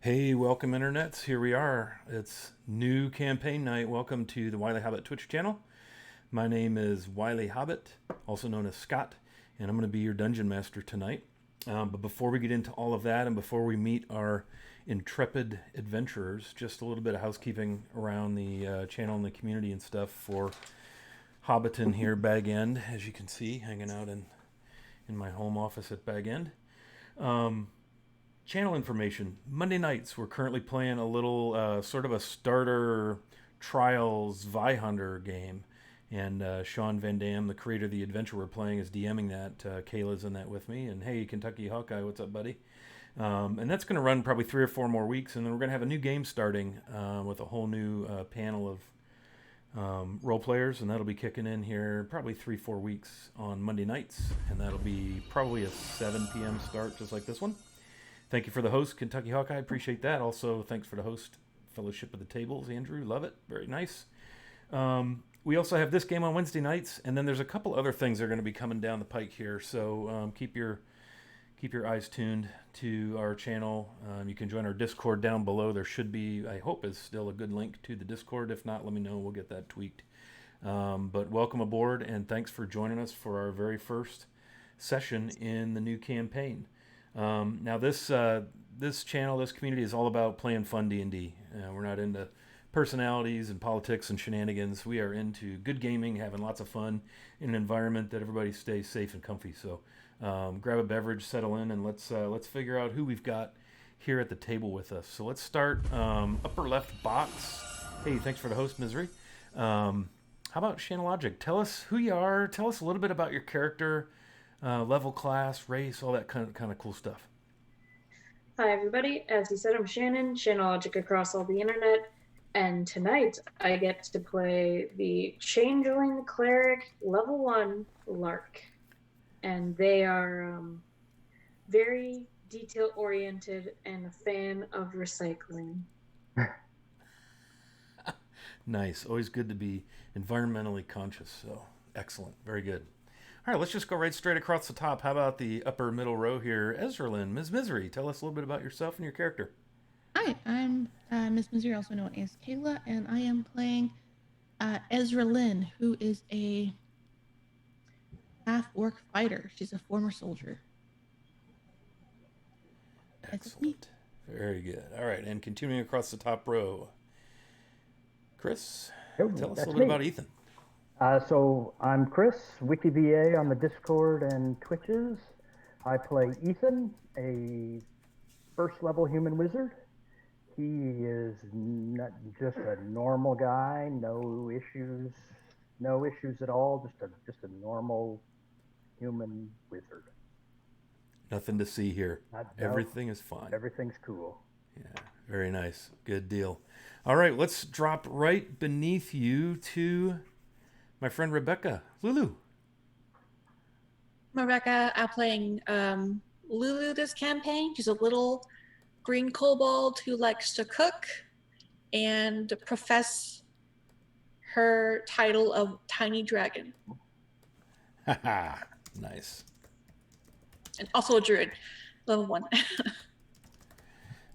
Hey, welcome, internets. Here we are. It's new campaign night. Welcome to the Wiley Hobbit Twitch channel. My name is Wiley Hobbit, also known as Scott, and I'm going to be your dungeon master tonight. But before we get into all of that and before we meet our intrepid adventurers, just a little bit of housekeeping around the channel and the community and stuff for Hobbiton here, Bag End, as you can see, hanging out in my home office at Bag End. Channel information. Monday nights, we're currently playing a little sort of a starter trials Hunter game. And Sean Van Dam, the creator of the adventure we're playing, is DMing that. Kayla's in that with me. And hey, Kentucky Hawkeye, what's up, buddy? And that's going to run probably 3 or 4 more weeks. And then we're going to have a new game starting with a whole new panel of role players. And that'll be kicking in here probably 3, 4 weeks on Monday nights. And that'll be probably a 7 p.m. start, just like this one. Thank you for the host, Kentucky Hawkeye. Appreciate that. Also, thanks for the host, Fellowship of the Tables, Andrew. Love it. Very nice. We also have this game on Wednesday nights, and then there's a couple other things that are going to be coming down the pike here. So keep your eyes tuned to our channel. You can join our Discord down below. There should be, I hope, is still a good link to the Discord. If not, let me know. We'll get that tweaked. But welcome aboard, and thanks for joining us for our very first session in the new campaign. Now this channel, this community is all about playing fun D&D. We're not into personalities and politics and shenanigans. We are into good gaming, having lots of fun in an environment that everybody stays safe and comfy. So grab a beverage, settle in, and let's figure out who we've got here at the table with us. So let's start upper left box. Hey, thanks for the host, Misery. How about Shanalogic? Tell us who you are. Tell us a little bit about your character. Level, class, race, all that kind of cool stuff. Hi everybody, as you said, I'm Shannon, Shanalogic across all the internet, and tonight I get to play the Changeling Cleric Level 1 Lark. And they are very detail-oriented and a fan of recycling. Nice. Always good to be environmentally conscious, so excellent. Very good. All right, let's just go right straight across the top. How about the upper middle row here? Ezralyn, Ms. Misery, tell us a little bit about yourself and your character. Hi, I'm Miss Misery, also known as Kayla, and I am playing Ezra Lynn, who is a half-orc fighter. She's a former soldier. Excellent. Very good. All right, and continuing across the top row, Chris, tell us a little bit about Ethan. So I'm Chris, WikiVA on the Discord and Twitches. I play Ethan, a first-level human wizard. He is not just a normal guy, no issues at all. Just a normal human wizard. Nothing to see here. Everything is fine. Everything's cool. Yeah, very nice. Good deal. All right, let's drop right beneath you to my friend Rebecca. Lulu. Rebecca, I'm playing Lulu this campaign. She's a little green kobold who likes to cook and profess her title of Tiny Dragon. Haha, nice. And also a druid, level 1.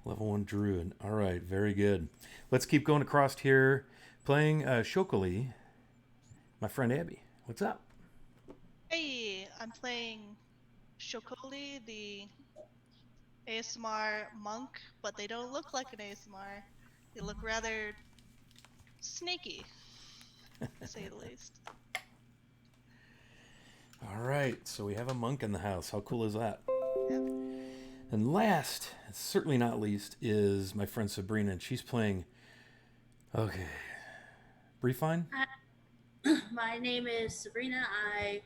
Level 1 druid. All right, very good. Let's keep going across here. Playing Shokali, my friend Abby. What's up? Hey, I'm playing Shokoli, the ASMR monk, but they don't look like an ASMR. They look rather snaky, to say the least. All right, so we have a monk in the house. How cool is that? Yeah. And last, certainly not least, is my friend Sabrina, and she's playing. Okay, Briefine. My name is Sabrina. I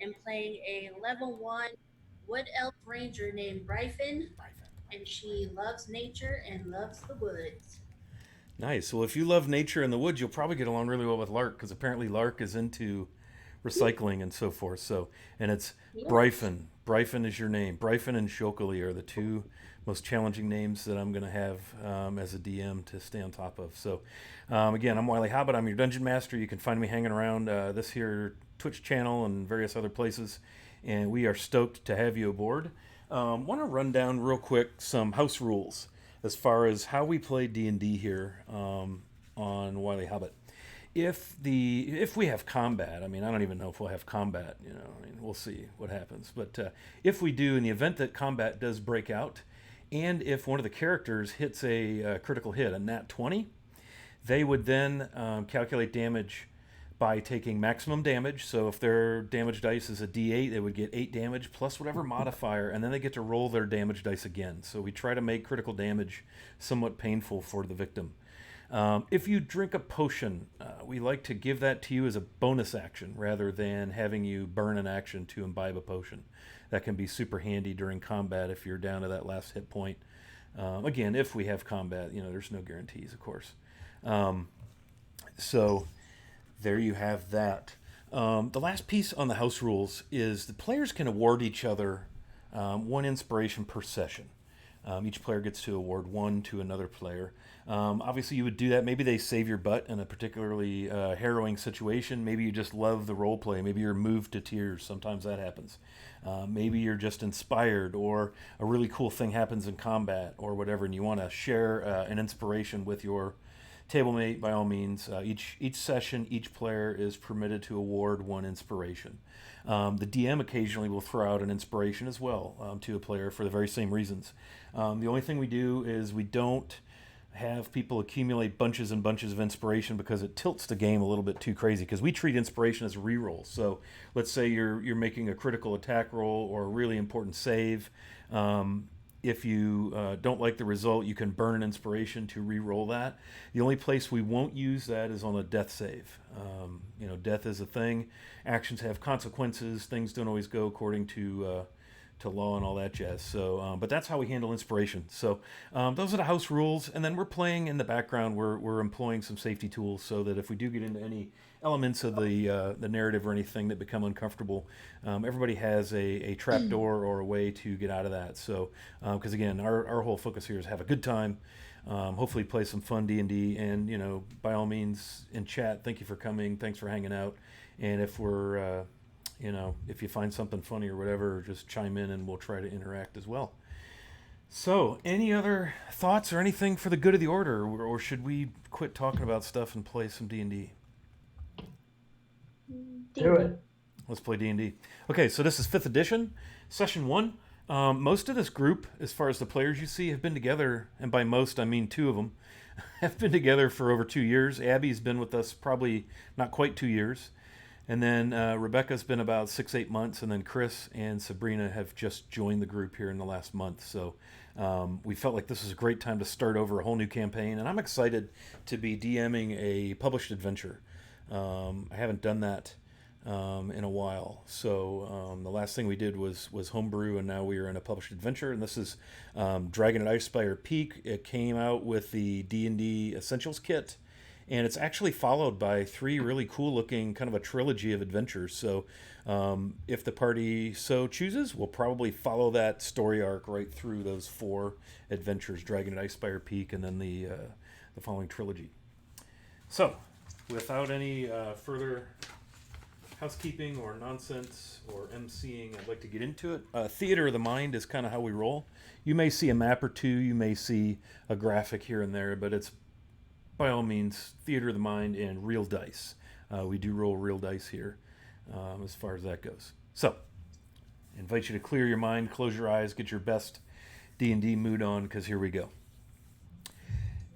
am playing a level 1 wood elf ranger named Bryfin, and she loves nature and loves the woods. Nice. Well, if you love nature and the woods, you'll probably get along really well with Lark, because apparently Lark is into recycling and so forth. So, and it's Bryfin. Bryfin is your name. Bryfin and Shokali are the two most challenging names that I'm going to have as a DM to stay on top of. So, again, I'm Wiley Hobbit. I'm your dungeon master. You can find me hanging around this here Twitch channel and various other places, and we are stoked to have you aboard. Want to run down real quick some house rules. as far as how we play D&D here on Wily Hobbit. If we have combat, I mean, I don't even know if we'll have combat. I mean, we'll see what happens. But if we do, in the event that combat does break out, and if one of the characters hits a critical hit, a nat 20, they would then calculate damage by taking maximum damage. So if their damage dice is a D8, they would get 8 damage plus whatever modifier, and then they get to roll their damage dice again. So we try to make critical damage somewhat painful for the victim. If you drink a potion, we like to give that to you as a bonus action rather than having you burn an action to imbibe a potion. That can be super handy during combat if you're down to that last hit point. Again, if we have combat, there's no guarantees, of course. So there you have that. The last piece on the house rules is the players can award each other 1 inspiration per session. Each player gets to award 1 to another player. Obviously, you would do that. Maybe they save your butt in a particularly harrowing situation. Maybe you just love the role play. Maybe you're moved to tears. Sometimes that happens. Maybe you're just inspired, or a really cool thing happens in combat, or whatever, and you want to share an inspiration with your tablemate. By all means, each session, each player is permitted to award 1 inspiration. The DM occasionally will throw out an inspiration as well to a player for the very same reasons. The only thing we do is we don't have people accumulate bunches and bunches of inspiration, because it tilts the game a little bit too crazy, because we treat inspiration as a reroll. So let's say you're making a critical attack roll or a really important save. If you don't like the result, you can burn an inspiration to re-roll that. The only place we won't use that is on a death save. Death is a thing. Actions have consequences. Things don't always go according to law and all that jazz. So, but that's how we handle inspiration. So those are the house rules. And then we're playing in the background. We're employing some safety tools so that if we do get into any elements of the narrative or anything that become uncomfortable, everybody has a trap door or a way to get out of that. So, because again, our whole focus here is have a good time, hopefully play some fun D&D, and by all means in chat, thank you for coming, thanks for hanging out, and if we're if you find something funny or whatever, just chime in and we'll try to interact as well. So, any other thoughts or anything for the good of the order, or should we quit talking about stuff and play some D&D? Do it. Let's play D&D. Okay, so this is 5th edition, session 1. Most of this group, as far as the players you see, have been together, and by most I mean 2 of them, have been together for over 2 years. Abby's been with us probably not quite 2 years. And then Rebecca's been about 6-8 months, and then Chris and Sabrina have just joined the group here in the last month. So we felt like this was a great time to start over a whole new campaign, and I'm excited to be DMing a published adventure. I haven't done that in a while. So the last thing we did was homebrew, and now we are in a published adventure, and this is Dragon at Icespire Peak. It came out with the D&D Essentials kit, and it's actually followed by 3 really cool looking, kind of a trilogy of adventures. So if the party so chooses, we'll probably follow that story arc right through those 4 adventures, Dragon at Icespire Peak, and then the following trilogy. So without any further housekeeping or nonsense or emceeing, I'd like to get into it. Theater of the mind is kind of how we roll. You may see a map or 2, you may see a graphic here and there, but it's by all means theater of the mind and real dice. We do roll real dice here as far as that goes. So I invite you to clear your mind, close your eyes, get your best D&D mood on, because here we go.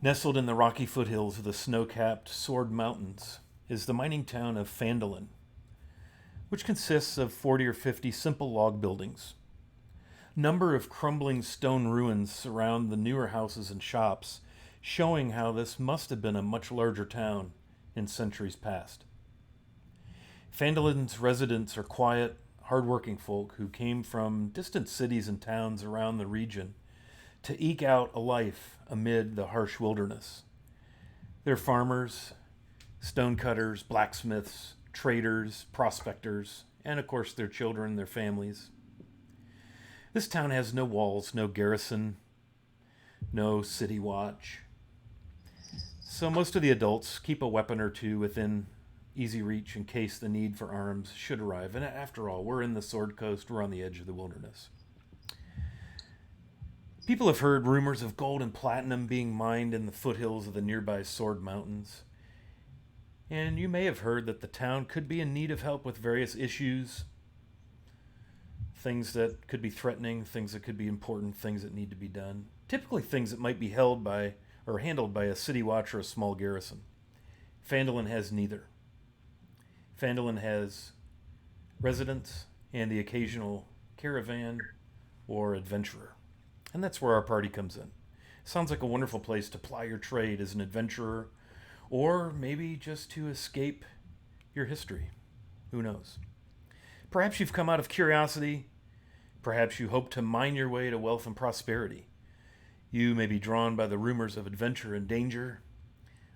Nestled in the rocky foothills of the snow-capped Sword Mountains is the mining town of Phandalin, which consists of 40 or 50 simple log buildings. Number of crumbling stone ruins surround the newer houses and shops, showing how this must have been a much larger town in centuries past. Phandalin's residents are quiet, hard-working folk who came from distant cities and towns around the region to eke out a life amid the harsh wilderness. They're farmers, stonecutters, blacksmiths, traders, prospectors, and of course their children, their families. This town has no walls, no garrison, no city watch. So most of the adults keep a weapon or 2 within easy reach in case the need for arms should arrive. And after all, we're in the Sword Coast, we're on the edge of the wilderness. People have heard rumors of gold and platinum being mined in the foothills of the nearby Sword Mountains. And you may have heard that the town could be in need of help with various issues, things that could be threatening, things that could be important, things that need to be done. Typically things that might be held by or handled by a city watch or a small garrison. Phandalin has neither. Phandalin has residents and the occasional caravan or adventurer. And that's where our party comes in. Sounds like a wonderful place to ply your trade as an adventurer, or maybe just to escape your history. Who knows? Perhaps you've come out of curiosity. Perhaps you hope to mine your way to wealth and prosperity. You may be drawn by the rumors of adventure and danger,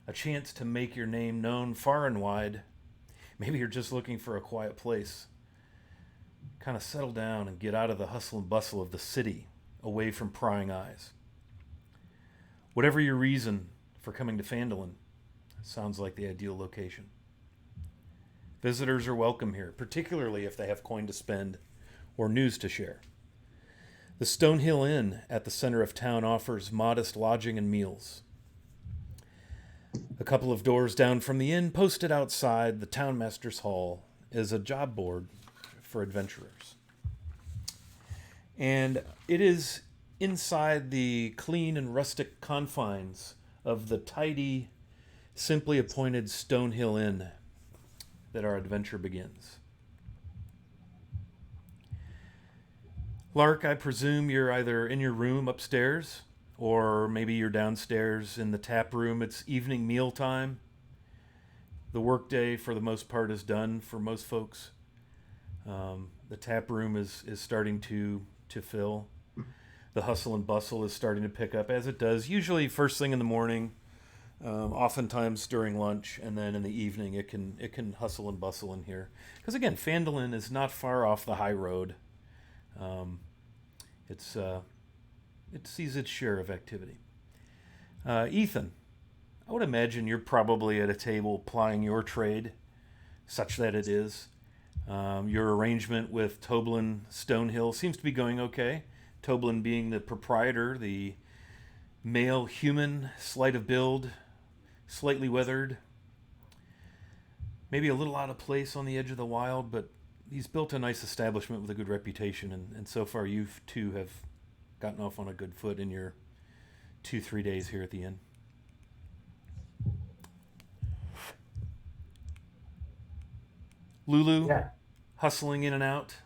a chance to make your name known far and wide. Maybe you're just looking for a quiet place. Kind of settle down and get out of the hustle and bustle of the city, away from prying eyes. Whatever your reason for coming to Phandalin, sounds like the ideal location. Visitors are welcome here, particularly if they have coin to spend or news to share. The Stonehill Inn at the center of town offers modest lodging and meals. A couple of doors down from the inn, posted outside the townmaster's hall, is a job board for adventurers. And it is inside the clean and rustic confines of the tidy, simply appointed Stonehill Inn that our adventure begins. Lark, I presume you're either in your room upstairs, or maybe you're downstairs in the tap room. It's evening meal time. The workday, for the most part, is done for most folks. The tap room is starting to fill. The hustle and bustle is starting to pick up, as it does usually first thing in the morning, oftentimes during lunch, and then in the evening it can hustle and bustle in here. Because again, Phandalin is not far off the high road. It sees its share of activity. Ethan, I would imagine you're probably at a table plying your trade, such that it is. Your arrangement with Toblin Stonehill seems to be going okay. Toblin being the proprietor, the male human, slight of build, slightly weathered, maybe a little out of place on the edge of the wild, but he's built a nice establishment with a good reputation, and so far you two have gotten off on a good foot in your 2-3 days here at the inn. Lulu, Yeah. hustling in and out,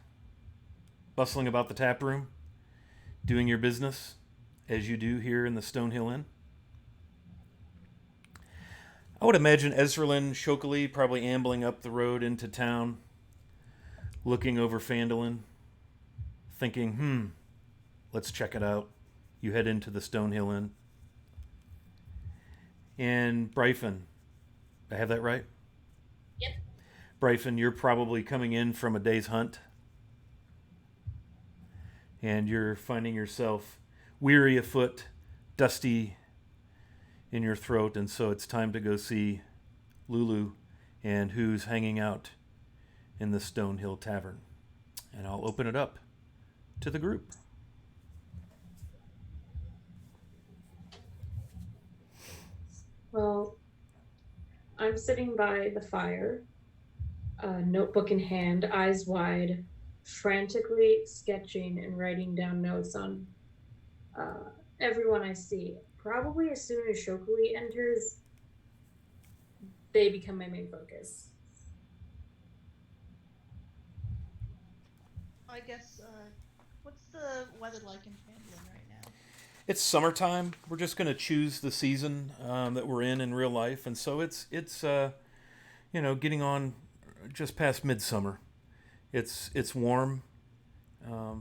bustling about the tap room, doing your business as you do here in the Stonehill Inn. I would imagine Ezralyn Shokali probably ambling up the road into town, looking over Phandalin, thinking, let's check it out. You head into the Stonehill Inn. And Bryphon, I have that right? Yep. Bryphon, you're probably coming in from a day's hunt. And you're finding yourself weary afoot, dusty in your throat, and so it's time to go see Lulu and who's hanging out in the Stonehill Tavern. And I'll open it up to the group. Well, I'm sitting by the fire, notebook in hand, eyes wide, frantically sketching and writing down notes on everyone I see. Probably as soon as Shokuli enters, they become my main focus. I guess, what's the weather like in Phandalin right now? It's summertime. We're just going to choose the season that we're in real life, and so it's getting on just past midsummer. It's warm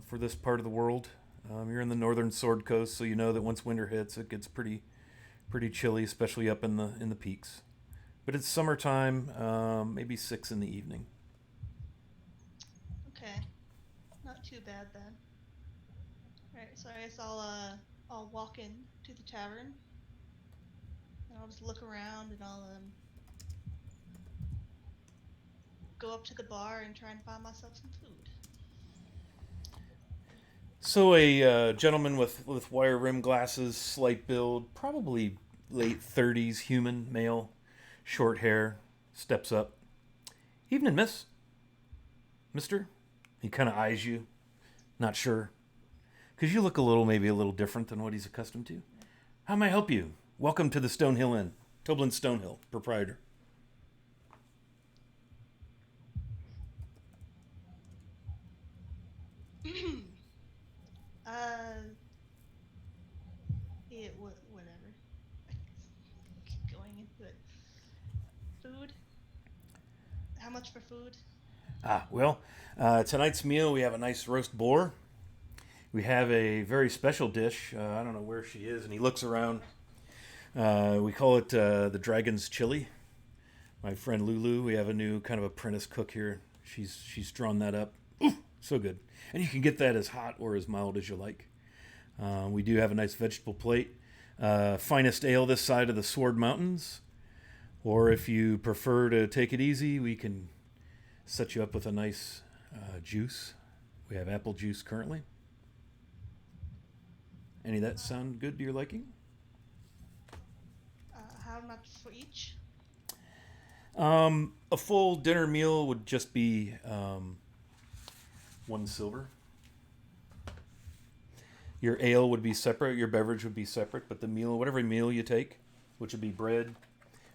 for this part of the world. You're in the northern Sword Coast, so you know that once winter hits, it gets pretty chilly, especially up in the peaks. But it's summertime, maybe 6 in the evening. Okay, not too bad then. Alright, so I guess I'll walk in to the tavern, and I'll just look around, and I'll go up to the bar and try and find myself some food. So a gentleman with wire rim glasses, slight build, probably late 30s, human, male, short hair, steps up. Evening, miss. Mister? He kind of eyes you, not sure. Because you look maybe a little different than what he's accustomed to. How may I help you? Welcome to the Stonehill Inn. Toblin Stonehill, proprietor. uh, yeah, whatever. Keep going into it. Food? How much for food? Tonight's meal we have a nice roast boar. We have a very special dish. I don't know where she is, and he looks around. We call it the Dragon's Chili. My friend Lulu, we have a new kind of apprentice cook here. She's drawn that up. Ooh, so good. And you can get that as hot or as mild as you like. We do have a nice vegetable plate. Finest ale this side of the Sword Mountains. Or if you prefer to take it easy, we can set you up with a nice juice. We have apple juice currently. Any of that sound good to your liking? How much for each? A full dinner meal would just be 1 silver. Your ale would be separate, your beverage would be separate, but the meal, whatever meal you take, which would be bread,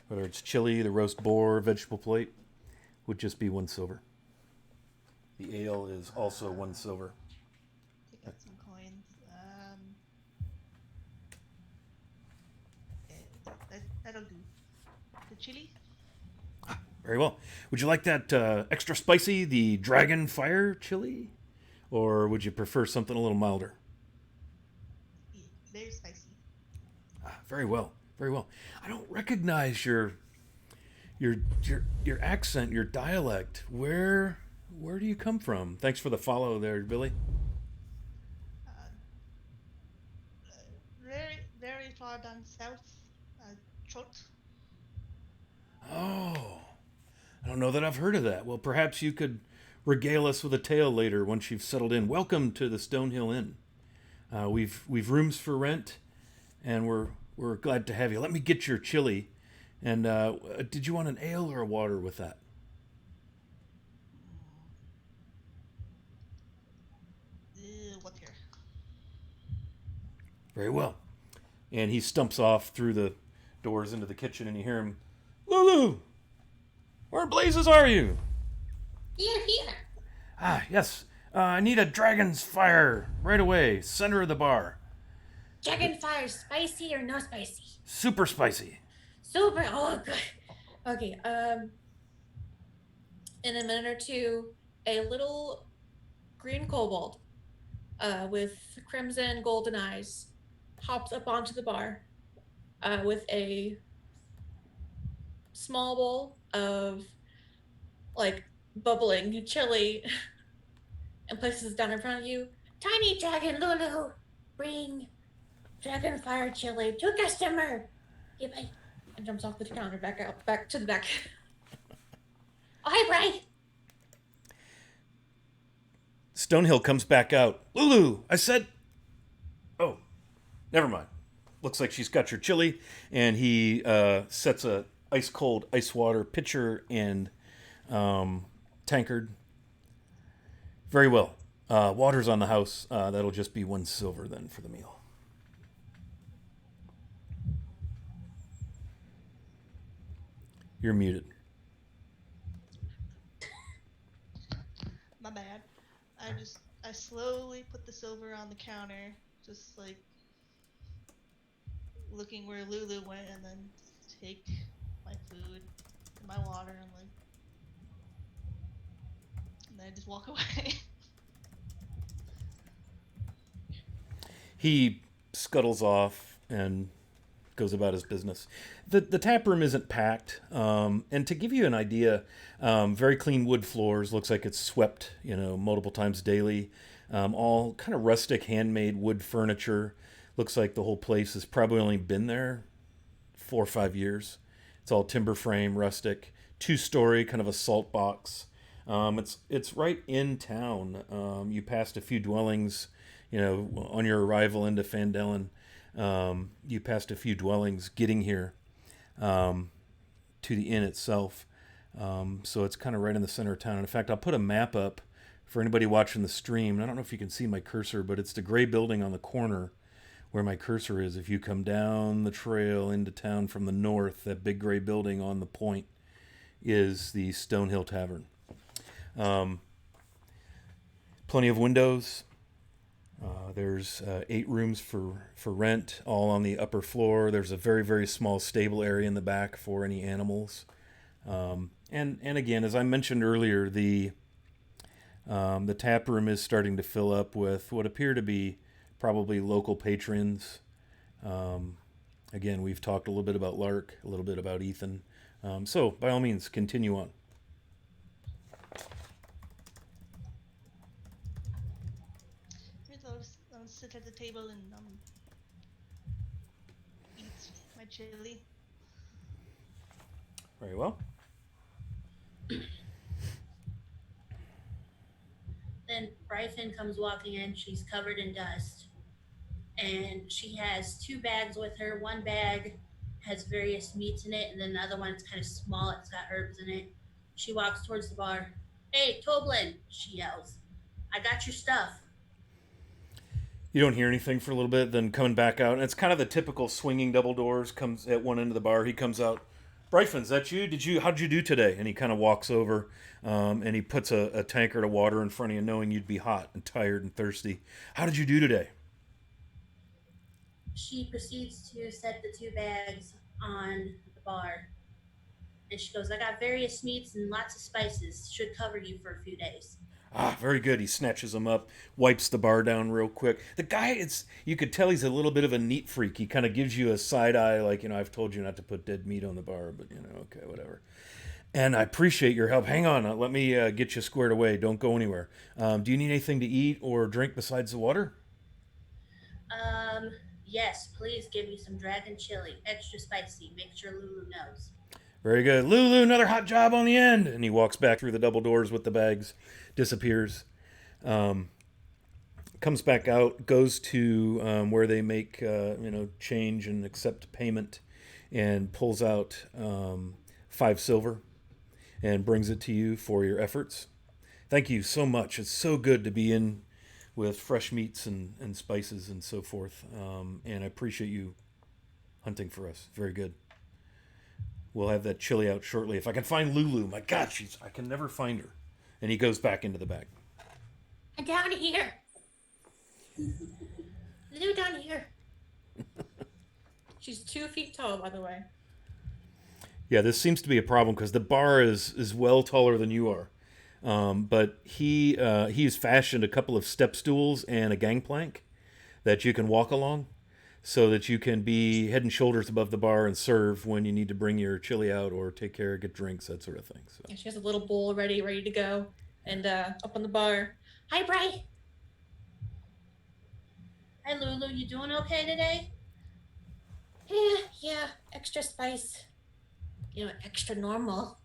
whether it's chili, the roast boar, vegetable plate, would just be 1 silver. The ale is also 1 silver. Take out some coins. That'll do. The chili? Very well. Would you like that extra spicy, the dragon fire chili? Or would you prefer something a little milder? Yeah, very spicy. Very well. Very well. I don't recognize your accent, your dialect. Where do you come from? Thanks for the follow there, Billy. Very far down south. Trot. Oh, I don't know that I've heard of that. Well, perhaps you could regale us with a tale later once you've settled in. Welcome to the Stonehill Inn. We've rooms for rent, and we're glad to have you. Let me get your chili. And did you want an ale or a water with that? Water. Very well. And he stumps off through the doors into the kitchen, and you hear him, Lulu, where in blazes are you? Here. Ah, yes. I need a dragon's fire right away, center of the bar. Dragonfire, spicy or no spicy? Super spicy. Super. Oh, good. Okay. In a minute or two, a little green kobold, with crimson golden eyes, hops up onto the bar, with a small bowl of like bubbling chili, and places it down in front of you. Tiny dragon Lulu, bring dragon fire chili to customer. Goodbye. And jumps off the counter back to the back. Oh, hi, Bray. Stonehill comes back out. Lulu, I said. Oh, never mind. Looks like she's got your chili, and he sets a ice cold ice water pitcher and tankard. Very well. Water's on the house. That'll just be 1 silver then for the meal. You're muted. My bad. I slowly put the silver on the counter, just like looking where Lulu went, and then take my food and my water, and then I just walk away. He scuttles off and goes about his business. The tap room isn't packed, and to give you an idea, very clean wood floors. Looks like it's swept, multiple times daily. All kind of rustic, handmade wood furniture. Looks like the whole place has probably only been there 4 or 5 years. It's all timber frame, rustic, 2-story, kind of a salt box. It's right in town. You passed a few dwellings. on your arrival into Fandelen, you passed a few dwellings getting here to the inn itself. So it's kind of right in the center of town. And in fact, I'll put a map up for anybody watching the stream. I don't know if you can see my cursor, but it's the gray building on the corner where my cursor is. If you come down the trail into town from the north, that big gray building on the point is the Stonehill Tavern. Plenty of windows. There's 8 rooms for rent, all on the upper floor. There's a very, very small stable area in the back for any animals. And again, as I mentioned earlier, the tap room is starting to fill up with what appear to be probably local patrons. Again, we've talked a little bit about Lark, a little bit about Ethan. So by all means, continue on. I'll sit at the table and eat my chili. Very well. Then Bryphon comes walking in. She's covered in dust. And she has 2 bags with her. One bag has various meats in it, and then the other one is kind of small. It's got herbs in it. She walks towards the bar. "Hey, Toblin," she yells. "I got your stuff." You don't hear anything for a little bit, then coming back out. And it's kind of the typical swinging double doors. Comes at one end of the bar. He comes out. "Bryphon, is that you? How'd you do today?" And he kind of walks over, and he puts a tankard of water in front of you, knowing you'd be hot and tired and thirsty. "How did you do today?" She proceeds to set the 2 bags on the bar. And she goes, "I got various meats and lots of spices. Should cover you for a few days." "Ah, very good." He snatches them up, wipes the bar down real quick. The guy, you could tell he's a little bit of a neat freak. He kind of gives you a side eye, like, "I've told you not to put dead meat on the bar, but, okay, whatever. And I appreciate your help. Hang on, let me get you squared away. Don't go anywhere. Do you need anything to eat or drink besides the water?" Yes, please give me some dragon chili. Extra spicy. Make sure Lulu knows." "Very good. Lulu, another hot job on the end." And he walks back through the double doors with the bags, disappears. Comes back out, goes to where they make change and accept payment, and pulls out 5 silver and brings it to you for your efforts. "Thank you so much. It's so good to be in with fresh meats and spices and so forth. And I appreciate you hunting for us. Very good. We'll have that chili out shortly. If I can find Lulu, my God, I can never find her." And he goes back into the bag. I'm down here. Lou down here. She's 2 feet tall, by the way. Yeah, this seems to be a problem because the bar is well taller than you are. But he's fashioned a couple of step stools and a gangplank that you can walk along so that you can be head and shoulders above the bar and serve when you need to bring your chili out or take care of, get drinks, that sort of thing. So. Yeah, she has a little bowl ready to go. And up on the bar. "Hi, Bry." "Hi, Lulu. You doing okay today?" Yeah. Extra spice. Extra normal.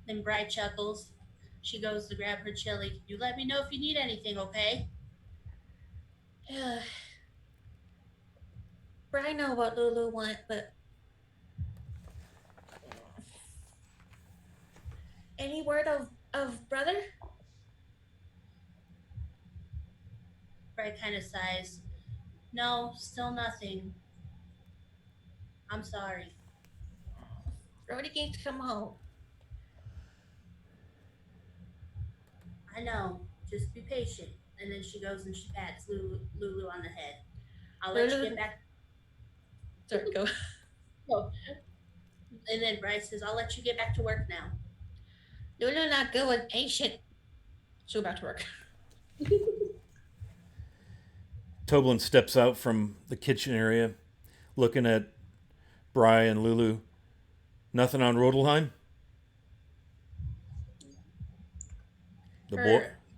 Then Bry chuckles. She goes to grab her chili. "You let me know if you need anything, okay?" Bry know what Lulu want, but any word of brother? Bry kind of sighs. "No, still nothing. I'm sorry." Brody needs to come home. "I know. Just be patient." And then she goes and she pats Lulu on the head. "I'll let you get back." Sorry, go. Oh. And then Bryce says, "I'll let you get back to work now." Lulu not good with patient. She'll go back to work. Toblin steps out from the kitchen area, looking at Bry and Lulu. "Nothing on Rodelheim?"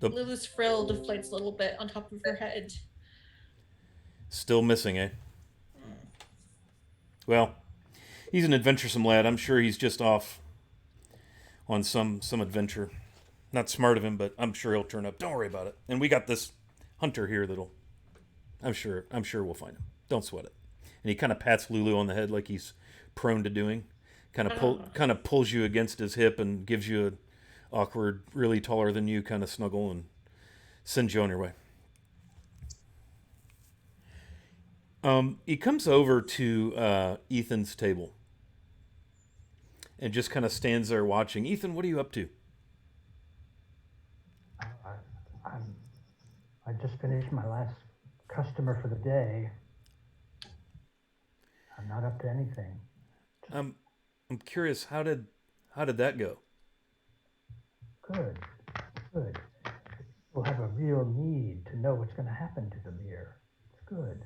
Lulu's frill deflates a little bit on top of her head. Still missing, eh? Well, he's an adventuresome lad. I'm sure he's just off on some adventure. Not smart of him, but I'm sure he'll turn up. Don't worry about it. And we got this hunter here that'll. I'm sure we'll find him. Don't sweat it. And he kind of pats Lulu on the head like he's prone to doing. Kind of pulls you against his hip and gives you an awkward, really taller than you kind of snuggle and sends you on your way. He comes over to Ethan's table and just kind of stands there watching. Ethan, what are you up to? I, I'm, I just finished my last customer for the day. I'm not up to anything. I'm curious. How did that go? Good, good. We'll have a real need to know what's going to happen to them here. It's good.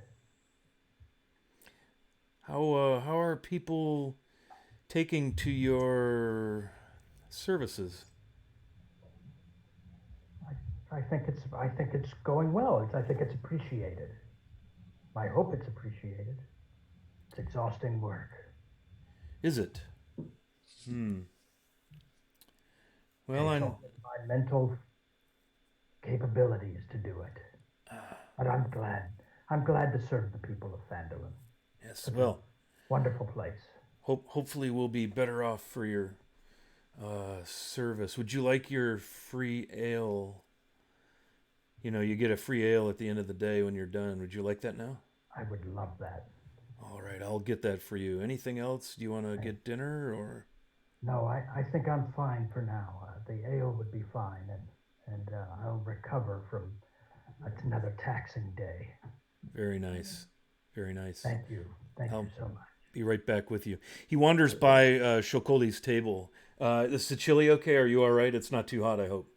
How are people taking to your services? I think it's going well. I think it's appreciated. I hope it's appreciated. It's exhausting work. Is it? Hmm. Well, It's I'm. all my mental capabilities to do it. But I'm glad. I'm glad to serve the people of Phandalin. Yes. Such a Well, wonderful place. hopefully we'll be better off for your service. Would you like your free ale? You know, you get a free ale at the end of the day when you're done. Would you like that now? I would love that. All right, I'll get that for you. Anything else? Do you want to get dinner or? No, I think I'm fine for now. The ale would be fine, and I'll recover from another taxing day. Very nice. Very nice. Thank you. Thank you I'll so much. be right back with you. He wanders by Shokoli's table. Is the chili okay? Are you all right? It's not too hot, I hope.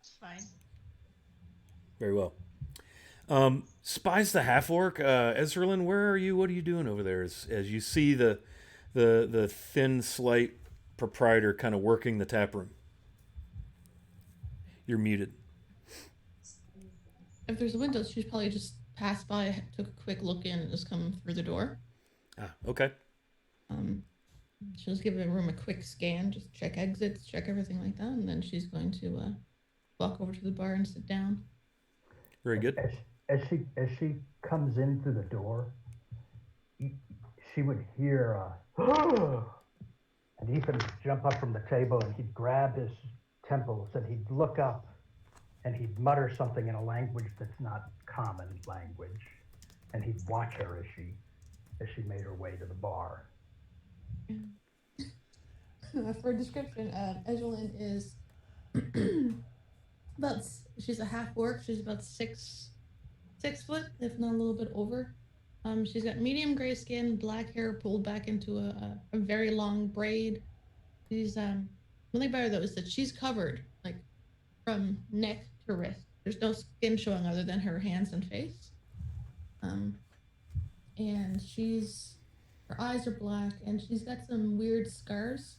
It's fine. Very well. Spies the half orc. Ezralin, where are you? What are you doing over there? As you see the thin, slight proprietor kind of working the tap room. You're muted. If there's a window, she's probably just passed by, took a quick look in, and just come through the door. Okay. Um, she'll just give the room a quick scan, just check exits, check everything like that, and then she's going to walk over to the bar and sit down. Very good. As she comes in through the door, she would hear and Ethan would jump up from the table and he'd grab his temples and he'd look up and he'd mutter something in a language that's not common language, and he'd watch her as she made her way to the bar. For a description, Egelin is she's a half orc. She's about 6 foot, if not a little bit over. She's got medium gray skin, black hair pulled back into a very long braid. She's one thing about her though is that she's covered like from neck to wrist. There's no skin showing other than her hands and face. And her eyes are black, and she's got some weird scars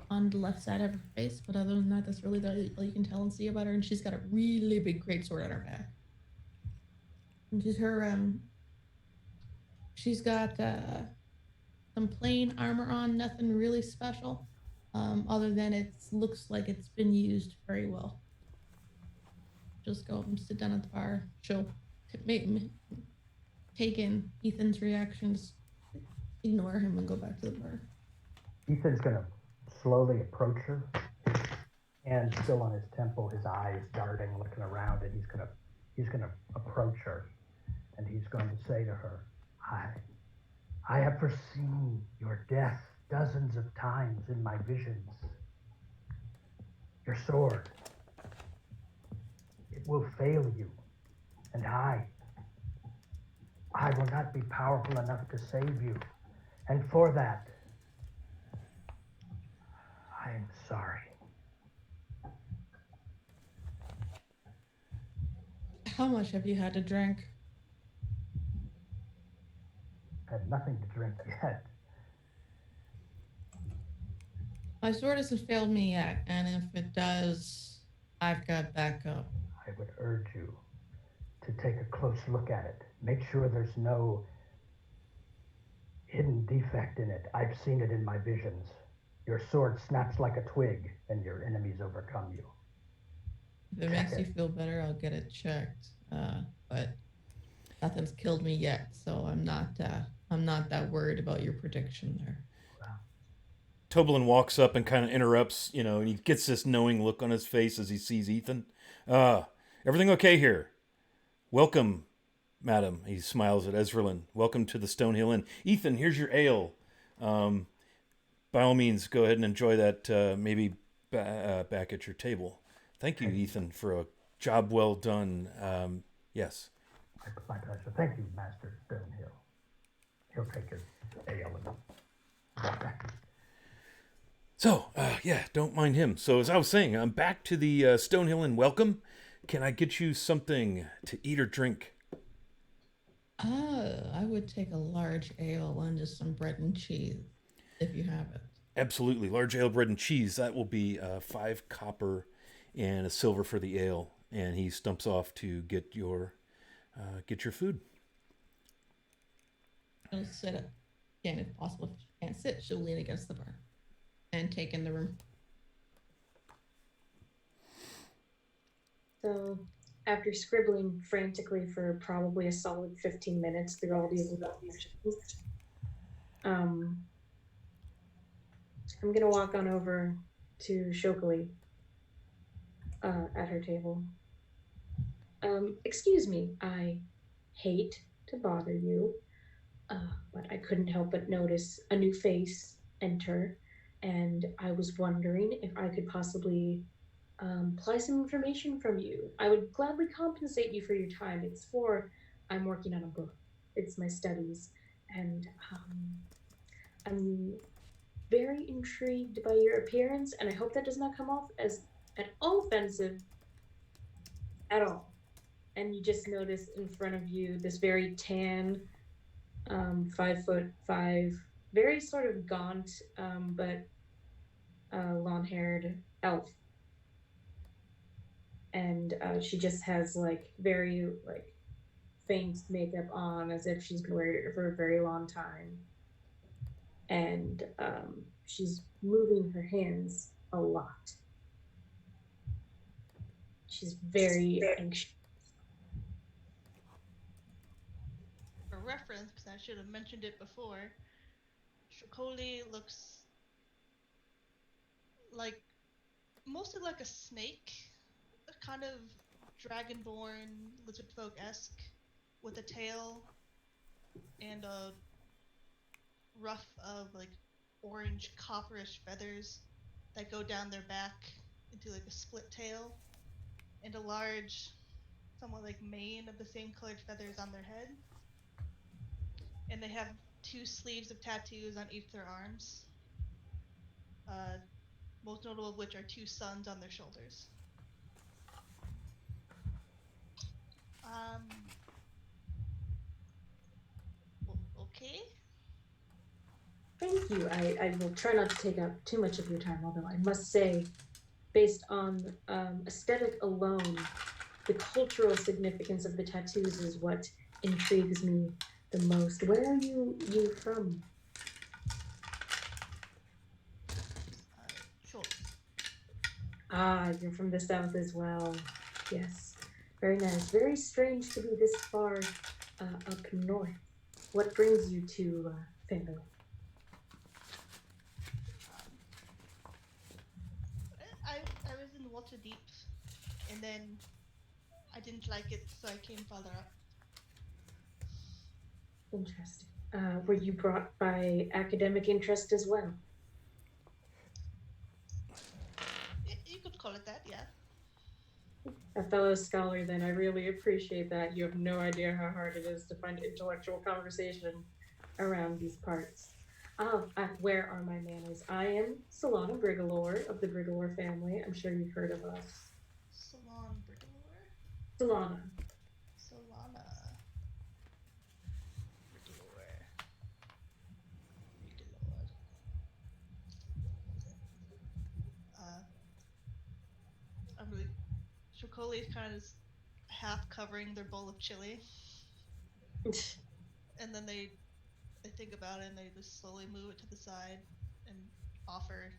on the left side of her face, but other than that, that's really all you can tell and see about her. And she's got a really big greatsword on her back. And she's got some plain armor on, nothing really special, other than it looks like it's been used very well. Just go and sit down at the bar. She'll take in Ethan's reactions, ignore him, and go back to the bar. Ethan's gonna slowly approach her, and still on his temple, his eyes darting, looking around, and he's gonna approach her, and he's going to say to her, I have foreseen your death dozens of times in my visions. Your sword, it will fail you, and I will not be powerful enough to save you, and for that, I am sorry. How much have you had to drink? I have nothing to drink yet. My sword hasn't failed me yet, and if it does, I've got backup. I would urge you to take a close look at it. Make sure there's no hidden defect in it. I've seen it in my visions. Your sword snaps like a twig, and your enemies overcome you. If it makes you feel better, I'll get it checked. But nothing's killed me yet, so I'm not that worried about your prediction there. Toblin walks up and kind of interrupts, and he gets this knowing look on his face as he sees Ethan. Everything okay here? Welcome, madam. He smiles at Ezralin. Welcome to the Stonehill Inn. Ethan, here's your ale. By all means, go ahead and enjoy that, maybe back at your table. Thank you, Ethan, for a job well done. Yes. My pleasure. Thank you, Master Stonehill. He'll take his ale and walk back. So, don't mind him. So, as I was saying, I'm back to the Stonehill Inn. Welcome. Can I get you something to eat or drink? I would take a large ale and just some bread and cheese, if you have it. Absolutely. Large ale, bread, and cheese. That will be 5 copper and a silver for the ale. And he stumps off to get your food. She'll sit up. Again, if possible. If she can't sit, she'll lean against the bar and take in the room. So, after scribbling frantically for probably a solid 15 minutes through all these instructions, I'm going to walk on over to Shokali at her table. Excuse me, I hate to bother you, but I couldn't help but notice a new face enter, and I was wondering if I could possibly apply some information from you. I would gladly compensate you for your time. I'm working on a book. It's my studies, and I'm very intrigued by your appearance, and I hope that does not come off as at all offensive at all. And you just notice in front of you this very tan, 5'5", very sort of gaunt, but long-haired elf. And she just has very faint makeup on, as if she's been wearing it for a very long time. And she's moving her hands a lot. She's very anxious. For reference, because I should have mentioned it before, Shokoli looks mostly like a snake, a kind of dragonborn, lizard folk-esque, with a tail and a ruff of orange copperish feathers that go down their back into a split tail, and a large, somewhat mane of the same colored feathers on their head. And they have 2 sleeves of tattoos on each of their arms. Most notable of which are 2 suns on their shoulders. Okay. Thank you. I will try not to take up too much of your time, although I must say, based on aesthetic alone, the cultural significance of the tattoos is what intrigues me the most. Where are you from? Sure. You're from the south as well. Yes. Very nice. Very strange to be this far up north. What brings you to Fandor? I was in Waterdeep, and then I didn't like it, so I came farther up. Interesting. Were you brought by academic interest as well? You could call it that, yeah. A fellow scholar, then. I really appreciate that. You have no idea how hard it is to find intellectual conversation around these parts. Where are my manners? I am Solana Brigalore of the Brigalore family. I'm sure you've heard of us. Solana Brigalore? Solana. Solana. Brigalore. I'm really... Shokoli is kind of half covering their bowl of chili. And then they think about it and they just slowly move it to the side and offer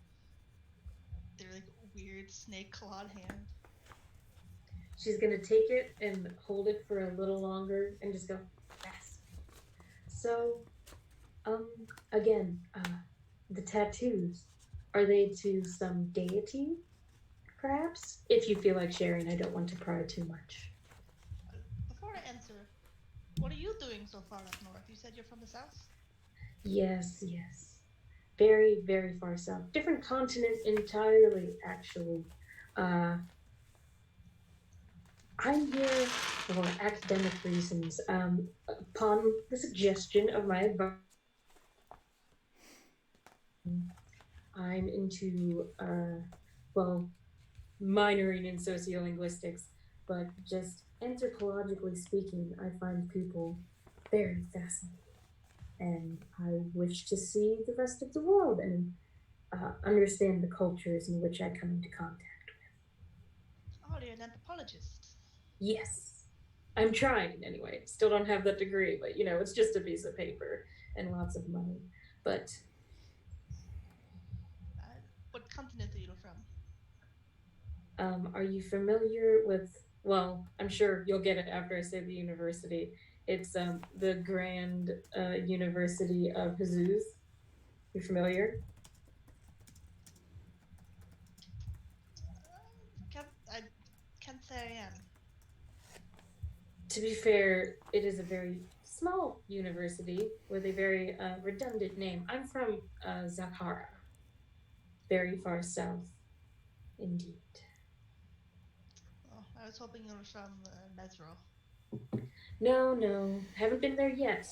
their like weird snake clawed hand. She's gonna take it and hold it for a little longer and just go, yes. So, again, the tattoos, are they to some deity, perhaps? If you feel like sharing, I don't want to pry too much. Before I answer, what are you doing so far up north? You said you're from the south? Yes, yes. Very, very far south. Different continent entirely, actually. I'm here for academic reasons. Upon the suggestion of my advisor, I'm into, well, minoring in sociolinguistics, but just anthropologically speaking, I find people very fascinating. And I wish to see the rest of the world and understand the cultures in which I come into contact. Oh, you're an anthropologist. Yes. I'm trying anyway. Still don't have that degree, but it's just a piece of paper and lots of money. But What continent are you from? are you familiar with, well, I'm sure you'll get it after I say the university. It's the Grand University of Jesus. You familiar? I can't say I am. To be fair, it is a very small university with a very redundant name. I'm from Zakhara, very far south, indeed. Oh, I was hoping you were from Mesro. No, no, haven't been there yet.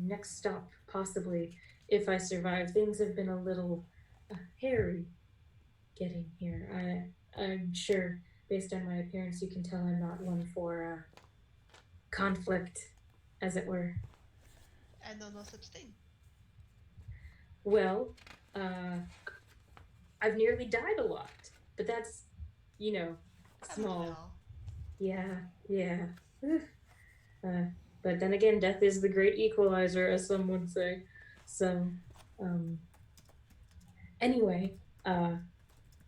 Next stop, possibly, if I survive. Things have been a little hairy getting here. I'm sure, based on my appearance, you can tell I'm not one for conflict, as it were. I know no such thing. Well, I've nearly died a lot, but that's, small. Well. Yeah. But then again, death is the great equalizer, as some would say. So, anyway,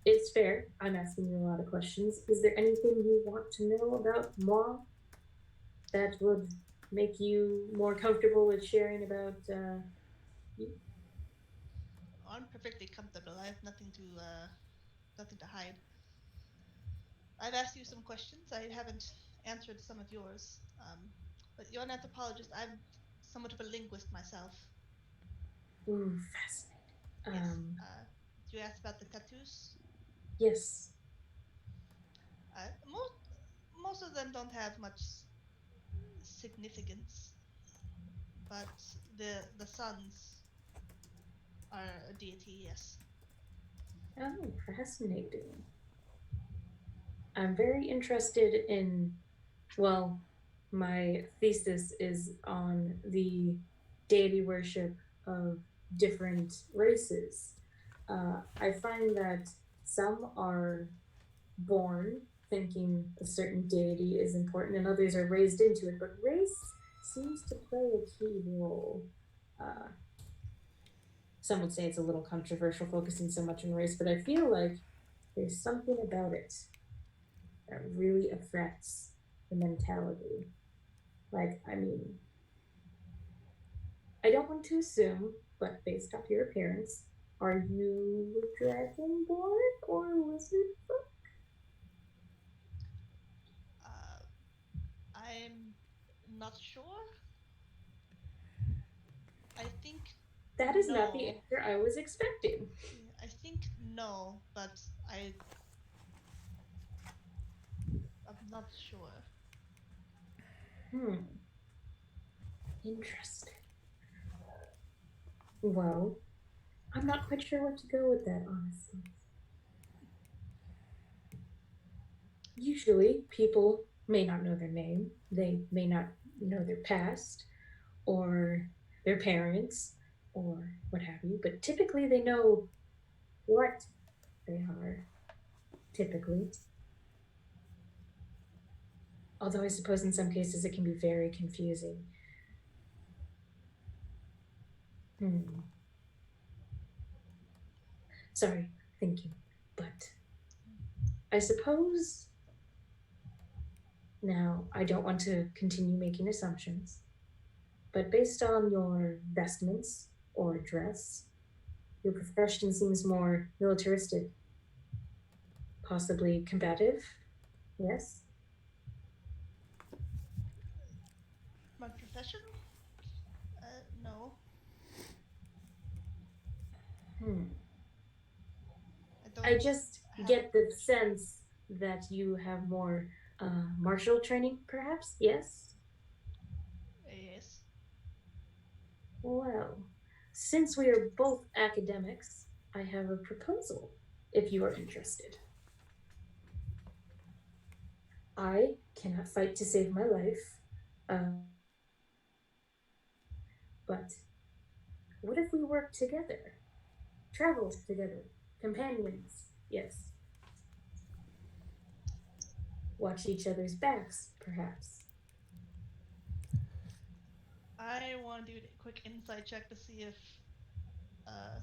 it's fair. I'm asking you a lot of questions. Is there anything you want to know about moi that would make you more comfortable with sharing about you? I'm perfectly comfortable. I have nothing to hide. I've asked you some questions. I haven't answered some of yours. But you're an anthropologist. I'm somewhat of a linguist myself. Ooh, fascinating. Yes. You asked about the tattoos. Yes. Most of them don't have much significance, but the suns are a deity. Yes. Oh, fascinating. I'm very interested in, well, my thesis is on the deity worship of different races. I find that some are born thinking a certain deity is important and others are raised into it, but race seems to play a key role. Some would say it's a little controversial focusing so much on race, but I feel like there's something about it that really affects the mentality. Like, I mean, I don't want to assume, but based off your appearance, are you dragonborn or lizard folk? I'm not sure. I think that is no. not the answer I was expecting. I think no, but I'm not sure. Interesting. Well, I'm not quite sure where to go with that, honestly. Usually, people may not know their name, they may not know their past, or their parents, or what have you, but typically they know what they are, typically. Although I suppose in some cases it can be very confusing. Sorry, thinking. But I suppose now I don't want to continue making assumptions, but based on your vestments or dress, your profession seems more militaristic, possibly combative. Yes? My profession? No. Hmm. I don't I just have a get the profession. sense that you have more martial training, perhaps? Yes? Yes. Well, since we are both academics, I have a proposal if you are interested. I cannot fight to save my life, but what if we work together? Travel together? Companions? Yes. Watch each other's backs, perhaps. I want to do a quick insight check to see if uh,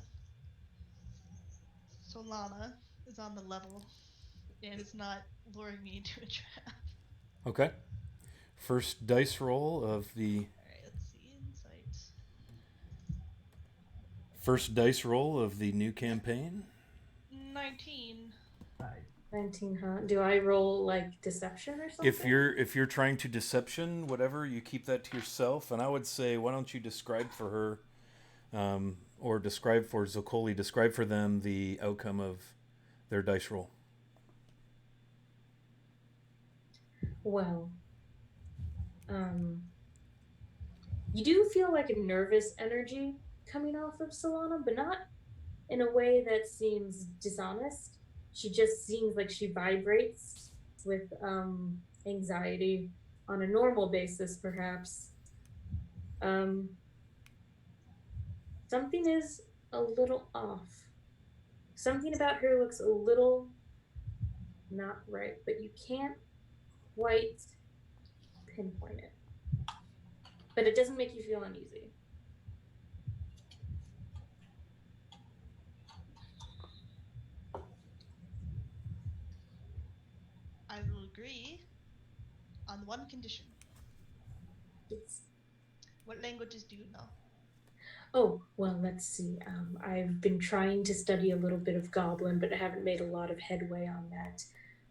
Solana is on the level and is not luring me into a trap. Okay. First dice roll of the Alright, let's see. Insight. new campaign. 19. Nice. 19, huh? Do I roll like deception or something? If you're trying to deception, whatever, you keep that to yourself. And I would say, why don't you describe for her, or describe for Zocoli, describe for them the outcome of their dice roll. Well, you do feel like a nervous energy coming off of Solana, but not in a way that seems dishonest. She just seems like she vibrates with anxiety on a normal basis, perhaps. Um, Something is a little off. Something about her looks a little not right, but you can't quite pinpoint it. But it doesn't make you feel uneasy. I will agree on one condition. It's What languages do you know? Oh, well, let's see. I've been trying to study a little bit of Goblin, but I haven't made a lot of headway on that.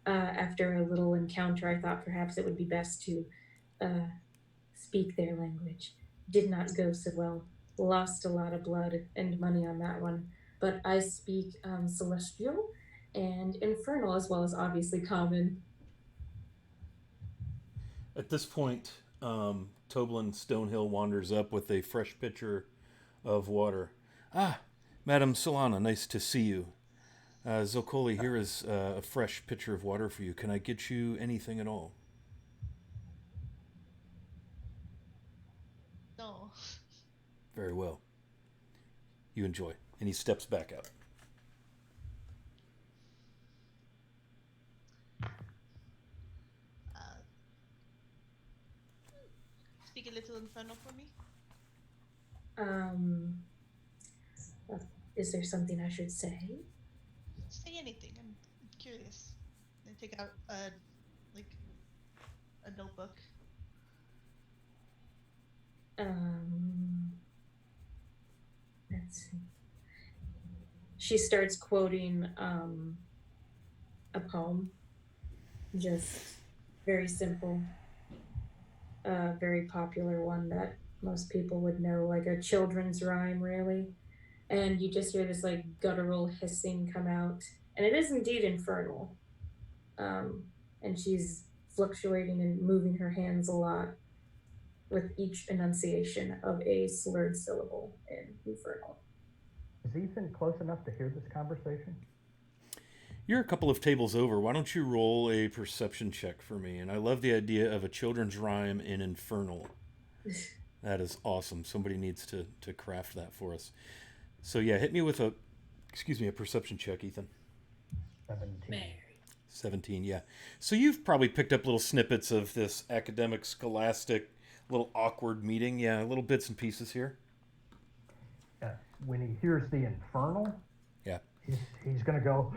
After a little encounter, I thought perhaps it would be best to uh, speak their language. Did not go so well. Lost a lot of blood and money on that one. But I speak Celestial and Infernal, as well as obviously Common. At this point, Toblin Stonehill wanders up with a fresh pitcher of water. Ah, Madam Solana, nice to see you. Zocoli, here is a fresh pitcher of water for you. Can I get you anything at all? No. Very well. You enjoy. And he steps back out. Uh, Speak a little Infernal for me. Um, is there something I should say? Say anything. I'm curious. I take out a notebook. Let's see. She starts quoting a poem, just very simple, very popular one that most people would know, like a children's rhyme, really. And you just hear this like guttural hissing come out, and it is indeed infernal. Um, and she's fluctuating and moving her hands a lot with each enunciation of a slurred syllable in infernal. Is Ethan close enough to hear this conversation? You're a couple of tables over. Why don't you roll a perception check for me? And I love the idea of a children's rhyme in Infernal. That is awesome. Somebody needs to craft that for us. So yeah, hit me with a perception check, Ethan. 17. Mary. 17, yeah. So you've probably picked up little snippets of this academic, scholastic, little awkward meeting. Yeah, little bits and pieces here. When he hears the infernal, Yeah. he's going to go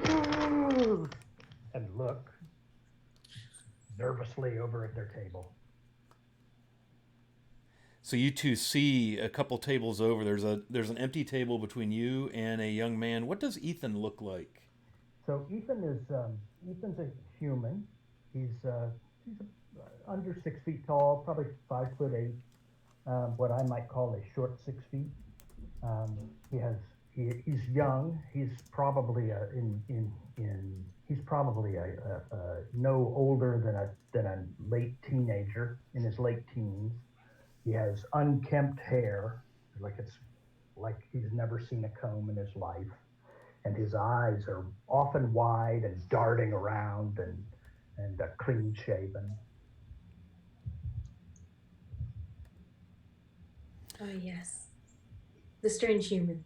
and look nervously over at their table. So you two see a couple tables over. There's an empty table between you and a young man. What does Ethan look like? So Ethan's a human. He's under 6 feet tall, probably 5'8". What I might call a short 6 feet. He's young. He's probably no older than a late teenager, in his late teens. He has unkempt hair, like he's never seen a comb in his life, and his eyes are often wide and darting around and clean shaven. Oh, yes. The strange human.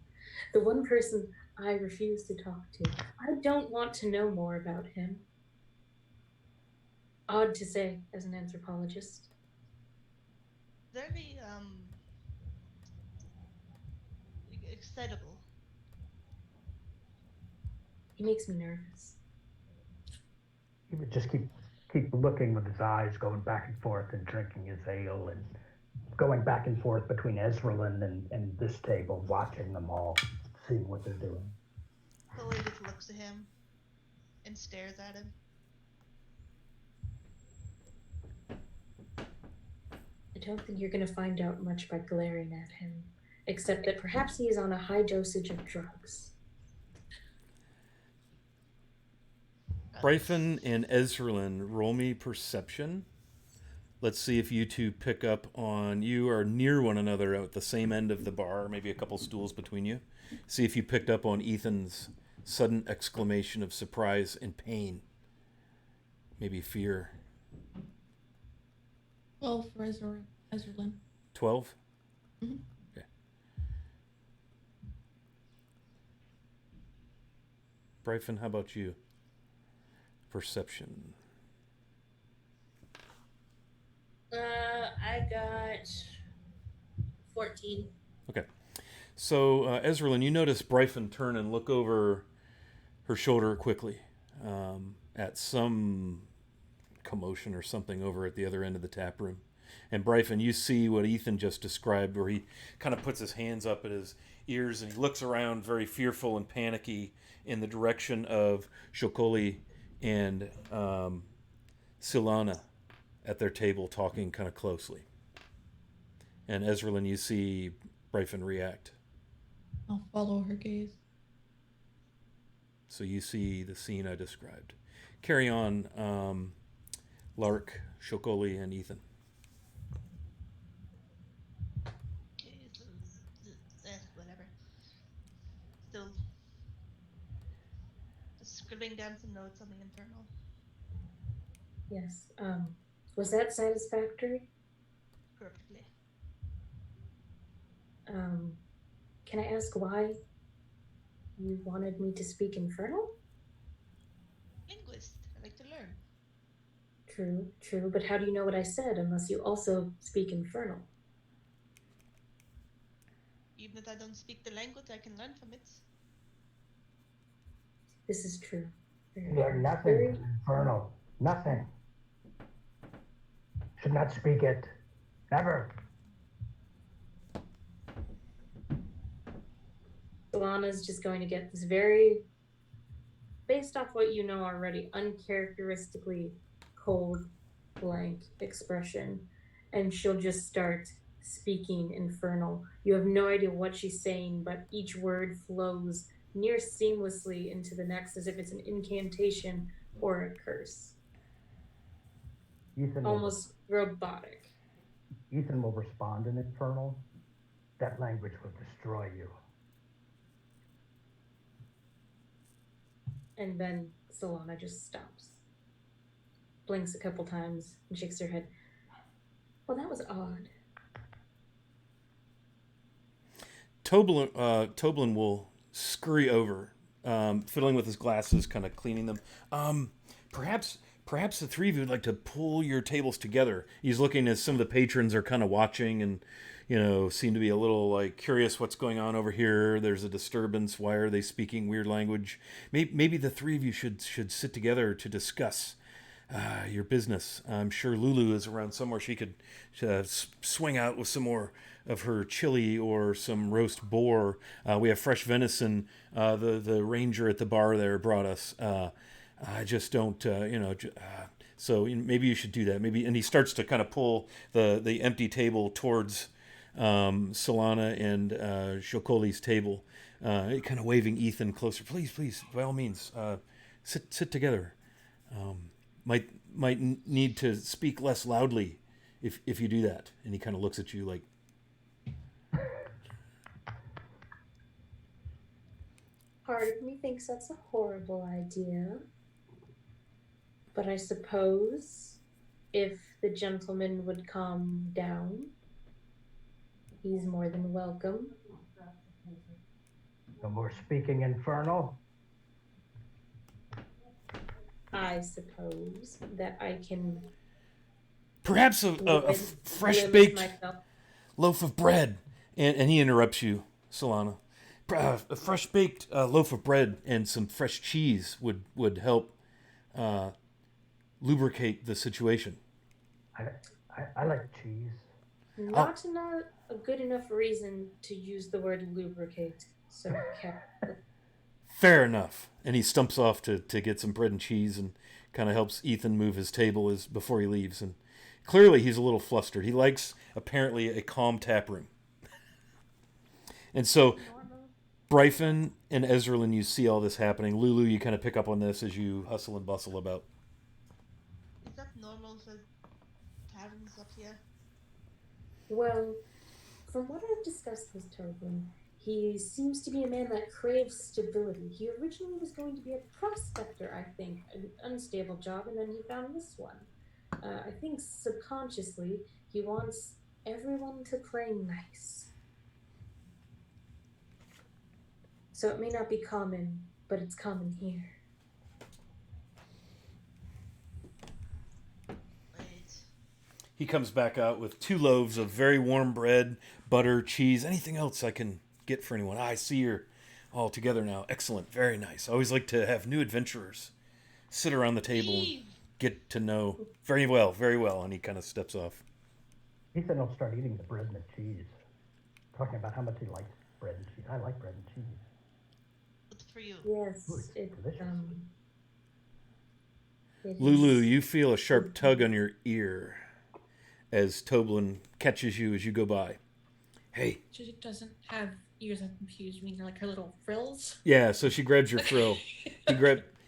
The one person I refuse to talk to. I don't want to know more about him. Odd to say, as an anthropologist. Very excitable. He makes me nervous. He would just keep looking with his eyes going back and forth and drinking his ale and going back and forth between Ezralin and this table, watching them all, seeing what they're doing. Chloe just looks at him and stares at him. I don't think you're going to find out much by glaring at him, except that perhaps he is on a high dosage of drugs. Bryphon and Ezralin, roll me perception. Let's see if you two pick up on... You are near one another at the same end of the bar, maybe a couple stools between you. See if you picked up on Ethan's sudden exclamation of surprise and pain. Maybe fear. 12 for Ezralin. 12? Mm-hmm. Okay. Bryphon, how about you? Perception. I got 14. Okay. So, Ezralin, you notice Bryphon turn and look over her shoulder quickly at some commotion or something over at the other end of the tap room. And Bryphon, you see what Ethan just described, where he kind of puts his hands up at his ears and he looks around very fearful and panicky in the direction of Shokoli and Silana at their table talking kind of closely. And Ezralin, you see Bryphon react. I'll follow her gaze. So you see the scene I described. Carry on, Lark, Shokoli, and Ethan. Okay, so, whatever. Still just scribbling down some notes on the Infernal. Yes. Was that satisfactory? Perfectly. Can I ask why you wanted me to speak Infernal? Linguist. I like to learn. True, but how do you know what I said unless you also speak Infernal? Even if I don't speak the language, I can learn from it. This is true. Learn nothing, Infernal. Nothing. Should not speak it. Never. Solana's just going to get this very, based off what you know already, uncharacteristically cold, blank expression, and she'll just start speaking Infernal. You have no idea what she's saying, but each word flows near seamlessly into the next as if it's an incantation or a curse. Ethan Almost robotic. Ethan will respond in Infernal. That language will destroy you. And then Solana just stops, blinks a couple times, and shakes her head. Well, that was odd. Toblin will scurry over, fiddling with his glasses, kind of cleaning them. Perhaps the three of you would like to pull your tables together. He's looking as some of the patrons are kind of watching, and seem to be a little like curious what's going on over here. There's a disturbance. Why are they speaking weird language? Maybe the three of you should sit together to discuss your business. I'm sure Lulu is around somewhere. She could swing out with some more of her chili or some roast boar. We have fresh venison. The ranger at the bar there brought us. I just don't, so maybe you should do that. Maybe, and he starts to kind of pull the empty table towards Solana and Shokoli's table, kind of waving Ethan closer. Please, by all means, sit together. Might need to speak less loudly if you do that. And he kind of looks at you like. Part of me thinks that's a horrible idea. But I suppose if the gentleman would calm down, he's more than welcome. No more speaking infernal. I suppose that I can Perhaps a fresh baked loaf of bread. And he interrupts you, Solana. A fresh baked loaf of bread and some fresh cheese would help lubricate the situation. I like cheese. Not a good enough reason to use the word lubricate. So Fair enough. And he stumps off to get some bread and cheese and kind of helps Ethan move his table before he leaves. And clearly he's a little flustered. He likes, apparently, a calm tap room. And so, Bryphon and Ezralyn, you see all this happening. Lulu, you kind of pick up on this as you hustle and bustle about. Is that normal for taverns up here? Well, from what I've discussed with Tobin, he seems to be a man that craves stability. He originally was going to be a prospector, I think, an unstable job, and then he found this one. I think subconsciously he wants everyone to play nice. So it may not be common, but it's common here. Wait. He comes back out with 2 loaves of very warm bread, butter, cheese, anything else I can get for anyone. I see you're all together now. Excellent. Very nice. I always like to have new adventurers sit around the table and get to know. Very well, very well. And he kind of steps off. Ethan will start eating the bread and the cheese. Talking about how much he likes bread and cheese. I like bread and cheese. What's for you? Yes, Ooh, it's delicious. Lulu, you feel a sharp tug on your ear as Toblin catches you as you go by. Hey. She doesn't have ears that confuse me. They're like her little frills. Yeah, so she grabs your frill.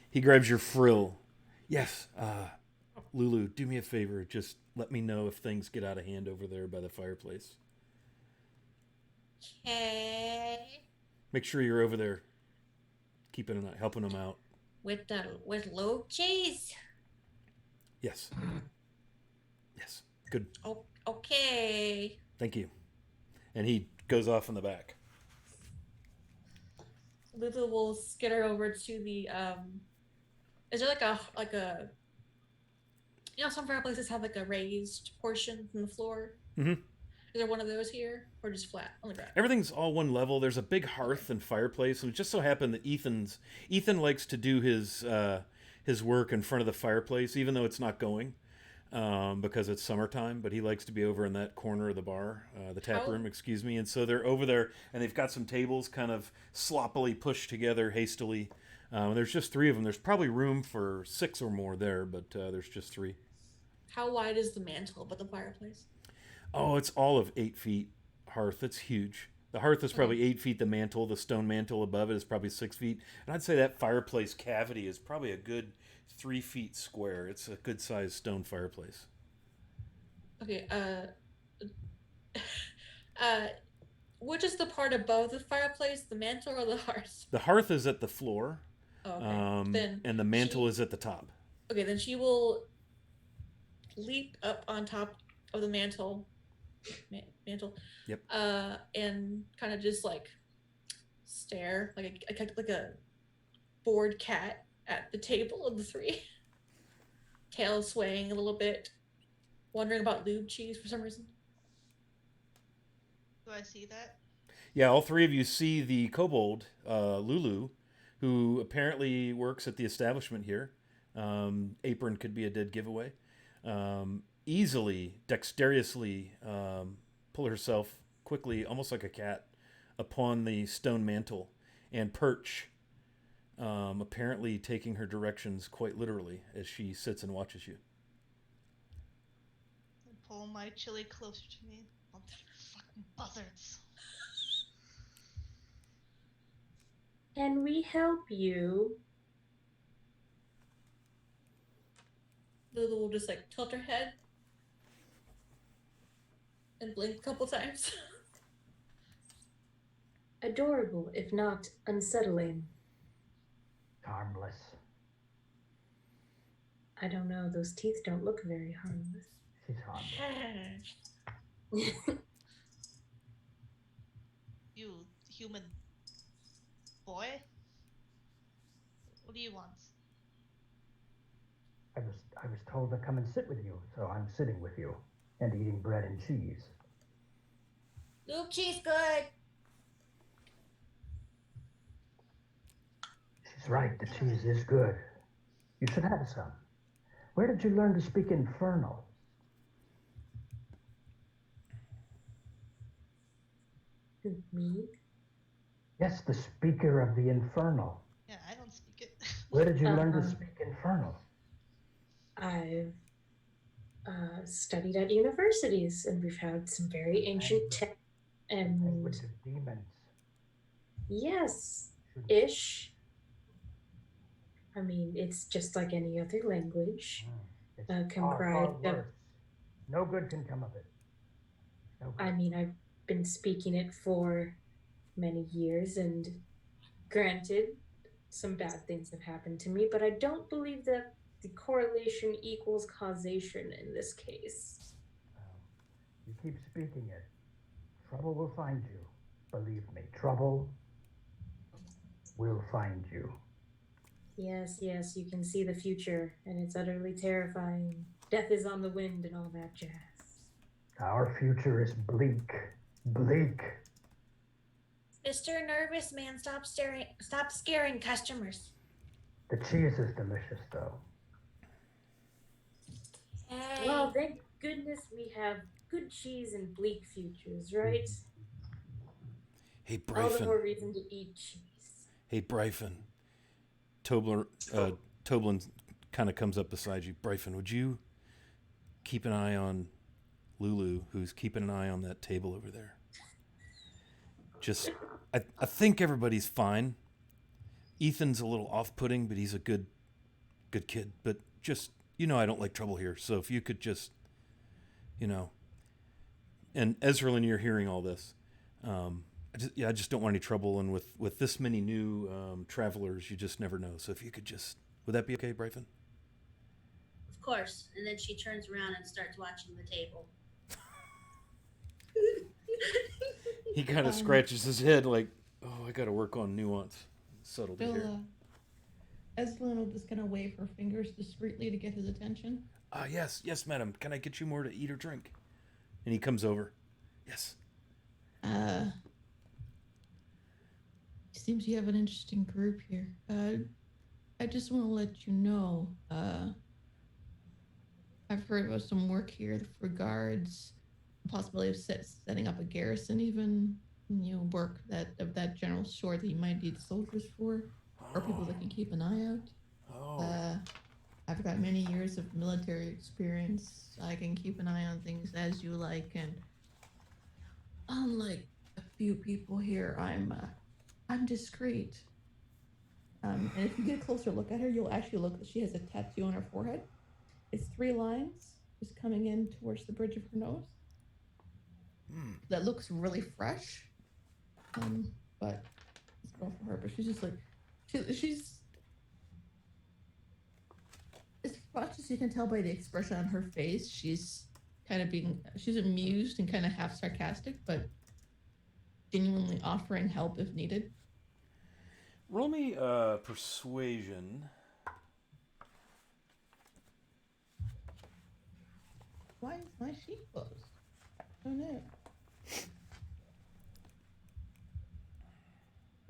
He grabs your frill. Yes, Lulu, do me a favor. Just let me know if things get out of hand over there by the fireplace. Okay. Make sure you're over there, keeping an eye, helping them out. With low cheese. Yes. Yes. Good. Oh, okay. Thank you. And he goes off in the back. Lulu will skitter over to the is there like a some fireplaces have like a raised portion from the floor? Mm-hmm. Is there one of those here, or just flat on the ground? Everything's all one level. There's a big hearth and fireplace, and it just so happened that Ethan likes to do his work in front of the fireplace, even though it's not going, because it's summertime. But he likes to be over in that corner of the bar, the tap room, excuse me. And so they're over there, and they've got some tables kind of sloppily pushed together hastily. There's just 3 of them. There's probably room for 6 or more there, but there's just 3. How wide is the mantle above the fireplace? Oh, it's all of 8 feet hearth. It's huge. The hearth is probably 8 feet. The mantle, the stone mantle above it is probably 6 feet. And I'd say that fireplace cavity is probably a good 3 feet square. It's a good sized stone fireplace. Okay, which is the part above the fireplace, the mantle or the hearth? The hearth is at the floor. Oh, okay. And the mantle is at the top. Okay, then she will leap up on top of the mantle. Yep. And kind of just like stare like a bored cat at the table of the 3. Tail swaying a little bit, wondering about lube cheese for some reason. Do I see that? Yeah, all three of you see the kobold, Lulu, who apparently works at the establishment here. Apron could be a dead giveaway. Easily, dexterously pull herself quickly, almost like a cat, upon the stone mantle and perch, apparently taking her directions quite literally as she sits and watches you. I pull my chili closer to me. Fucking buzzards. Can we help you? Lulu will just like tilt her head and blink a couple times. Adorable, if not unsettling. Harmless. I don't know, those teeth don't look very harmless. She's harmless. You human boy? What do you want? I was told to come and sit with you, so I'm sitting with you and eating bread and cheese. Blue cheese good. She's right, the cheese is good. You should have some. Where did you learn to speak infernal? Me? Yes, the speaker of the infernal. Yeah, I don't speak it. Where did you learn to speak infernal? I've studied at universities, and we've had some very ancient tech. And Language of demons. yes, ish. I mean, it's just like any other language. It's comprised far of. worse. No good can come of it. No good. I mean, I've been speaking it for many years, and granted, some bad things have happened to me, but I don't believe that the correlation equals causation in this case. You keep speaking it. Trouble will find you. Believe me, trouble will find you. Yes, yes, you can see the future, and it's utterly terrifying. Death is on the wind and all that jazz. Our future is bleak. Bleak. Mr. Nervous Man, stop scaring customers. The cheese is delicious, though. Hey. Well, thank goodness we have good cheese and bleak futures, right? Hey, All the more Bryphon. reason to eat cheese. Hey, Bryphon. Toblin kind of comes up beside you. Bryphon, would you keep an eye on Lulu, who's keeping an eye on that table over there? Just, I think everybody's fine. Ethan's a little off-putting, but he's a good kid. But just, I don't like trouble here. So if you could just, and Ezralyn, you're hearing all this. I just don't want any trouble. And with this many new travelers, you just never know. So if you could just, would that be okay, Bryphon? Of course. And then she turns around and starts watching the table. He kind of scratches his head like, oh, I got to work on nuance, subtlety here. Eslin will just kind of wave her fingers discreetly to get his attention. Yes, madam. Can I get you more to eat or drink? And he comes over. Yes. Seems you have an interesting group here. I just want to let you know, I've heard about some work here with regards the possibility of setting up a garrison, even work of that general sort that you might need soldiers for, or people that can keep an eye out. I've got many years of military experience. I can keep an eye on things as you like, and unlike a few people here, I'm discreet. And if you get a closer look at her, you'll actually look that she has a tattoo on her forehead. It's 3 lines just coming in towards the bridge of her nose. That looks really fresh. But it's going for her. But she's just like, she's as much as you can tell by the expression on her face, she's she's amused and kind of half sarcastic, but genuinely offering help if needed. Roll me persuasion. Why is my sheet closed? Oh no.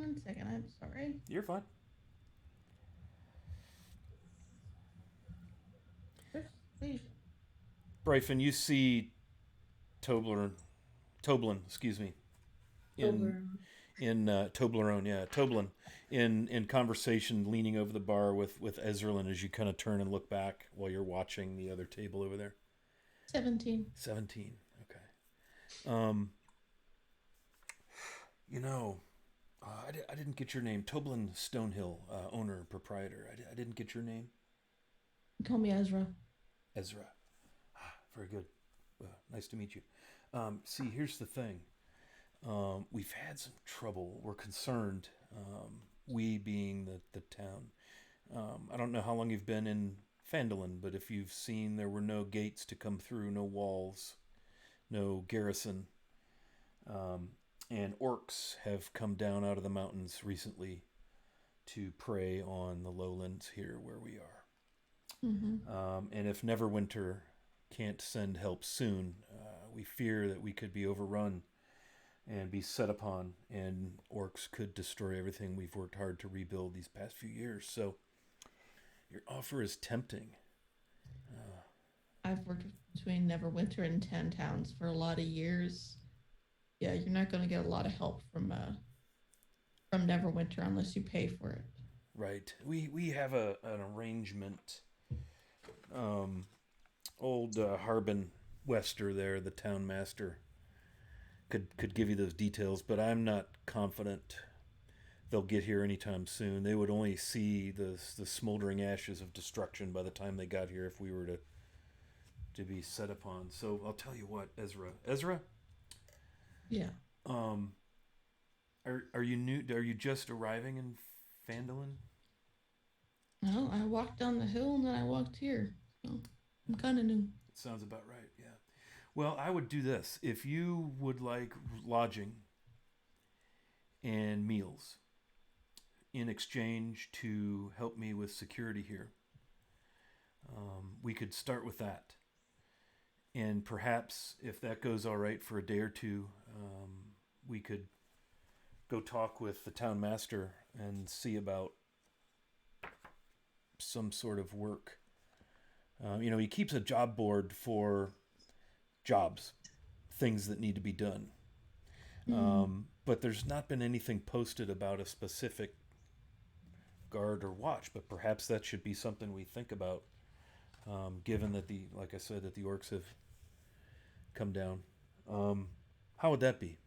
1 second. I'm sorry. You're fine. Persuasion. Bryphon, you see Toblin, excuse me, in Over. Toblerone, yeah, Toblin, in conversation, leaning over the bar with Ezralin as you kind of turn and look back while you're watching the other table over there. 17. 17. Okay. Um, you know, I didn't get your name. Toblin Stonehill, owner, proprietor. I didn't get your name. Call me Ezra. Ezra. Very good. Nice to meet you. See, here's the thing. We've had some trouble. We're concerned. We being the town. I don't know how long you've been in Phandalin, but if you've seen, there were no gates to come through, no walls, no garrison. And orcs have come down out of the mountains recently to prey on the lowlands here where we are. And if Neverwinter can't send help soon, we fear that we could be overrun and be set upon, and orcs could destroy everything we've worked hard to rebuild these past few years. So your offer is tempting. I've worked between Neverwinter and 10 towns for a lot of years. Yeah, you're not going to get a lot of help from Neverwinter unless you pay for it. Right. We have an arrangement. Old Harbin Wester there, the town master, could give you those details, but I'm not confident they'll get here anytime soon. They would only see the smoldering ashes of destruction by the time they got here if we were to be set upon. So I'll tell you what, Ezra. Ezra? Yeah. Are you new? Are you just arriving in Phandalin? Well, I walked down the hill and then I walked here. So I'm kind of new. Sounds about right, yeah. Well, I would do this. If you would like lodging and meals in exchange to help me with security here, we could start with that. And perhaps if that goes all right for a day or two, we could go talk with the town master and see about some sort of work. He keeps a job board for jobs, things that need to be done. But there's not been anything posted about a specific guard or watch, but perhaps that should be something we think about, given that like I said, that the orcs have come down. How would that be?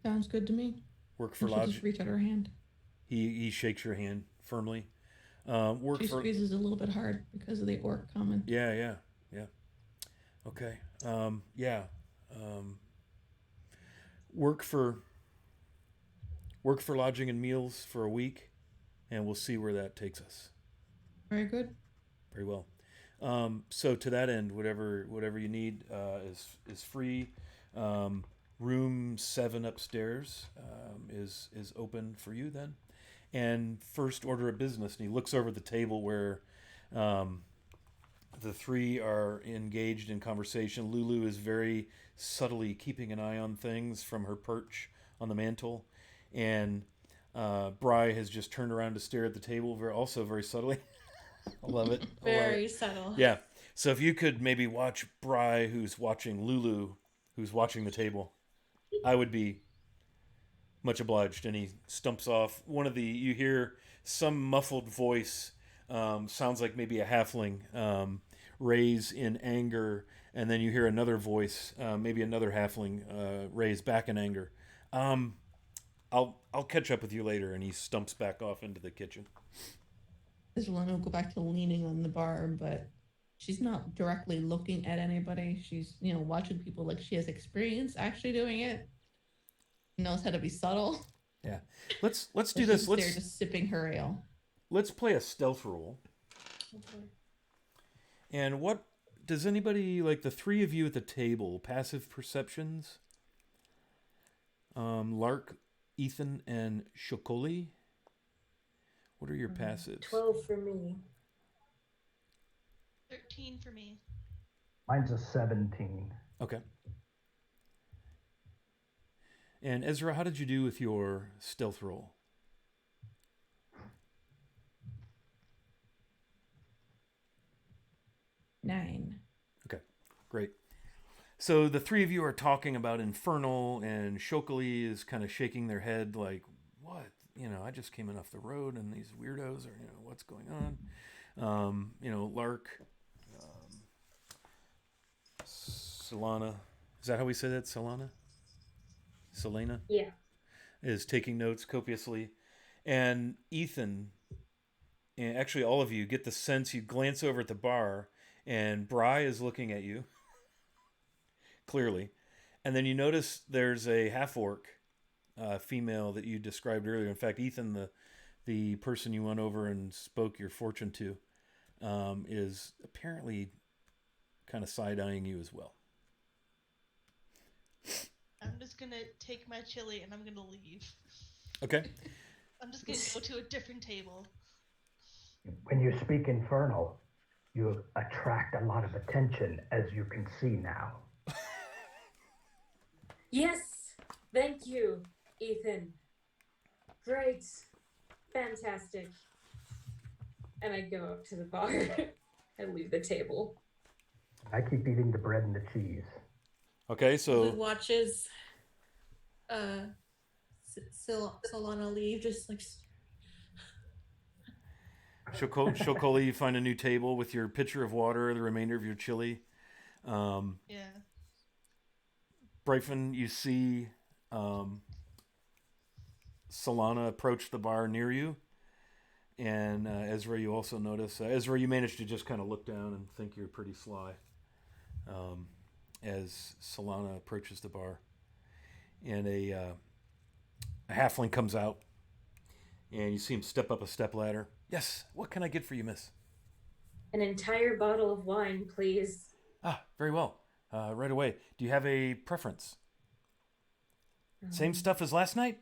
Sounds good to me. Work for She'll lodge. just reach out her hand. He shakes your hand firmly. She squeezes a little bit hard because of the orc comment. Yeah. Okay. Yeah. Work for lodging and meals for a week, and we'll see where that takes us. Very good. Very well. So to that end, whatever you need is free. Room 7 upstairs is open for you then. And first order of business, and he looks over the table where the three are engaged in conversation. Lulu is very subtly keeping an eye on things from her perch on the mantle, and Bry has just turned around to stare at the table, also very subtly. I love it. Very subtle. Yeah. So if you could maybe watch Bry, who's watching Lulu, who's watching the table, I would be much obliged. And he stumps off. You hear some muffled voice, sounds like maybe a halfling, raise in anger, and then you hear another voice, maybe another halfling, raise back in anger. I'll catch up with you later. And he stumps back off into the kitchen. Isolana will go back to leaning on the bar, but she's not directly looking at anybody. She's, watching people like she has experience actually doing it. Knows how to be subtle. Yeah. Let's do this. They're just sipping her ale. Let's play a stealth roll. Okay. And what does anybody, like the three of you at the table, passive perceptions? Lark, Ethan, and Shokoli. What are your passives? 12 for me. 13 for me. Mine's a 17. Okay. And Ezra, how did you do with your stealth roll? 9. Okay, great. So the three of you are talking about Infernal, and Shokali is kind of shaking their head like, what? I just came in off the road, and these weirdos are, what's going on? Lark, Solana, is that how we say that? Solana? Selena? Yeah. Is taking notes copiously. And Ethan, and actually all of you, get the sense you glance over at the bar, and Bry is looking at you, clearly. And then you notice there's a half-orc female that you described earlier. In fact, Ethan, the person you went over and spoke your fortune to, is apparently kind of side-eyeing you as well. I'm just gonna take my chili and I'm gonna leave. Okay. I'm just gonna go to a different table. When you speak Infernal, you attract a lot of attention, as you can see now. Yes. Thank you, Ethan. Great. Fantastic. And I go up to the bar and leave the table. I keep eating the bread and the cheese. Okay, Lou so watches Solana leave, just like Shokoli, you find a new table with your pitcher of water, the remainder of your chili. Yeah. Bryphon, you see Solana approach the bar near you. And Ezra, you also notice. Ezra, you managed to just kind of look down and think you're pretty sly as Solana approaches the bar. And a halfling comes out, and you see him step up a step ladder. Yes, what can I get for you, miss? An entire bottle of wine, please. Ah, very well. Right away. Do you have a preference? Same stuff as last night?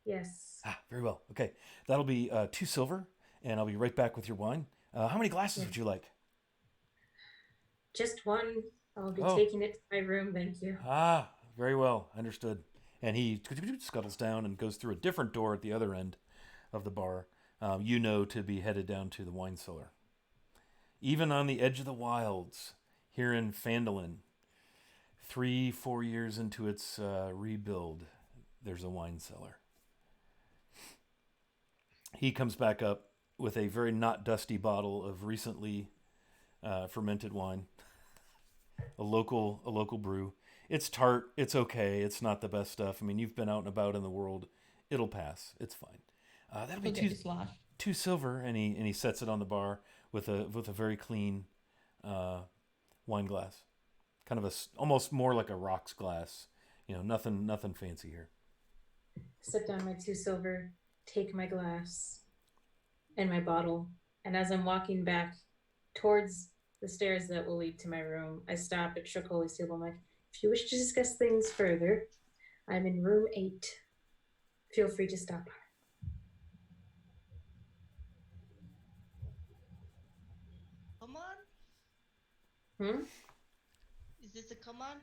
Yes. Ah, very well. Okay. That'll be 2 silver, and I'll be right back with your wine. How many glasses would you like? Just one. I'll be taking it to my room, thank you. Ah, very well. Understood. And he scuttles down and goes through a different door at the other end of the bar, to be headed down to the wine cellar. Even on the edge of the wilds, here in Phandalin, 3-4 years into its rebuild, there's a wine cellar. He comes back up with a very not dusty bottle of recently fermented wine, a local brew. It's tart. It's okay. It's not the best stuff. I mean, you've been out and about in the world. It'll pass. It's fine. That'll be two silver, and he sets it on the bar with a very clean wine glass, kind of almost more like a rocks glass. Nothing fancy here. Set down my 2 silver, take my glass and my bottle, and as I'm walking back towards the stairs that will lead to my room, I stop at Shokoli's table. I'm like, if you wish to discuss things further, I'm in room 8. Feel free to stop. Come on? Is this a come on?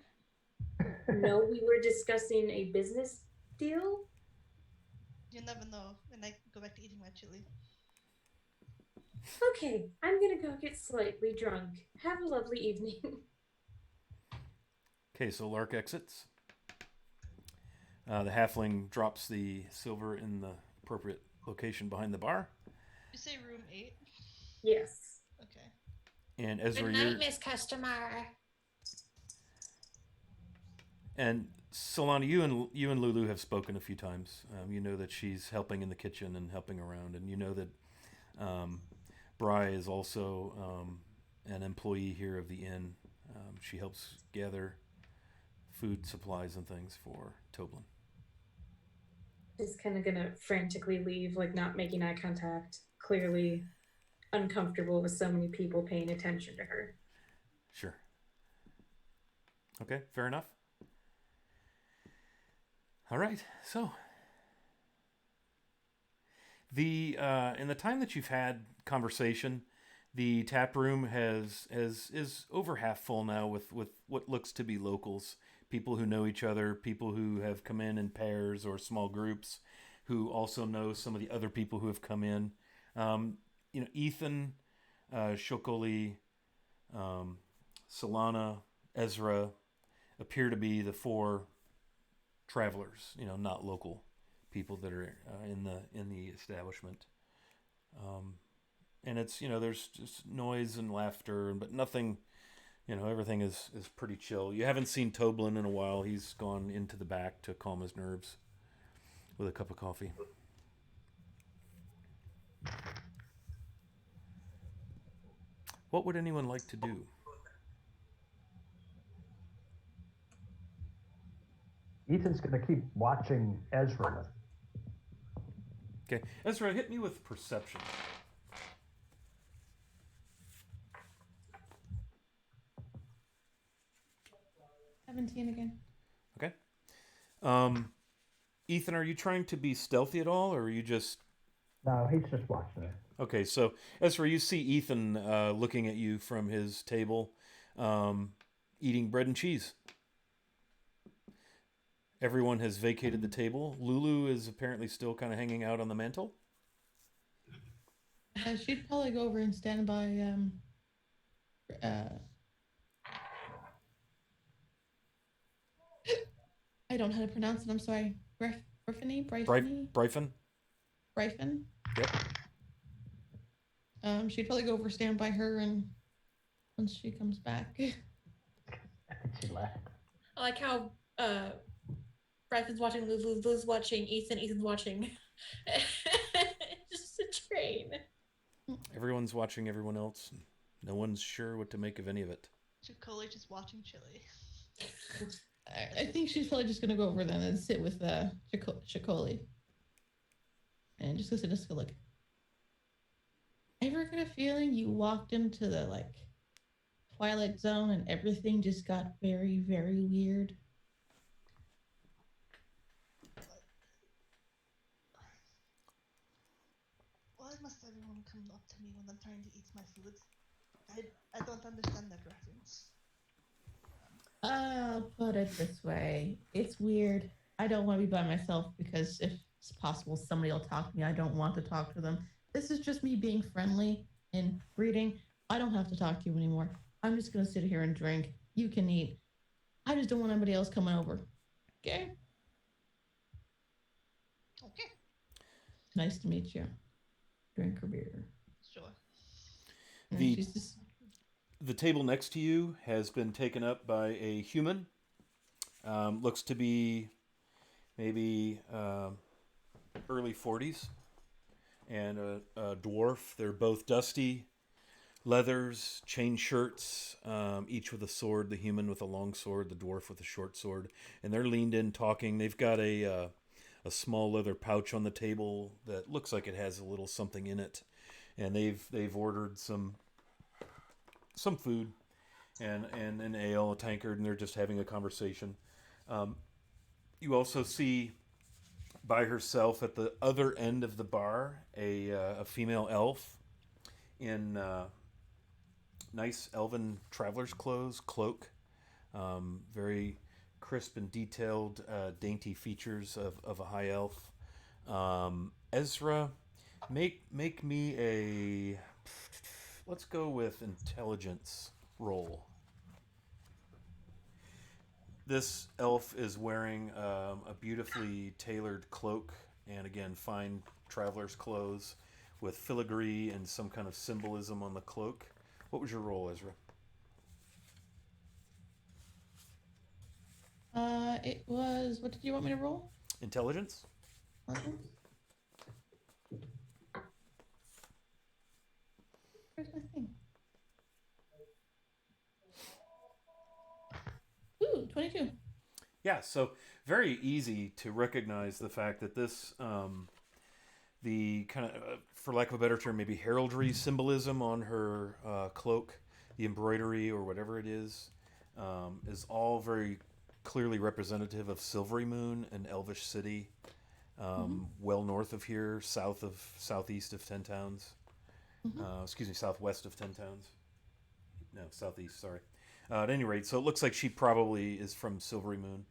No, we were discussing a business deal. You never know. And I go back to eating my chili. Okay, I'm gonna go get slightly drunk. Have a lovely evening. Okay, so Lark exits. The halfling drops the silver in the appropriate location behind the bar. You say room 8? Yes. Okay. And Ezra, good night, Miss Customer. And Solana, you and Lulu have spoken a few times. You know that she's helping in the kitchen and helping around, and you know that Bry is also an employee here of the inn. She helps gather food supplies and things for Toblin. Just kind of gonna frantically leave, like not making eye contact, clearly uncomfortable with so many people paying attention to her. Sure. Okay, fair enough. All right, so in the time that you've had conversation, the tap room is over half full now with what looks to be locals, people who know each other, people who have come in pairs or small groups, who also know some of the other people who have come in. Ethan, Shokoli, Solana, Ezra appear to be the four travelers. Not local people that are in the establishment. And it's there's just noise and laughter, but nothing. Everything is pretty chill. You haven't seen Toblin in a while. He's gone into the back to calm his nerves with a cup of coffee. What would anyone like to do? Ethan's going to keep watching Ezra. Okay, Ezra, hit me with perception. 17 again. Okay. Ethan, are you trying to be stealthy at all, or are you just... No, he's just watching it. Okay, so Ezra, you see Ethan looking at you from his table, eating bread and cheese. Everyone has vacated the table. Lulu is apparently still kind of hanging out on the mantle. She'd probably go over and stand by I don't know how to pronounce it, I'm sorry. Bryphony? Bryphon? Bryphon? Yep. She'd probably go over, stand by her, and once she comes back. I think she laughed. I like how Bryphon's watching Lulu's watching Ethan, Ethan's watching. Just a train. Everyone's watching everyone else. No one's sure what to make of any of it. Chikoli just watching Chili. I think she's probably just gonna go over then and sit with Shikoli. And just go look. Ever get a feeling you walked into the Twilight Zone and everything just got very, very weird? Why must everyone come up to me when I'm trying to eat my food? I don't understand that reference. I'll put it this way. It's weird. I don't want to be by myself because if it's possible somebody will talk to me. I don't want to talk to them. This is just me being friendly and greeting. I don't have to talk to you anymore. I'm just going to sit here and drink. You can eat. I just don't want anybody else coming over. Okay? Okay. Nice to meet you. Drink a beer. Sure. The table next to you has been taken up by a human. Looks to be maybe early 40s. And a dwarf. They're both dusty. Leathers, chain shirts, each with a sword. The human with a long sword, the dwarf with a short sword. And they're leaned in talking. They've got a small leather pouch on the table that looks like it has a little something in it. And they've ordered some food and an ale, a tankard, and they're just having a conversation. You also see by herself at the other end of the bar a female elf in nice elven traveler's clothes, cloak, very crisp and detailed, dainty features of a high elf. Ezra, make me a... Let's go with intelligence roll. This elf is wearing a beautifully tailored cloak and, again, fine traveler's clothes with filigree and some kind of symbolism on the cloak. What was your roll, Ezra? It was... What did you want me to roll? Intelligence? Where's my thing? Ooh, 22. Yeah, so very easy to recognize the fact that this, the kind of, for lack of a better term, maybe heraldry symbolism on her cloak, the embroidery or whatever it is all very clearly representative of Silvery Moon, an elvish city, well north of here, southeast of 10 Towns. Southwest of 10 Towns. No, southeast, sorry. At any rate, so it looks like she probably is from Silvery Moon.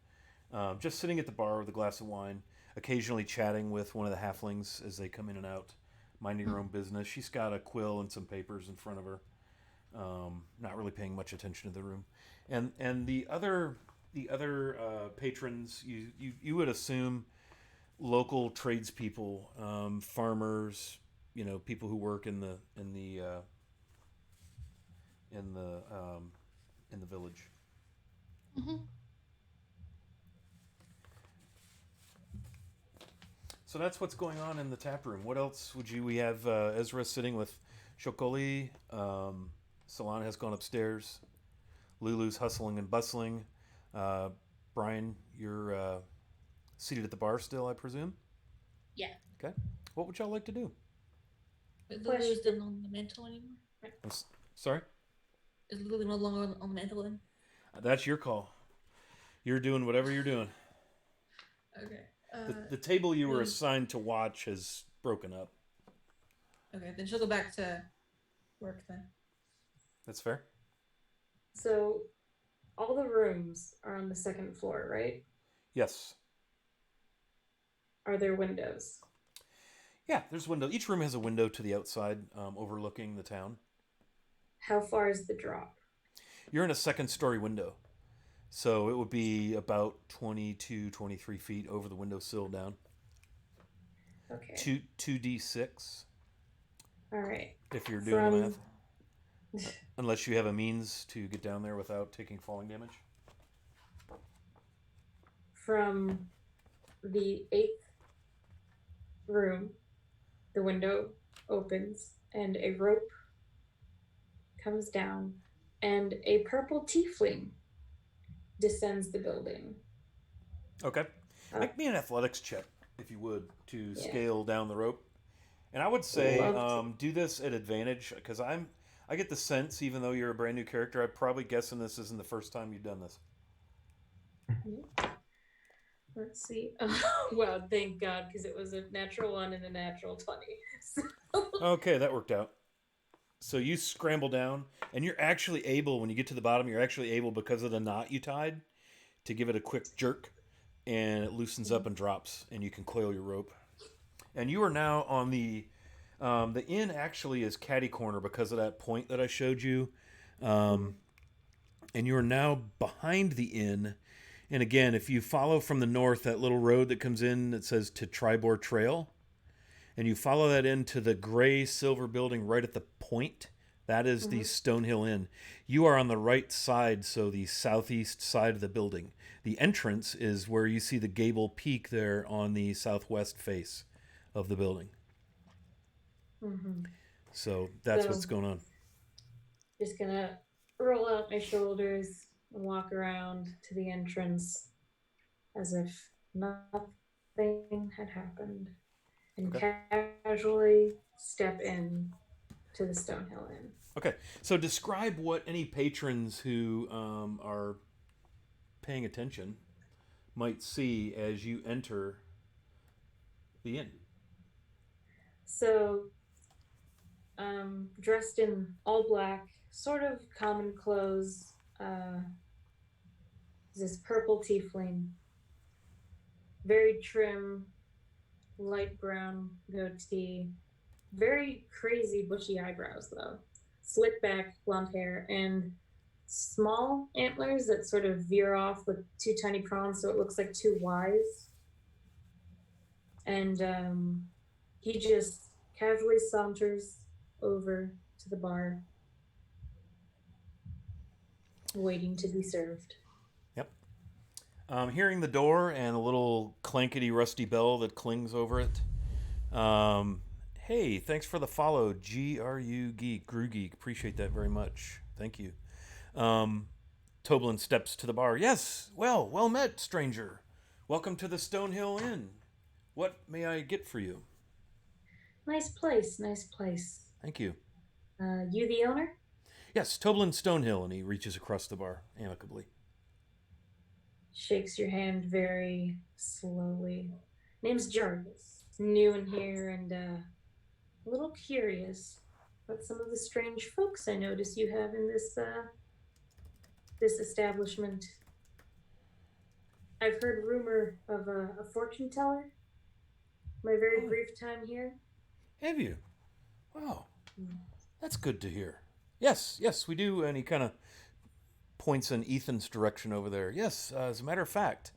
Just sitting at the bar with a glass of wine, occasionally chatting with one of the halflings as they come in and out, minding her own business. She's got a quill and some papers in front of her, not really paying much attention to the room. And the other patrons, you would assume local tradespeople, farmers, people who work in the village. Mm-hmm. So that's what's going on in the tap room. What else would you? We have Ezra sitting with Shokoli. Solana has gone upstairs. Lulu's hustling and bustling. Brian, you're seated at the bar still, I presume. Yeah. Okay. What would y'all like to do? Is Lulu still on the mantle anymore? Sorry. Is Lulu no longer on the mantle then? That's your call. You're doing whatever you're doing. Okay. The table you were assigned to watch has broken up. Okay, then she'll go back to work then. That's fair. So, all the rooms are on the second floor, right? Yes. Are there windows? Yeah, there's window. Each room has a window to the outside, overlooking the town. How far is the drop? You're in a second-story window, so it would be about 22, 23 feet over the windowsill down. Okay. 2d6. All right. If you're doing the math. Unless you have a means to get down there without taking falling damage. From the 8th room, the window opens and a rope comes down and a purple tiefling descends the building. Okay. Make me an athletics check, if you would, to scale down the rope. And I would say do this at advantage, because I get the sense, even though you're a brand new character, I'm probably guessing this isn't the first time you've done this. Let's see. Oh, wow, thank God, because it was a natural 1 and a natural 20. So. Okay, that worked out. So you scramble down, and you're actually able, when you get to the bottom, you're actually able, because of the knot you tied, to give it a quick jerk, and it loosens up and drops, and you can coil your rope. And you are now on the inn actually is catty corner because of that point that I showed you. And you are now behind the inn. And again, if you follow from the north, that little road that comes in that says to Tribor Trail, and you follow that into the gray silver building right at the point, that is the Stonehill Inn. You are on the right side, so the southeast side of the building. The entrance is where you see the gable peak there on the southwest face of the building. So that's what's going on. Just gonna roll out my shoulders and walk around to the entrance as if nothing had happened, and casually step in to the Stonehill Inn. Okay, so describe what any patrons who are paying attention might see as you enter the inn. So, dressed in all black, sort of common clothes, this purple tiefling, very trim, light brown goatee, very crazy bushy eyebrows though, slick back blonde hair, and small antlers that sort of veer off with 2 tiny prongs, so it looks like 2 Ys. And he just casually saunters over to the bar, waiting to be served. Yep. Hearing the door and a little clankety rusty bell that clings over it. Hey, thanks for the follow, GRU Geek, Gru Geek. Appreciate that very much. Thank you. Toblin steps to the bar. Yes, well met, stranger. Welcome to the Stonehill Inn. What may I get for you? Nice place, nice place. Thank you. You the owner? Yes, Toblin Stonehill, and he reaches across the bar amicably. Shakes your hand very slowly. Name's Jarvis. New in here and a little curious about some of the strange folks I notice you have in this this establishment. I've heard rumor of a fortune teller. My very brief time here. Have you? Wow, that's good to hear. Yes, yes, we do. And he kind of points in Ethan's direction over there. Yes, as a matter of fact,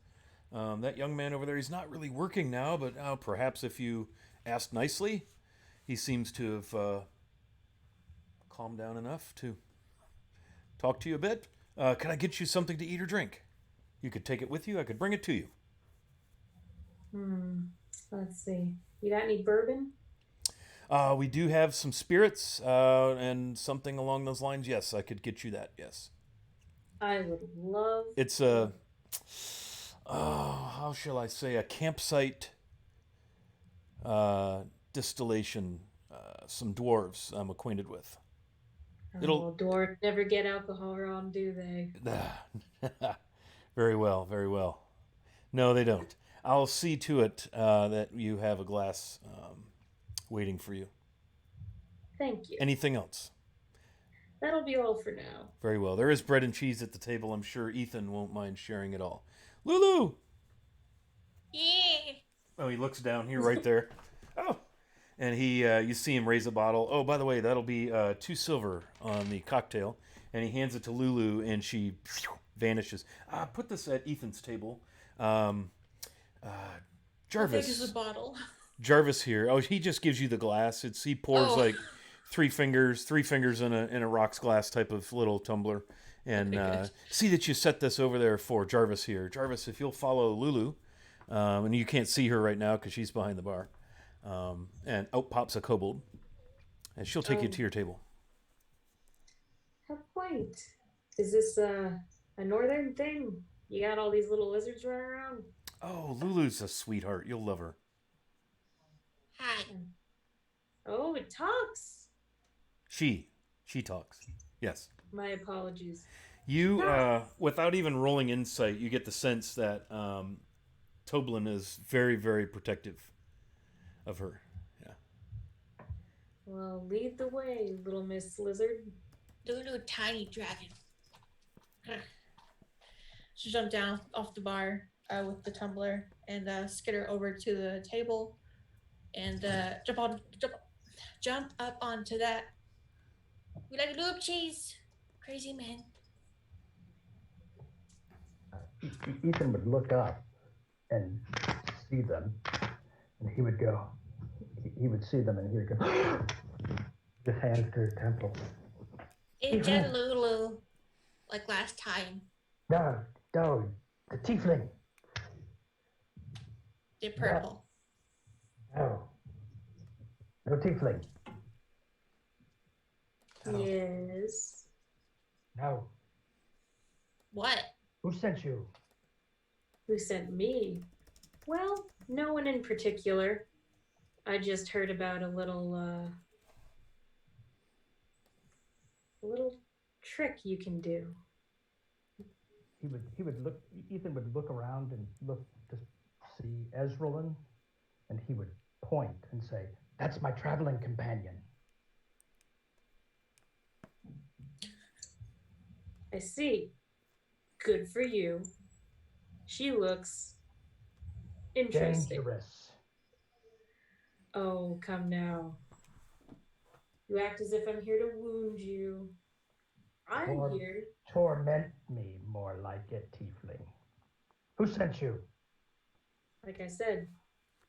that young man over there, he's not really working now, but perhaps if you asked nicely, he seems to have calmed down enough to talk to you a bit. Can I get you something to eat or drink? You could take it with you. I could bring it to you. Let's see. You got any bourbon? We do have some spirits and something along those lines. Yes, I could get you that. Yes. I would love. It's a, how shall I say, a campsite distillation. Some dwarves I'm acquainted with. Oh, dwarves never get alcohol wrong, do they? Very well, very well. No, they don't. I'll see to it that you have a glass waiting for you. Thank you. Anything else? That'll be all for now. Very well. There is bread and cheese at the table. I'm sure Ethan won't mind sharing it all. Lulu! Yeah. Oh, he looks down here right there. Oh! And you see him raise a bottle. Oh, by the way, that'll be 2 silver on the cocktail. And he hands it to Lulu, and she vanishes. Put this at Ethan's table. How Jarvis. big is the bottle? Jarvis here. Oh, he just gives you the glass. He pours like 3 fingers in a rocks glass type of little tumbler. And see that you set this over there for Jarvis here. Jarvis, if you'll follow Lulu, and you can't see her right now because she's behind the bar. And out pops a kobold, and she'll take you to your table. How quaint. Is this a northern thing? You got all these little lizards running around? Oh, Lulu's a sweetheart. You'll love her. Hi. Oh, it talks. She talks. Yes. My apologies. You, without even rolling insight, you get the sense that Toblin is very, very protective of her. Yeah. Well, lead the way, little Miss Lizard. Lulu, tiny dragon. She jumped down off the bar with the tumbler and skitter over to the table and jump up onto that. We like loop cheese, crazy man. Ethan would look up and see them, and he would go. He would see them, and he would go. Just hands to his temple. It's a Lulu, like last time. No, the tiefling. They're purple. No tiefling. No. Yes. No. What? Who sent you? Who sent me? Well, no one in particular. I just heard about a little trick you can do. He would look. Ethan would look around and look to see Ezralin, and he would point and say, "That's my traveling companion." I see. Good for you. She looks interesting. Dangerous. Oh, come now. You act as if I'm here to wound you. I'm here. Torment me more like it, tiefling. Who sent you? Like I said,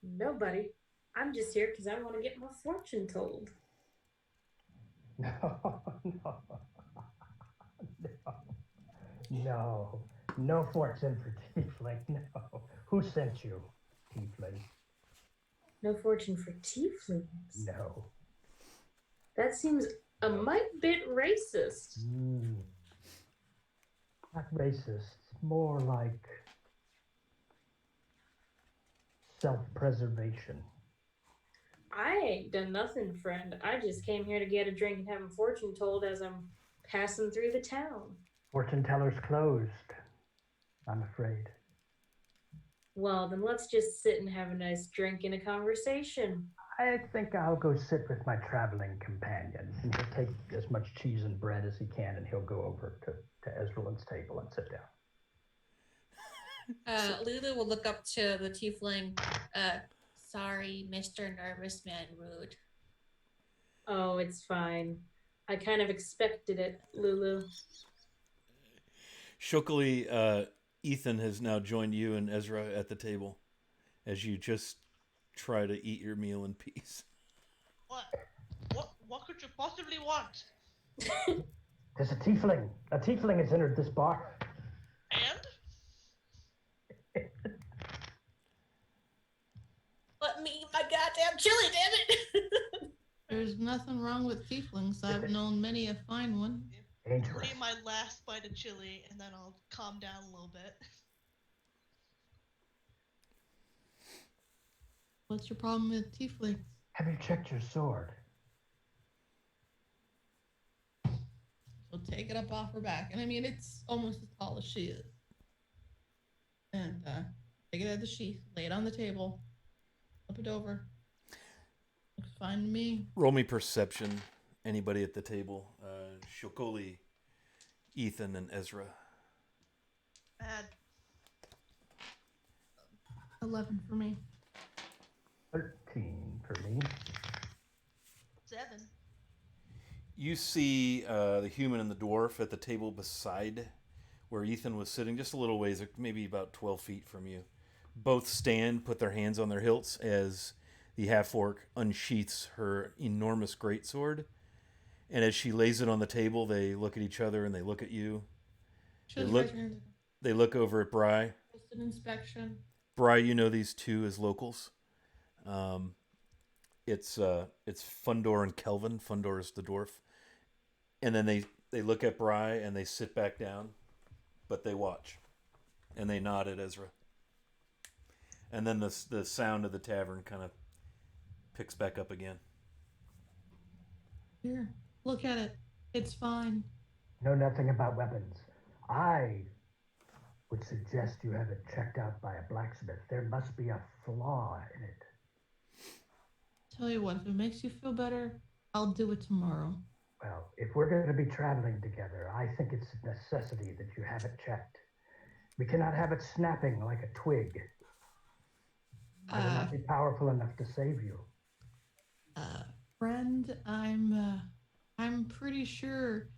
nobody. I'm just here because I want to get my fortune told. No fortune for tiefling. No. Who sent you, tiefling? No fortune for tieflings. No. That seems a mite bit racist. Not racist. More like self-preservation. I ain't done nothing, friend. I just came here to get a drink and have a fortune told as I'm passing through the town. Fortune teller's closed, I'm afraid. Well, then let's just sit and have a nice drink and a conversation. I think I'll go sit with my traveling companion, and he'll take as much cheese and bread as he can, and he'll go over to Ezrelin's table and sit down. Lulu will look up to the tiefling. Sorry, Mr. Nervous Man Rude. Oh, it's fine. I kind of expected it, Lulu. Shokily, Ethan has now joined you and Ezra at the table as you just try to eat your meal in peace. What? What could you possibly want? There's a tiefling. A tiefling has entered this bar. And? Let me eat my goddamn chili, damn it! There's nothing wrong with tieflings. I've known many a fine one. Dangerous. Eat my last bite of chili, and then I'll calm down a little bit. What's your problem with tieflings? Have you checked your sword? So take it up off her back. And I mean, it's almost as tall as she is. And take it out of the sheath, lay it on the table, flip it over. Looks fine to me. Roll me perception. Anybody at the table? Shokoli, Ethan, and Ezra. Bad. 11 for me. 13 for me. 7. You see the human and the dwarf at the table beside where Ethan was sitting, just a little ways, maybe about 12 feet from you. Both stand, put their hands on their hilts as the half-orc unsheaths her enormous greatsword. And as she lays it on the table, they look at each other and they look at you. They look over at Bry. Just an inspection. Bry, you know these two as locals. It's Fundor and Kelvin. Fundor is the dwarf. And then they look at Bry and they sit back down, but they watch. And they nod at Ezra. And then the sound of the tavern kind of picks back up again. Here, look at it. It's fine. Know nothing about weapons. I would suggest you have it checked out by a blacksmith. There must be a flaw in it. Tell you what, if it makes you feel better, I'll do it tomorrow. Well, if we're going to be traveling together, I think it's a necessity that you have it checked. We cannot have it snapping like a twig. I will not be powerful enough to save you. Friend, I'm pretty sure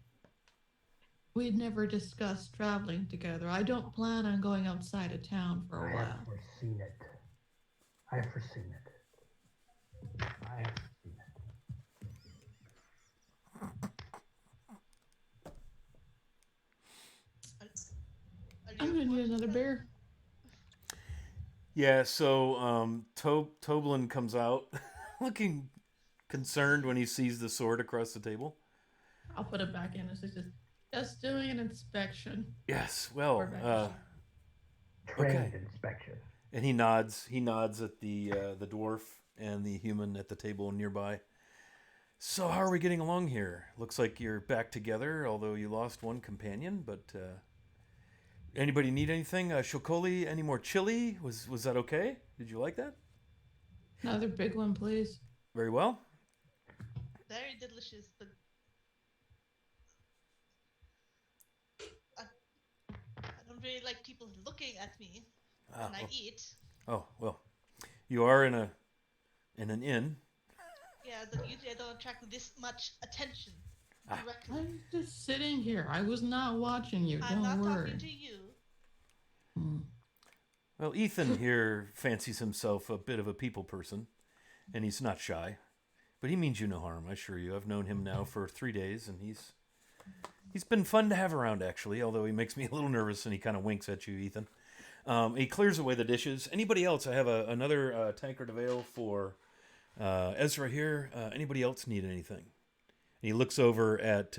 we'd never discussed traveling together. I don't plan on going outside of town for a while. I have foreseen it. I have foreseen it. I have foreseen it. I'm gonna need another beer. Yeah, so Toblin comes out looking concerned when he sees the sword across the table. I'll put it back in. It's just doing an inspection. Yes, well, trained inspection. And he nods at the dwarf and the human at the table nearby. So how are we getting along here? Looks like you're back together, although you lost one companion, but anybody need anything? Shokoli, any more chili? Was that okay? Did you like that? Another big one, please. Very well. Very delicious, but I don't really like people looking at me when I eat. Oh, well. You are in an inn. Yeah, but usually I don't attract this much attention directly. I'm just sitting here. I was not watching you. I'm Don't not worry. talking to you. Well, Ethan here fancies himself a bit of a people person, and he's not shy. But he means you no harm, I assure you. I've known him now for 3 days, and he's been fun to have around, actually, although he makes me a little nervous, and he kind of winks at you, Ethan. He clears away the dishes. Anybody else? I have another tankard of ale for Ezra here. Anybody else need anything? And he looks over at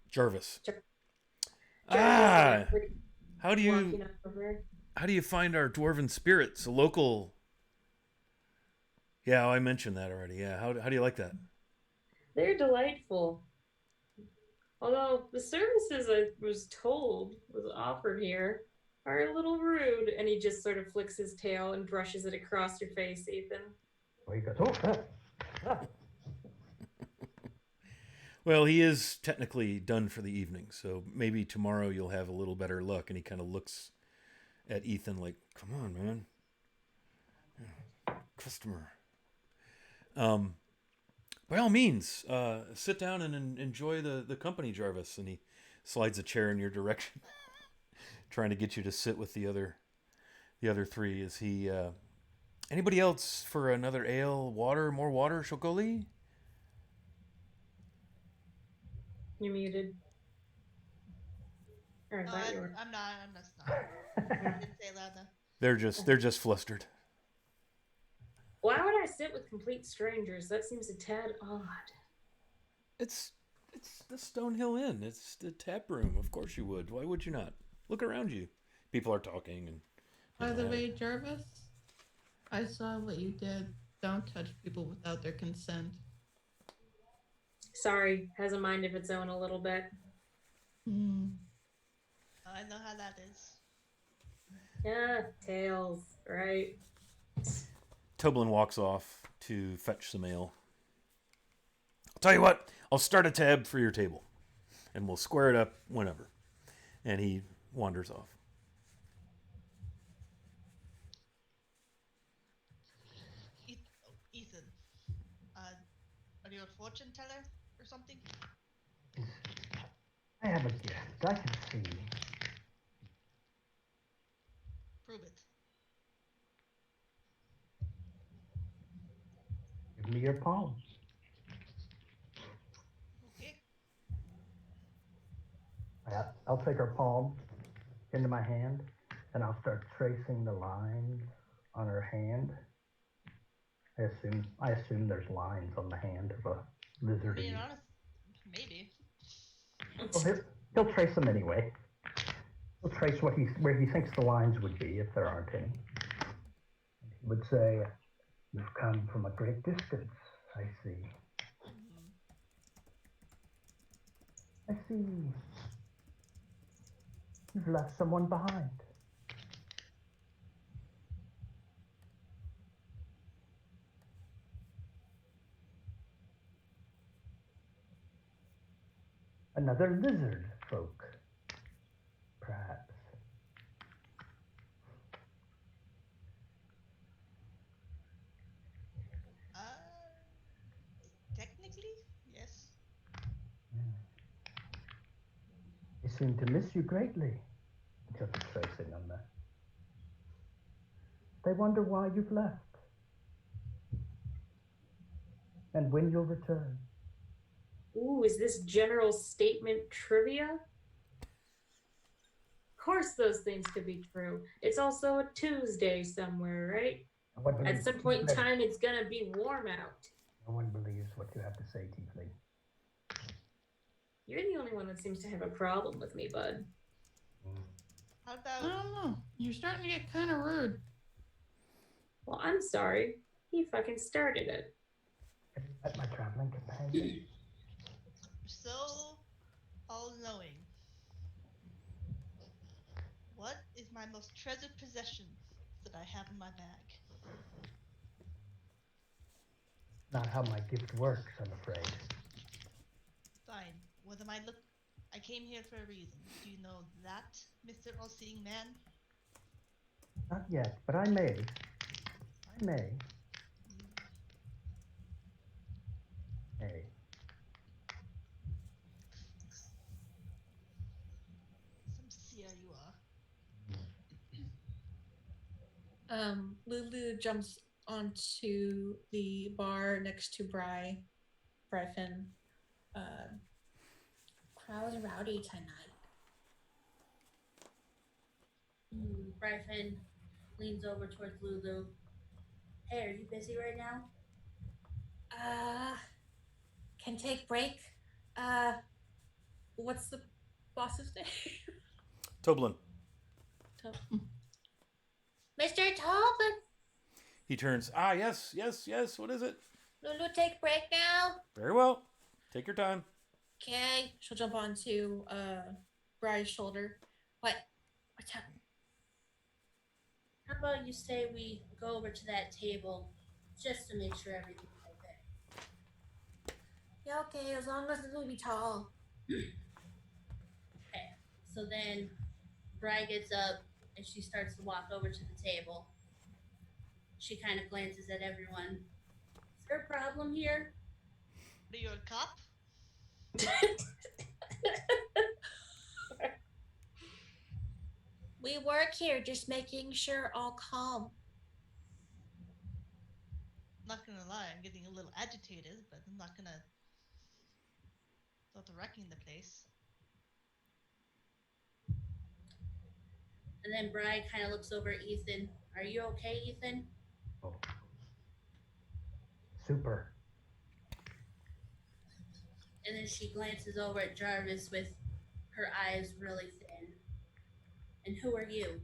Jarvis. How do you find our dwarven spirits? A local. Yeah, I mentioned that already. Yeah, how do you like that? They're delightful. Although the services I was told was offered here are a little rude. And he just sort of flicks his tail and brushes it across your face, Ethan. He goes, oh. Well, he is technically done for the evening, so maybe tomorrow you'll have a little better luck. And he kind of looks at Ethan like, "Come on, man, customer." By all means, sit down and enjoy the company, Jarvis. And he slides a chair in your direction, trying to get you to sit with the other three. Is he? Anybody else for another ale, water, more water, Shokoli? You're muted. Or I No, thought you were. I'm not. I'm just not. I didn't say it loud enough. They're just flustered. Why would I sit with complete strangers? That seems a tad odd. It's the Stonehill Inn. It's the tap room. Of course you would. Why would you not? Look around you. People are talking and. By the way, Jarvis, I saw what you did. Don't touch people without their consent. Sorry, has a mind of its own a little bit. Hmm. Oh, I know how that is. Yeah, tails, right? Toblin walks off to fetch some ale. I'll tell you what. I'll start a tab for your table, and we'll square it up whenever. And he wanders off. Ethan, are you a fortune teller or something? I have a gift. I can see. Prove it. Give me your palm. Okay. I'll take her palm into my hand, and I'll start tracing the lines on her hand. I assume there's lines on the hand of a lizard. Being honest, maybe. Well, he'll trace them anyway. He'll trace where he thinks the lines would be, if there aren't any. He would say, "You've come from a great distance, I see. I see. You've left someone behind." Another lizard folk, perhaps. Technically, yes. They seem to miss you greatly. Just tracing on that. They wonder why you've left. And when you'll return. Ooh, is this general statement trivia? Of course those things could be true. It's also a Tuesday somewhere, right? At some point in time, it's gonna be warm out. No one believes what you have to say, Tiefling. You're the only one that seems to have a problem with me, bud. How I about don't know. You're starting to get kind of rude. Well, I'm sorry. He fucking started it. Have you met my traveling companion? so all-knowing? What is my most treasured possession that I have in my bag? Not how my gift works, I'm afraid. Fine. What am I look? I came here for a reason. Do you know that, Mr. All-Seeing Man? Not yet, but I may. I may. Hey. Some seer you are. Lulu jumps onto the bar next to Bryfin. Crowd's rowdy tonight. Bryfin leans over towards Lulu. Hey, are you busy right now? Can take break. What's the boss's name? Toblin. Mr. Tobin. He turns. Ah, yes. What is it? Lulu, take break now. Very well. Take your time. Okay. She'll jump onto Bry's shoulder. What's up? How about you say we go over to that table just to make sure everything's okay? Yeah, okay, as long as it's gonna be tall. Okay. So then Bri gets up and she starts to walk over to the table. She kind of glances at everyone. Is there a problem here? Are you a cop? We work here just making sure all calm. Not gonna lie, I'm getting a little agitated, but I'm not gonna start wrecking the place. And then Bri kind of looks over at Ethan. Are you okay, Ethan? Oh, super. And then she glances over at Jarvis with her eyes really thin. And who are you?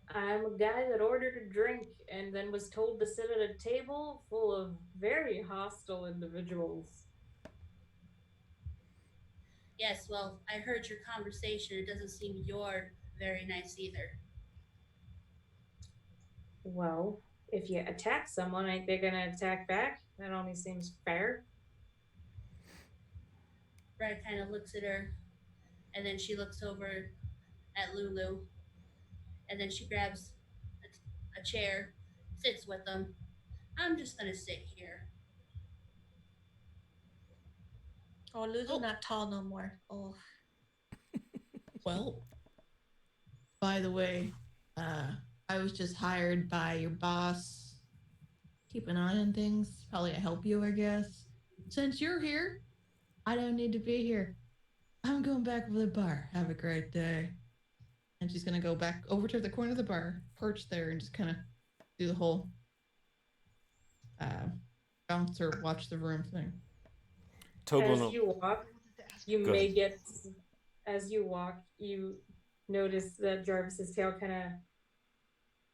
I'm a guy that ordered a drink and then was told to sit at a table full of very hostile individuals. Yes, well, I heard your conversation. It doesn't seem you're very nice either. Well, if you attack someone, ain't they gonna attack back? That only seems fair. Bri kind of looks at her, and then she looks over at Lulu, and then she grabs a chair, sits with them. I'm just gonna sit here. Oh, Lulu Oh. not tall no more. Oh, Well, by the way, I was just hired by your boss. Keep an eye on things. Probably to help you, I guess. Since you're here, I don't need to be here. I'm going back over the bar. Have a great day. And she's gonna go back over to the corner of the bar, perch there, and just kind of do the whole bounce or watch the room thing. Toblin, As you walk, you Go may ahead. get, as you walk, you notice that Jarvis's tail kind of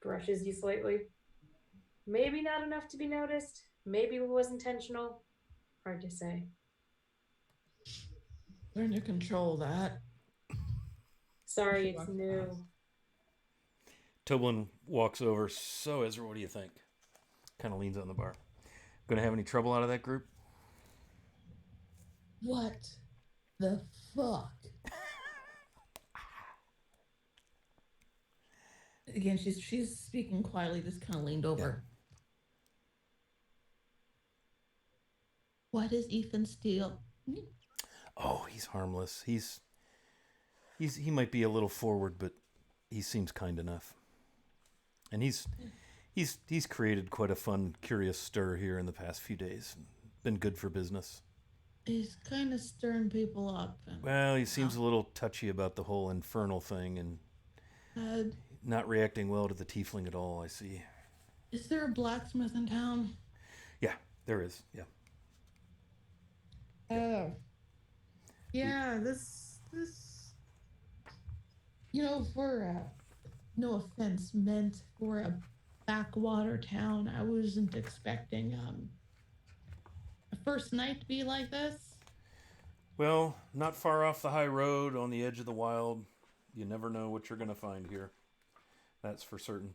brushes you slightly. Maybe not enough to be noticed. Maybe it was intentional. Hard to say. Learn to control that. Sorry, it's new. Toblin walks over. So, Ezra, what do you think? Kind of leans on the bar. Gonna have any trouble out of that group? What the fuck? Again, she's speaking quietly, just kind of leaned over. What is Ethan Steele? Oh, he's harmless. He might be a little forward, but he seems kind enough. And he's created quite a fun, curious stir here in the past few days. Been good for business. He's kind of stirring people up. Well, he seems a little touchy about the whole infernal thing and not reacting well to the tiefling at all, I see. Is there a blacksmith in town? Yeah, there is. Yeah. Oh. Yeah, this for no offense meant for a backwater town, I wasn't expecting a first night to be like this. Well, not far off the high road on the edge of the wild. You never know what you're going to find here. That's for certain.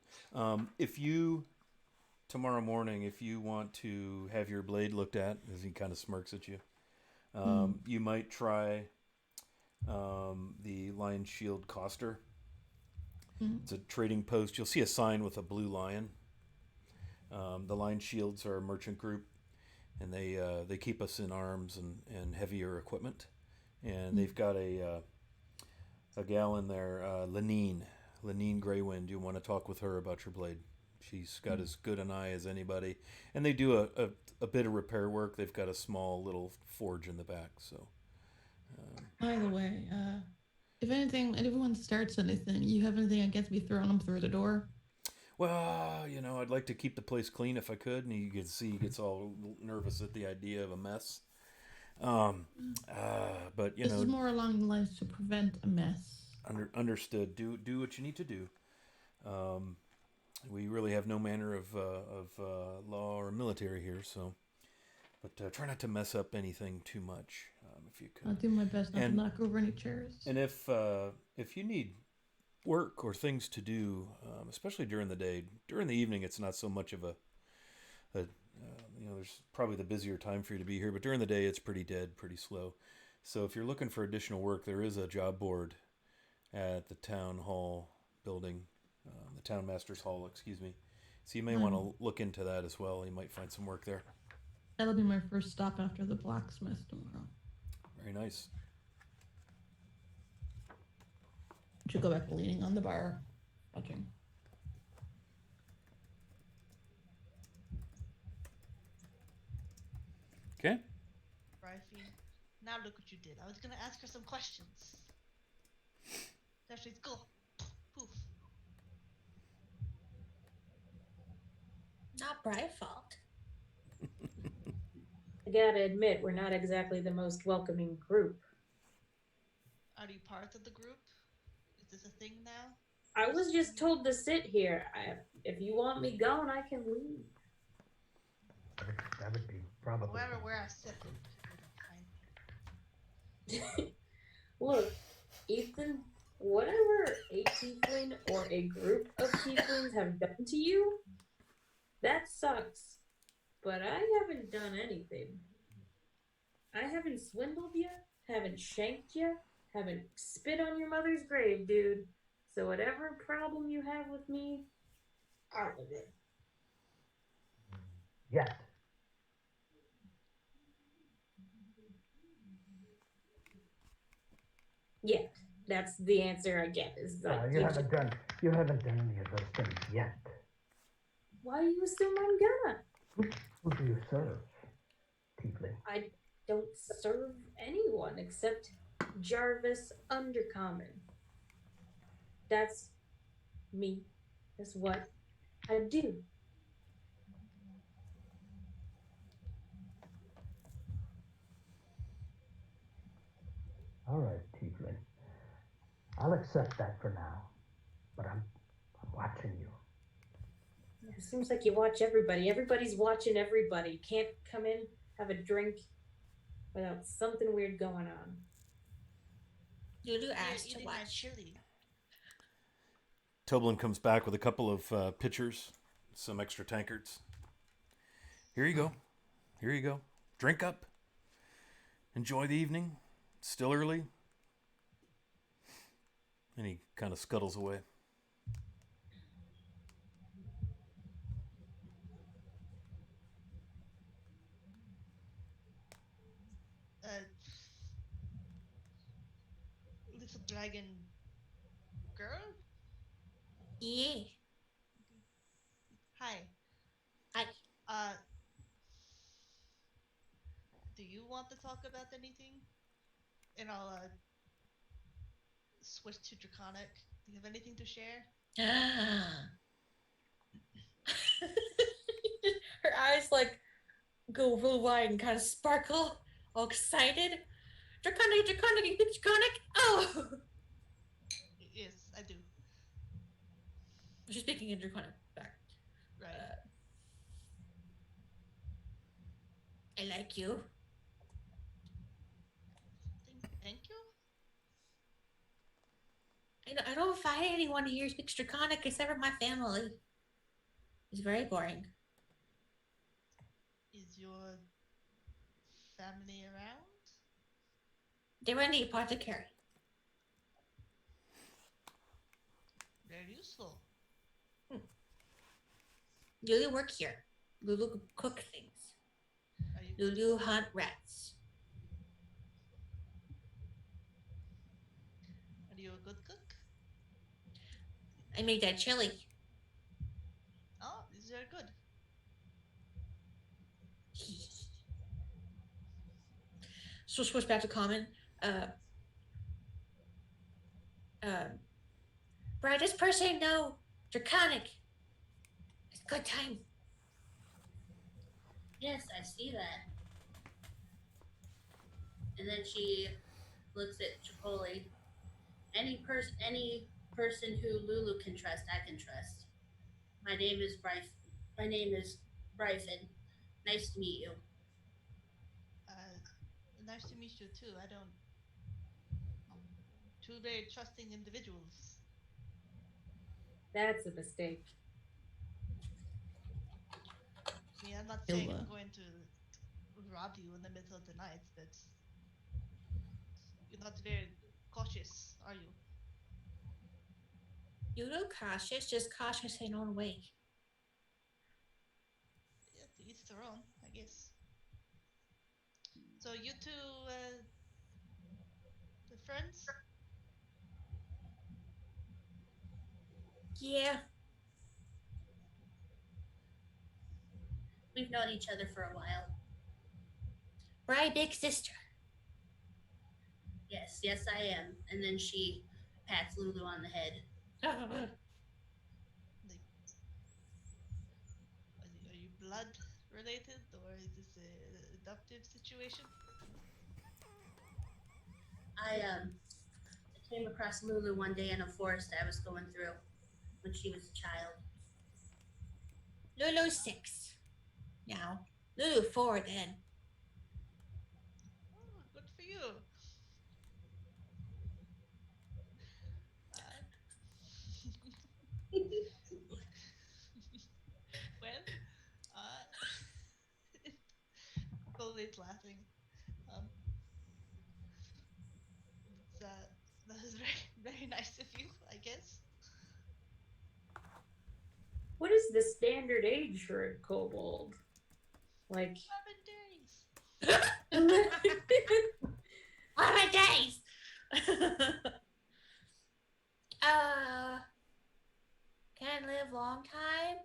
If you, tomorrow morning, if you want to have your blade looked at, as he kind of smirks at you, you might try the Lion Shield Coster. It's a trading post. You'll see a sign with a blue lion. The Lion Shields are a merchant group, and they keep us in arms and heavier equipment. And they've got a gal in there, Lenine Greywind. You want to talk with her about your blade? She's got as good an eye as anybody, and they do a bit of repair work. They've got a small little forge in the back. So, By the way, if anyone starts anything, you have anything against me throwing them through the door? well, I'd like to keep the place clean if I could. And you can see he gets all nervous at the idea of a mess. But This is more along the lines to prevent a mess. Understood. Do what you need to do. We really have no manner of law or military here, so. But try not to mess up anything too much, if you could. I'll do my best not to And- knock over any chairs. And if you need work or things to do, especially during the day. During the evening, it's not so much of there's probably the busier time for you to be here, but during the day, it's pretty dead, pretty slow. So if you're looking for additional work, there is a job board at the town hall building, the town master's hall, excuse me. So you may want to look into that as well. You might find some work there. That'll be my first stop after the blacksmith tomorrow. Very nice. Should go back to leaning on the bar, watching. Okay. Bryphie, now look what you did. I was gonna ask her some questions. There she's go. Poof. Not Bry's fault. I gotta admit, we're not exactly the most welcoming group. Are you part of the group? Is this a thing now? I was just told to sit here. If you want me gone, I can leave. That would be probably. Where I sit, they don't find me. Look, Ethan, whatever a tiefling or a group of tieflings have done to you, that sucks. But I haven't done anything. I haven't swindled you, haven't shanked you, haven't spit on your mother's grave, dude. So whatever problem you have with me, out of it. Yes. Yeah, that's the answer I get. Is like, You haven't done any of those things yet. Why do you assume I'm gonna? Who do you serve, Tiefling? I don't serve anyone except Jarvis Undercommon. That's me. That's what I do. All right, Tiefling. I'll accept that for now, but I'm watching you. It seems like you watch everybody. Everybody's watching everybody. Can't come in, have a drink without something weird going on. Lulu asked to eating my watch. chili. Toblin comes back with a couple of pitchers, some extra tankards. Here you go. Here you go. Drink up. Enjoy the evening. It's still early. And he kind of scuttles away. Little dragon girl? Yeah. Hi. Hi. Do you want to talk about anything? And I'll switch to Draconic. Do you have anything to share? Her eyes like go real wide and kind of sparkle, all excited. Draconic, you think Draconic? Oh! Yes, I do. She's speaking in Draconic back. Right. I like you. Thank you? I don't find anyone here who speaks Draconic except for my family. It's very boring. Is your family around? They were in the apothecary. Very useful. Lulu work here. Lulu cook things. Lulu hunt rats. Are you a good cook? I made that chili. Oh, is very good. So switch back to common. Brad, this person no Draconic. It's a good time. Yes, I see that. And then she looks at Chipotle. Any person who Lulu can trust, I can trust. My name is Bryphon. Nice to meet you. Nice to meet you too. I don't. Two very trusting individuals. That's a mistake. I mean, I'm not He'll, saying I'm going to rob you in the middle of the night, but you're not very cautious, are you? You look cautious, just cautious in your own way. Yeah, to each their own, I guess. So you two, the friends? Yeah. We've known each other for a while. Right, big sister. Yes, yes, I am. And then she pats Lulu on the head. Like, are you blood related, or is this a adoptive situation? I came across Lulu one day in a forest I was going through when she was a child. Lulu's 6. Now. Lulu 4 then. Oh, good for you. Uh, well, uh, Cole's laughing. Um, it's, that is very, very nice of you, I guess. What is the standard age for a kobold? Like 11 days. 11 days! uh, can live long time?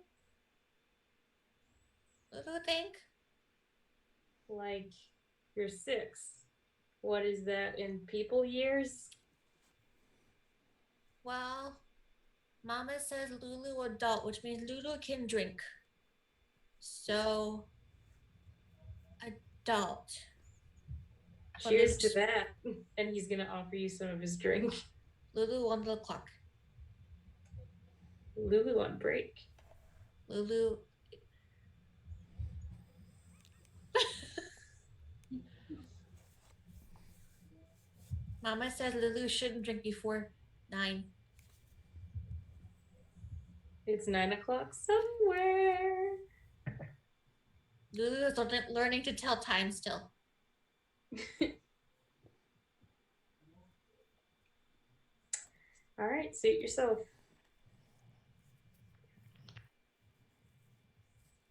What do you think? like you're 6. What is that in people years? Well, Mama says Lulu adult, which means Lulu can drink. So, adult. But Cheers to it's that. And he's gonna offer you some of his drink. Lulu on the clock. Lulu on break. Lulu. Mama says Lulu shouldn't drink before 9. It's 9 o'clock somewhere. Lulu is learning to tell time still. All right, suit yourself.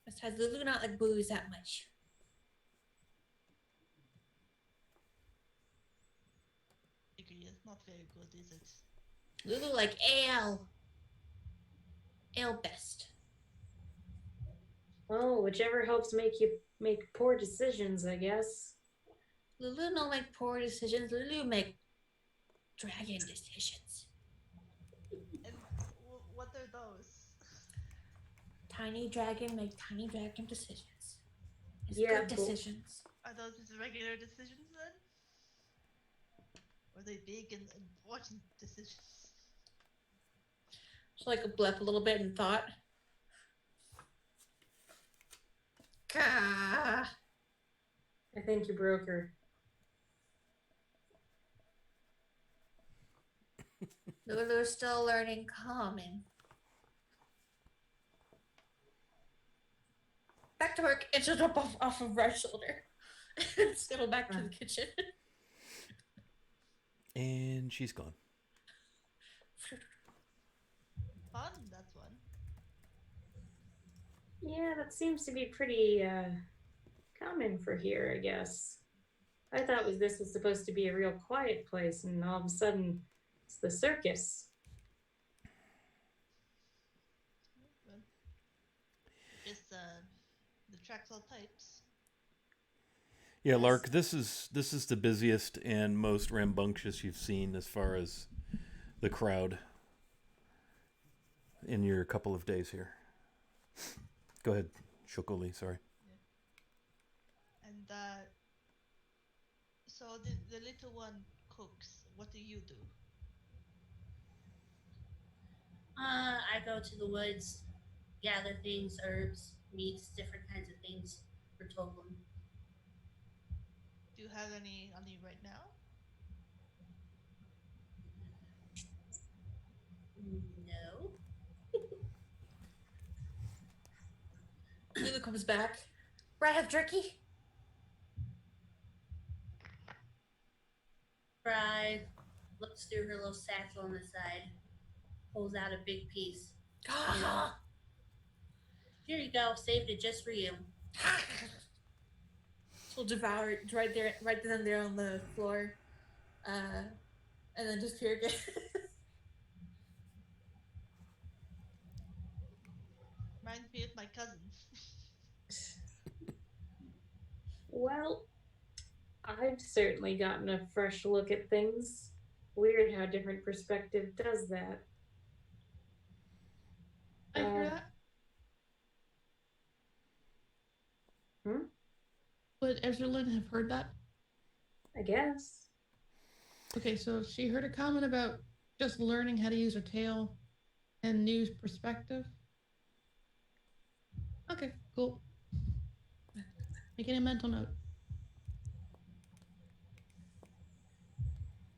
Besides, Lulu not like booze that much. It's not very good, is it? Lulu like ale. Ale best. Oh, whichever helps make you make poor decisions, I guess. Lulu don't make poor decisions. Lulu make dragon decisions. And what are those? Tiny dragon make tiny dragon decisions. It's Yeah, good cool. decisions. Are those just regular decisions then? Or are they big and important decisions? She like blip a little bit in thought. Gah. I think you broke her. Lulu's still learning common. Back to work and she'll drop off of Red's shoulder. Scuttle back to the kitchen. And she's gone. Fun, that's one. Yeah, that seems to be pretty common for here, I guess. I thought this was supposed to be a real quiet place, and all of a sudden, it's the circus. Well, I guess the track's all pipes. Yeah, Lark, this is the busiest and most rambunctious you've seen as far as the crowd in your couple of days here. Go ahead, Shokoli, sorry. Yeah. And so the little one cooks. What do you do? I go to the woods, gather things, herbs, meats, different kinds of things for Toblin. Do you have any on you right now? No. Lulu comes back. Brad have jerky? Fry looks through her little satchel on the side, pulls out a big piece. You know, here you go, saved it just for you. She'll devour it right there, right then and there on the floor, and then disappear again. Reminds me of my cousins. Well, I've certainly gotten a fresh look at things. Weird how different perspective does that. I hear Uh, that. hmm? Would Ezralyn have heard that? I guess. Okay, so she heard a comment about just learning how to use her tail and new perspective. Okay, cool. Making a mental note.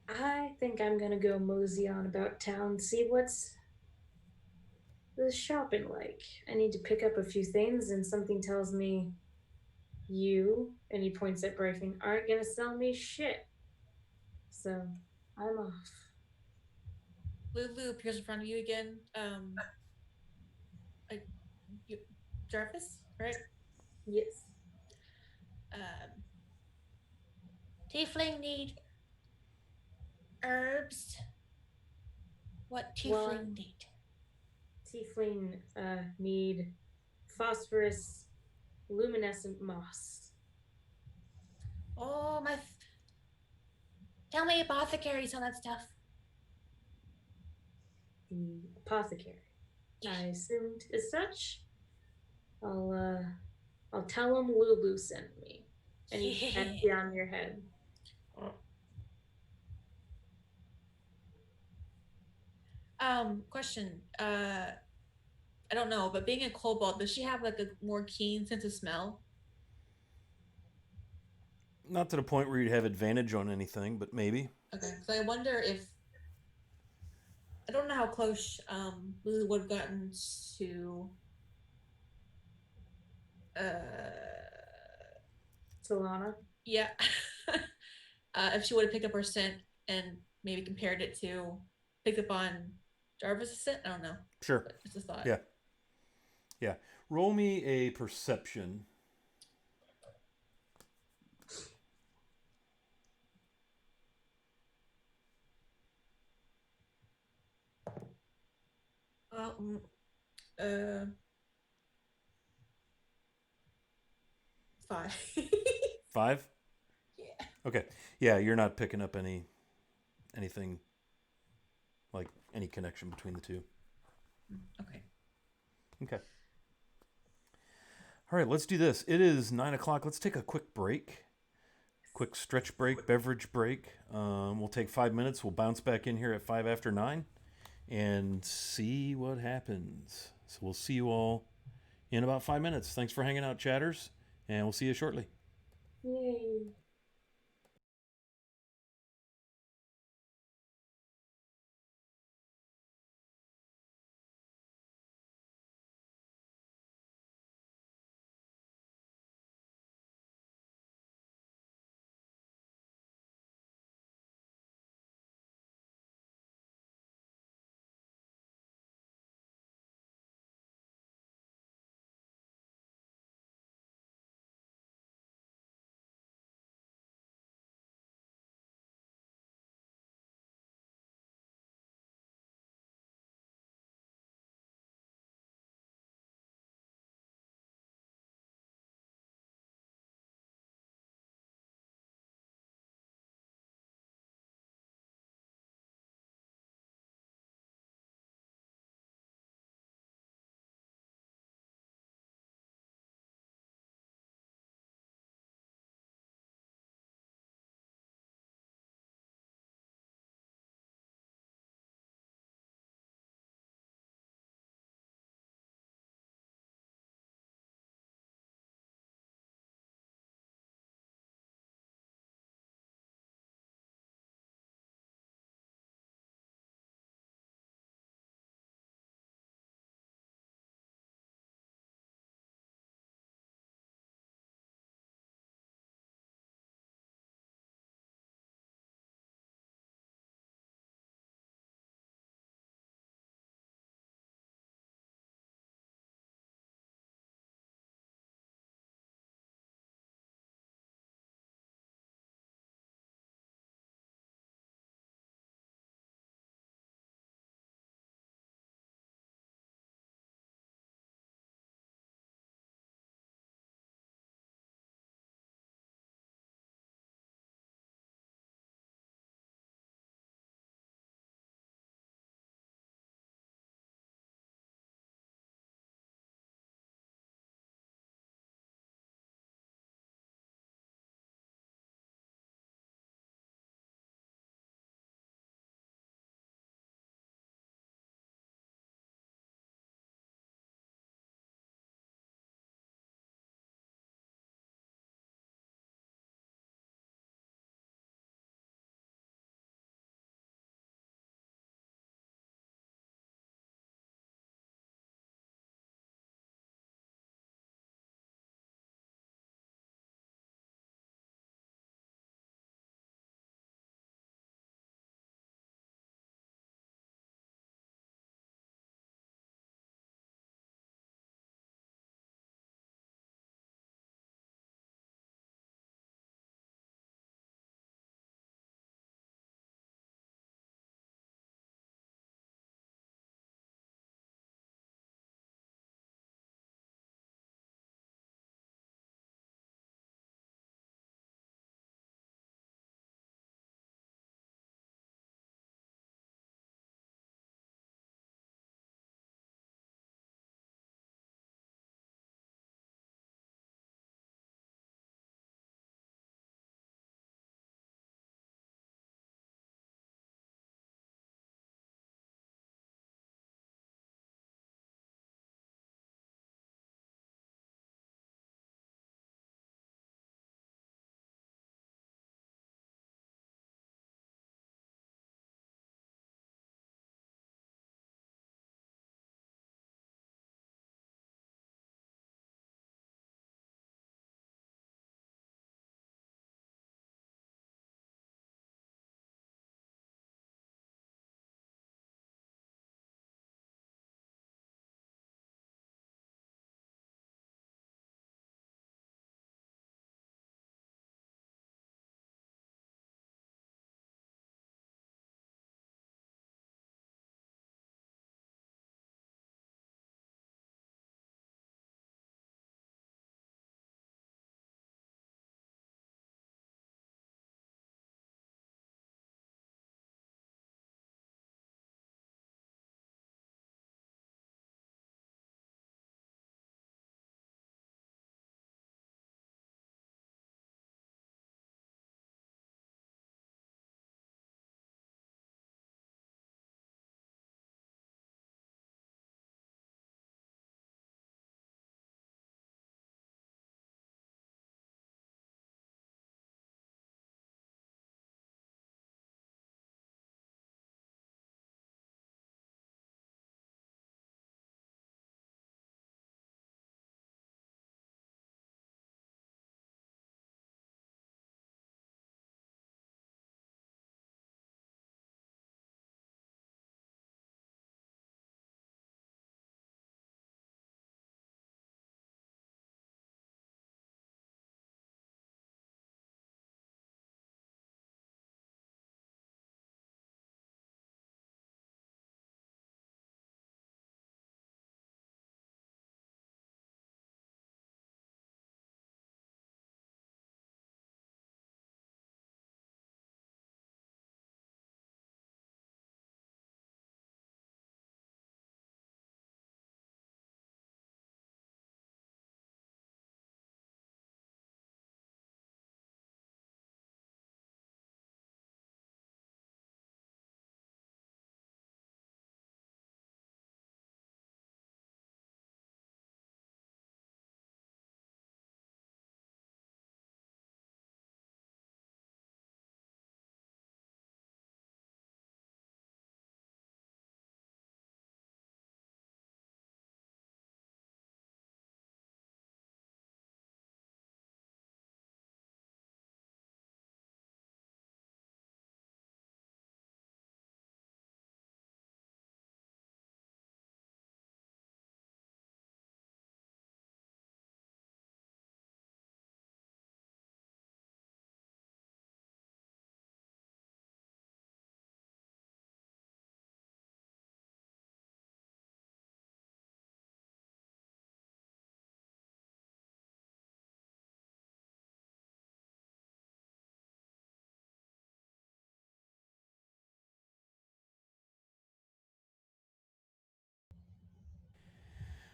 I think I'm gonna go mosey on about town, see what's the shopping like. I need to pick up a few things, and something tells me you, and he points at Bryphon, aren't gonna sell me shit. So I'm off. Lulu appears in front of you again. Like, you, Jarvis, right? Yes. Um, Tiefling need herbs. What Well, tiefling need? Tiefling need phosphorus luminescent moss. Oh, tell me apothecaries on that stuff. The apothecary. I assumed as such. I'll tell him Lulu sent me. And he pats you on your head. Question. I don't know, but being a kobold, does she have like a more keen sense of smell? Not to the point where you'd have advantage on anything, but maybe. Okay, so I wonder if I don't know how close Lulu would have gotten to Solana. yeah. If she would have picked up her scent and maybe compared it to picked up on Jarvis' scent, I don't know. Sure. But it's a thought. Yeah. Yeah. Roll me a perception. Uh, uh, 5. 5? Yeah. Okay. Yeah, you're not picking up anything like any connection between the two. Okay. Okay. All right, let's do this. It is 9 o'clock. Let's take a quick break. Quick stretch break, beverage break. We'll take 5 minutes. We'll bounce back in here at 5 after 9 and see what happens. So we'll see you all in about 5 minutes. Thanks for hanging out, chatters, and we'll see you shortly. Yay.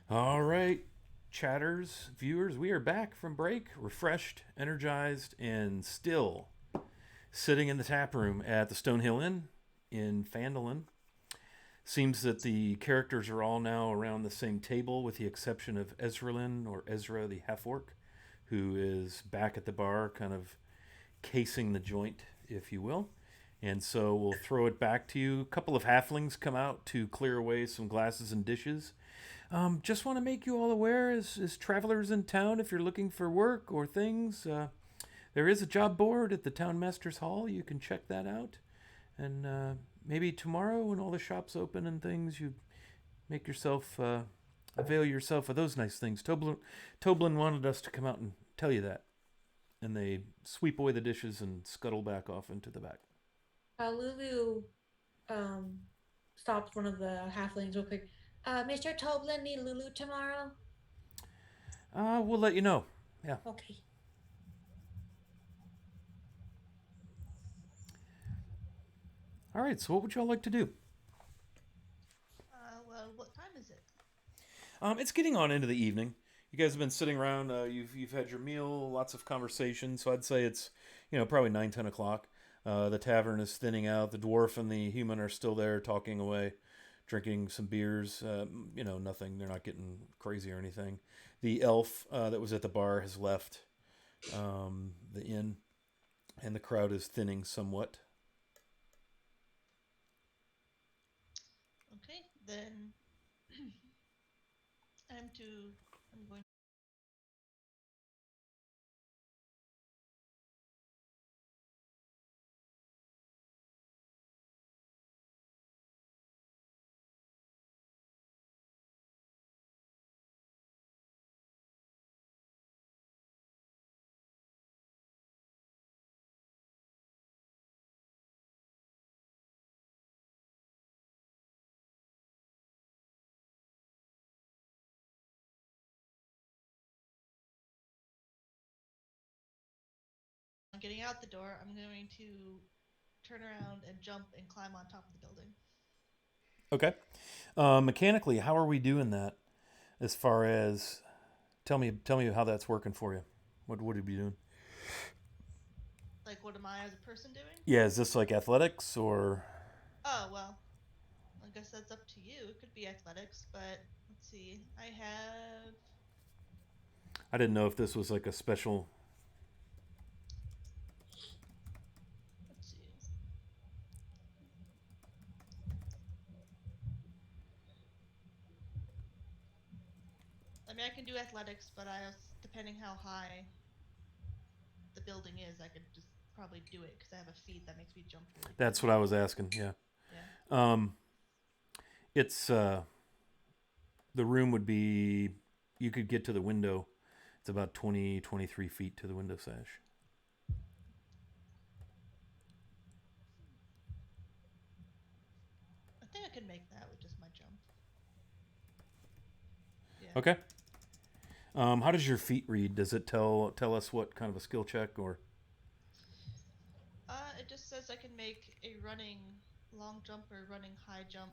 All right, chatters, viewers, we are back from break, refreshed, energized, and still sitting in the tap room at the Stonehill Inn in Fandolin. Seems that the characters are all now around the same table, with the exception of Ezralin, or Ezra the half orc, who is back at the bar, kind of casing the joint, if you will. And so we'll throw it back to you. A couple of halflings come out to clear away some glasses and dishes. Just want to make you all aware, as travelers in town, if you're looking for work or things, there is a job board at the town master's hall. You can check that out. And maybe tomorrow, when all the shops open and things, you make yourself avail yourself of those nice things. Toblin wanted us to come out and tell you that. And they sweep away the dishes and scuttle back off into the back. Lulu stops one of the halflings real quick. Mr. Toblin need Lulu tomorrow? We'll let you know. Yeah. Okay. All right, so what would y'all like to do? Well, what time is it? It's getting on into the evening. You guys have been sitting around. You've had your meal, lots of conversation. So I'd say it's probably 9-10 o'clock. The tavern is thinning out. The dwarf and the human are still there talking away, drinking some beers. Nothing. They're not getting crazy or anything. The elf that was at the bar has left the inn, and the crowd is thinning somewhat. Okay, then I'm going. Getting out the door, I'm going to turn around and jump and climb on top of the building. Okay. Mechanically, how are we doing that? As far as tell me how that's working for you. What would you be doing? Like, what am I as a person doing? Yeah, is this like athletics or? Oh, well, I guess that's up to you. It could be athletics, but let's see. I didn't know if this was like a special. Let's see. I mean, I can do athletics, but depending how high the building is, I could just probably do it because I have a feat that makes me jump really quick. That's what I was asking. Yeah. Yeah. It's the room would be. You could get to the window. It's about 23 feet to the window sash. I think I could make that with just my jump. Yeah. Okay. How does your feat read? Does it tell us what kind of a skill check or? It just says I can make a running long jump or running high jump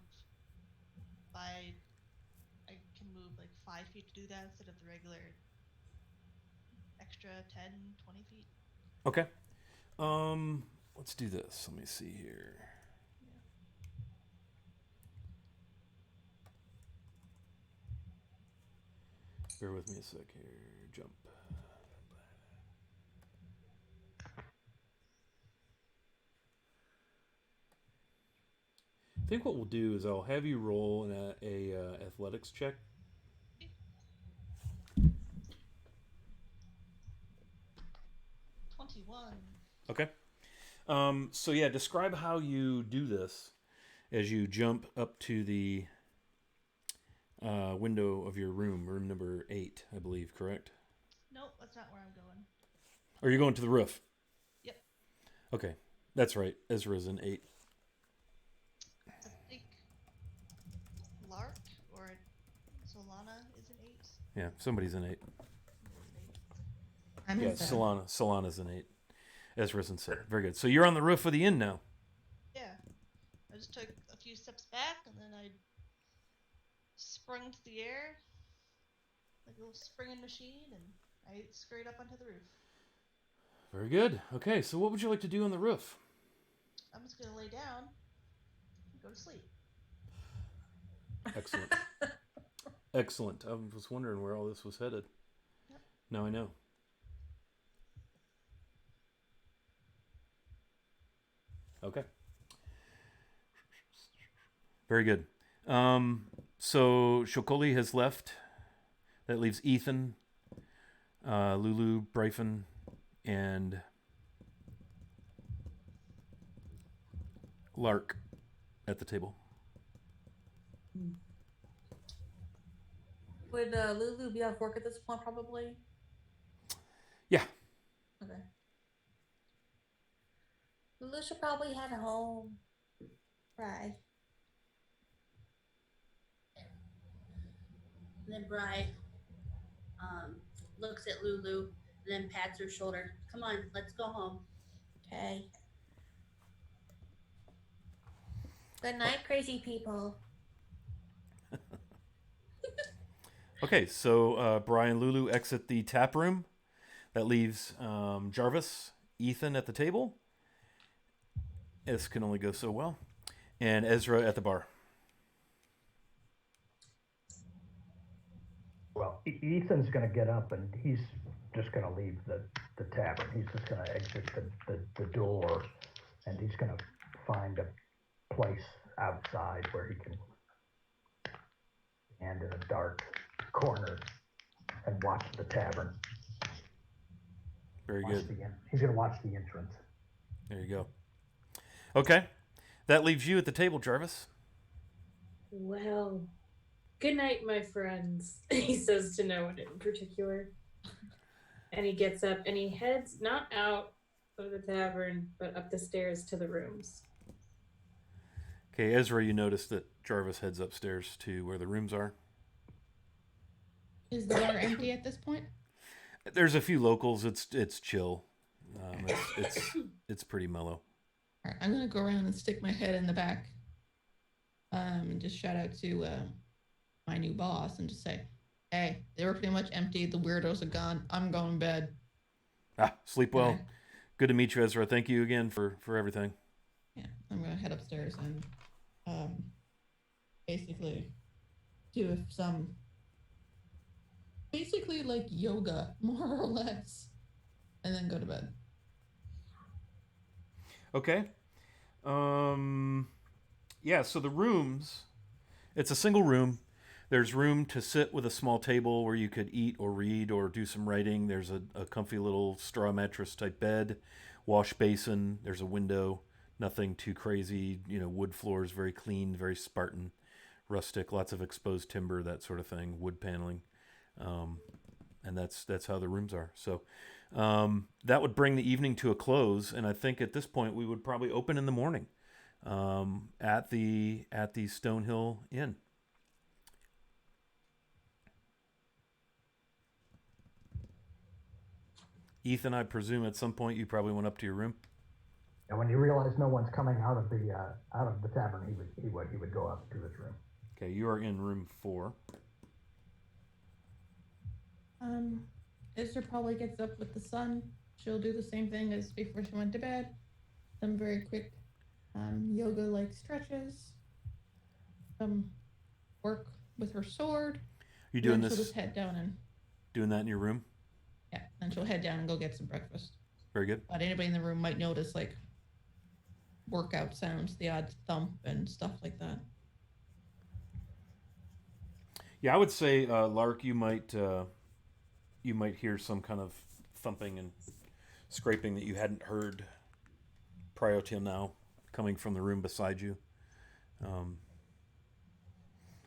by. I can move like 5 feet to do that instead of the regular extra 10, 20 feet. Okay. Let's do this. Let me see here. Yeah. Bear with me a sec here. Jump. I think what we'll do is I'll have you roll a athletics check. 21. Okay. So yeah, describe how you do this as you jump up to the window of your room number 8, I believe. Correct? Nope, that's not where I'm going. Or you're going to the roof? Yep. Okay, that's right. Ezra's in 8. I think Lark or Solana is an 8. Yeah, somebody's in 8. I'm Yeah, in seven. Solana's in 8. Ezra's in 7. Very good. So you're on the roof of the inn now. Yeah. I just took a few steps back and then I sprung to the air like a little springing machine, and I scurried up onto the roof. Very good. Okay, so what would you like to do on the roof? I'm just gonna lay down and go to sleep. Excellent. Excellent. I was wondering where all this was headed. Yep. Now I know. Okay. Very good. So Shokoli has left. That leaves Ethan, Lulu, Bryphon, and Lark at the table. Would Lulu be off work at this point, probably? Yeah. Okay. Lulu should probably head home. Right. And then Bri looks at Lulu, then pats her shoulder. Come on, let's go home. Okay. Good night, crazy people. Okay, so Brian and Lulu exit the tap room. That leaves Jarvis, Ethan at the table. This can only go so well. And Ezra at the bar. Well, Ethan's going to get up and he's just going to leave the tavern. He's just going to exit the door and he's going to find a place outside where he can stand in a dark corner and watch the tavern. Very good. He's going to watch the entrance. There you go. Okay. That leaves you at the table, Jarvis. Well, good night, my friends, he says to no one in particular. And he gets up and he heads not out of the tavern, but up the stairs to the rooms. Okay, Ezra, you notice that Jarvis heads upstairs to where the rooms are. Is the bar empty at this point? There's a few locals. It's chill. It's pretty mellow. All right, I'm gonna go around and stick my head in the back, and just shout out to my new boss and just say, "Hey, they were pretty much empty. The weirdos are gone. I'm going to bed." Sleep well. Okay. Good to meet you, Ezra. Thank you again for everything. Yeah, I'm gonna head upstairs and basically do some basically like yoga, more or less, and then go to bed. Okay. Yeah, so the rooms, it's a single room. There's room to sit with a small table where you could eat or read or do some writing. There's a comfy little straw mattress type bed, wash basin. There's a window. Nothing too crazy. Wood floors, very clean, very Spartan, rustic, lots of exposed timber, that sort of thing, wood paneling. And that's how the rooms are. So that would bring the evening to a close, and I think at this point we would probably open in the morning at the Stonehill Inn. Ethan, I presume at some point you probably went up to your room. And when he realized no one's coming out of the tavern, he would go up to his room. Okay, you are in room 4. Esther probably gets up with the sun. She'll do the same thing as before she went to bed. Some very quick yoga-like stretches. Some work with her sword. You doing and then this? She'll just head down and doing that in your room? Yeah, then she'll head down and go get some breakfast. Very good. But anybody in the room might notice like workout sounds, the odd thump and stuff like that. Yeah, I would say, Lark, you might hear some kind of thumping and scraping that you hadn't heard prior to now, coming from the room beside you.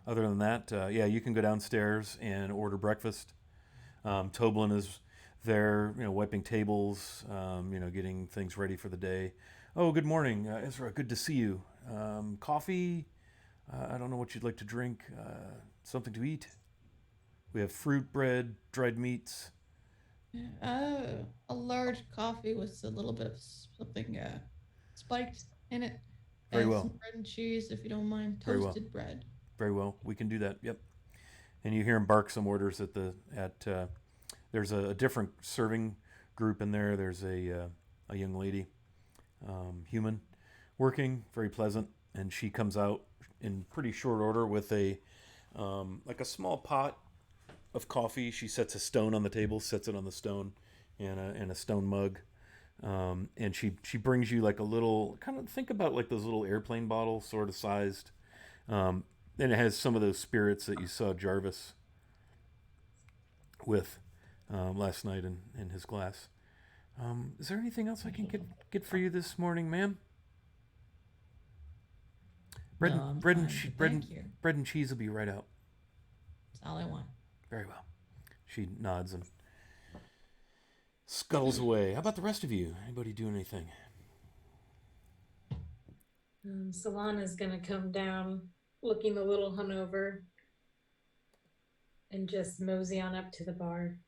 Other than that, yeah, you can go downstairs and order breakfast. Toblin is there, wiping tables, getting things ready for the day. Oh, good morning, Ezra. Good to see you. Coffee? I don't know what you'd like to drink. Something to eat? We have fruit, bread, dried meats. A large coffee with a little bit of something spiked in it. Very and well. Some bread and cheese, if you don't mind. Very well. Toasted bread. Very well. We can do that. Yep. and you hear him bark some orders at there's a different serving group in there. There's a young lady, human, working, very pleasant, and she comes out in pretty short order with a like a small pot of coffee. She sets a stone on the table, sets it on the stone, and a stone mug. And she brings you like a little, kind of think about like those little airplane bottles, sort of sized. And it has some of those spirits that you saw Jarvis with last night in his glass. Is there anything else I can get for you this morning, ma'am? Bread No, and I'm bread fine, and che- but bread thank and you. bread and cheese will be right out. That's all I want. Very well. She nods and scuttles away. How about the rest of you? Anybody doing anything? Solana's gonna come down, looking a little hungover, and just mosey on up to the bar.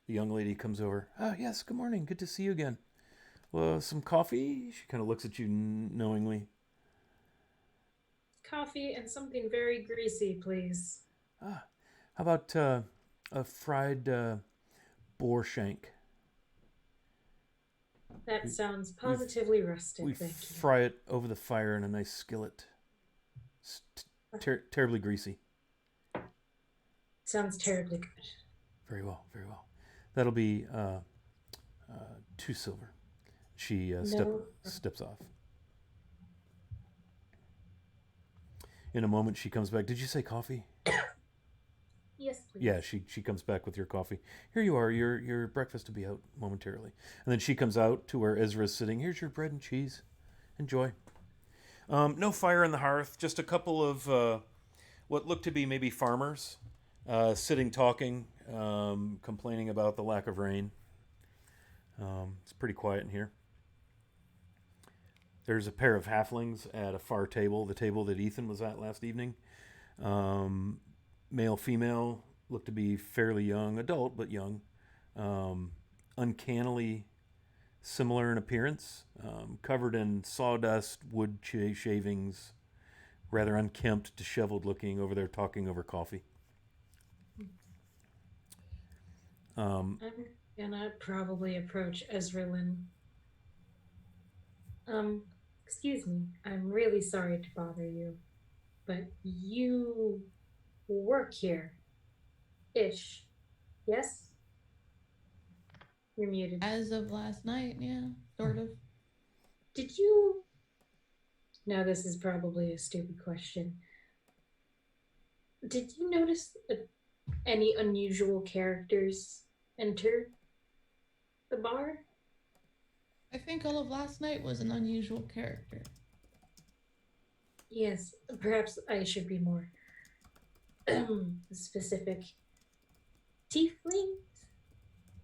The young lady comes over. Oh, yes, good morning. Good to see you again. Well, some coffee? She kind of looks at you knowingly. Coffee and something very greasy, please. Ah, how about a fried boar shank? That sounds positively rustic, We thank you. fry it over the fire in a nice skillet. It's terribly greasy. Sounds terribly good. Very well, very well. That'll be 2 silver. She steps off. In a moment, she comes back. Did you say coffee? Yes, please. Yeah, she comes back with your coffee. Here you are. Your breakfast will be out momentarily. And then she comes out to where Ezra's sitting. Here's your bread and cheese. Enjoy. No fire in the hearth. Just a couple of what looked to be maybe farmers sitting talking, complaining about the lack of rain. It's pretty quiet in here. There's a pair of halflings at a far table, the table that Ethan was at last evening. Male, female, look to be fairly young, adult, but young. Uncannily similar in appearance, covered in sawdust, wood shavings, rather unkempt, disheveled looking, over there talking over coffee. I'm gonna probably approach Ezralyn. Excuse me, I'm really sorry to bother you, but you work here. Ish. Yes? You're muted. As of last night, yeah, sort of. Did you. Now, this is probably a stupid question. Did you notice any unusual characters enter the bar? I think all of last night was an unusual character. Yes, perhaps I should be more specific. Tieflings?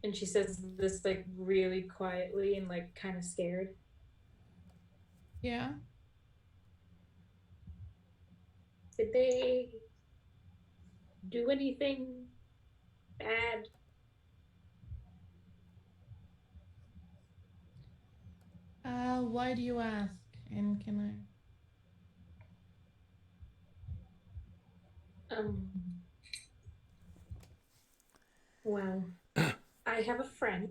And she says this like really quietly and like kind of scared. Yeah. Did they do anything bad? Why do you ask? And can Well, I have a friend,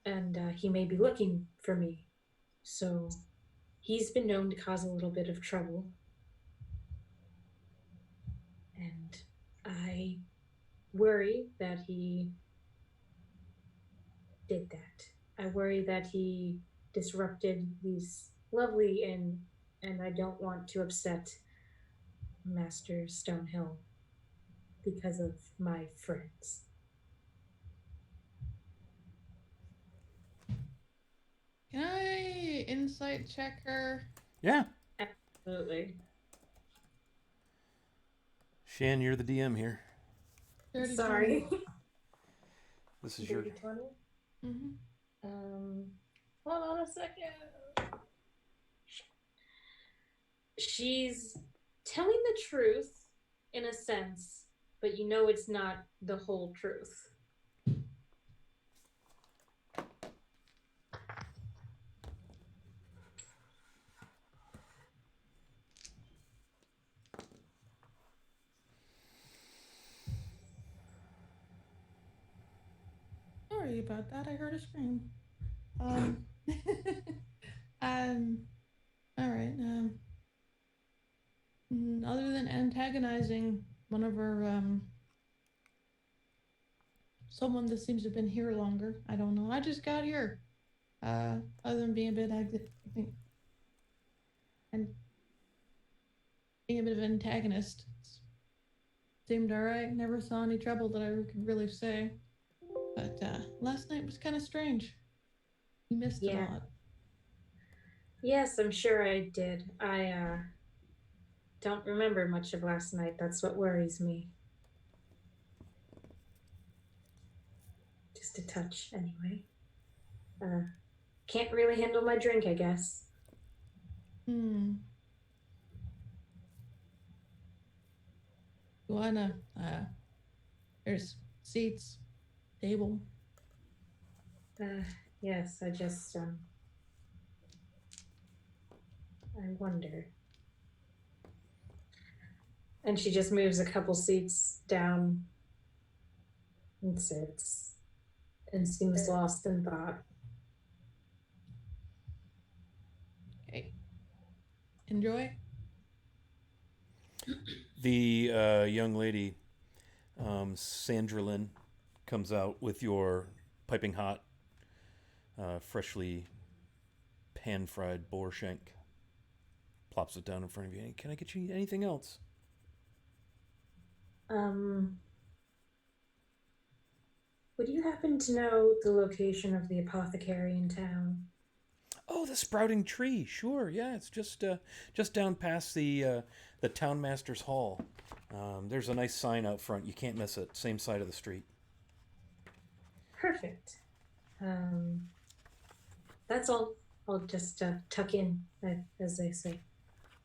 and he may be looking for me. So he's been known to cause a little bit of trouble. And I worry that he did that. I worry that he disrupted these lovely and I don't want to upset Master Stonehill because of my friends. Can I insight check her? Yeah. Absolutely. Shan, you're the DM here. 30, Sorry. This is your... 20? Mm-hmm. Hold on a second. She's telling the truth in a sense, but you know it's not the whole truth. about that. I heard a scream. Um, um, all right. Other than antagonizing one of our someone that seems to have been here longer, I don't know. I just got here. Other than being a bit, I think, and being a bit of an antagonist, seemed all right. Never saw any trouble that I could really say. But last night was kind of strange. You missed a Yeah. lot. Yes, I'm sure I did. I don't remember much of last night. That's what worries me. Just a touch, anyway. Can't really handle my drink, I guess. Hmm. You wanna? There's seats, table. Yes, I just I wonder. And she just moves a couple seats down and sits and seems lost in thought. Okay. Enjoy. The young lady, Sandra Lynn, comes out with your piping hot, freshly pan fried borscht. Plops it down in front of you. Can I get you anything else? Would you happen to know the location of the apothecary in town? Oh, the sprouting tree. Sure, yeah, it's just down past the town master's hall. There's a nice sign out front. You can't miss it. Same side of the street. Perfect. That's all. I'll just tuck in, as they say.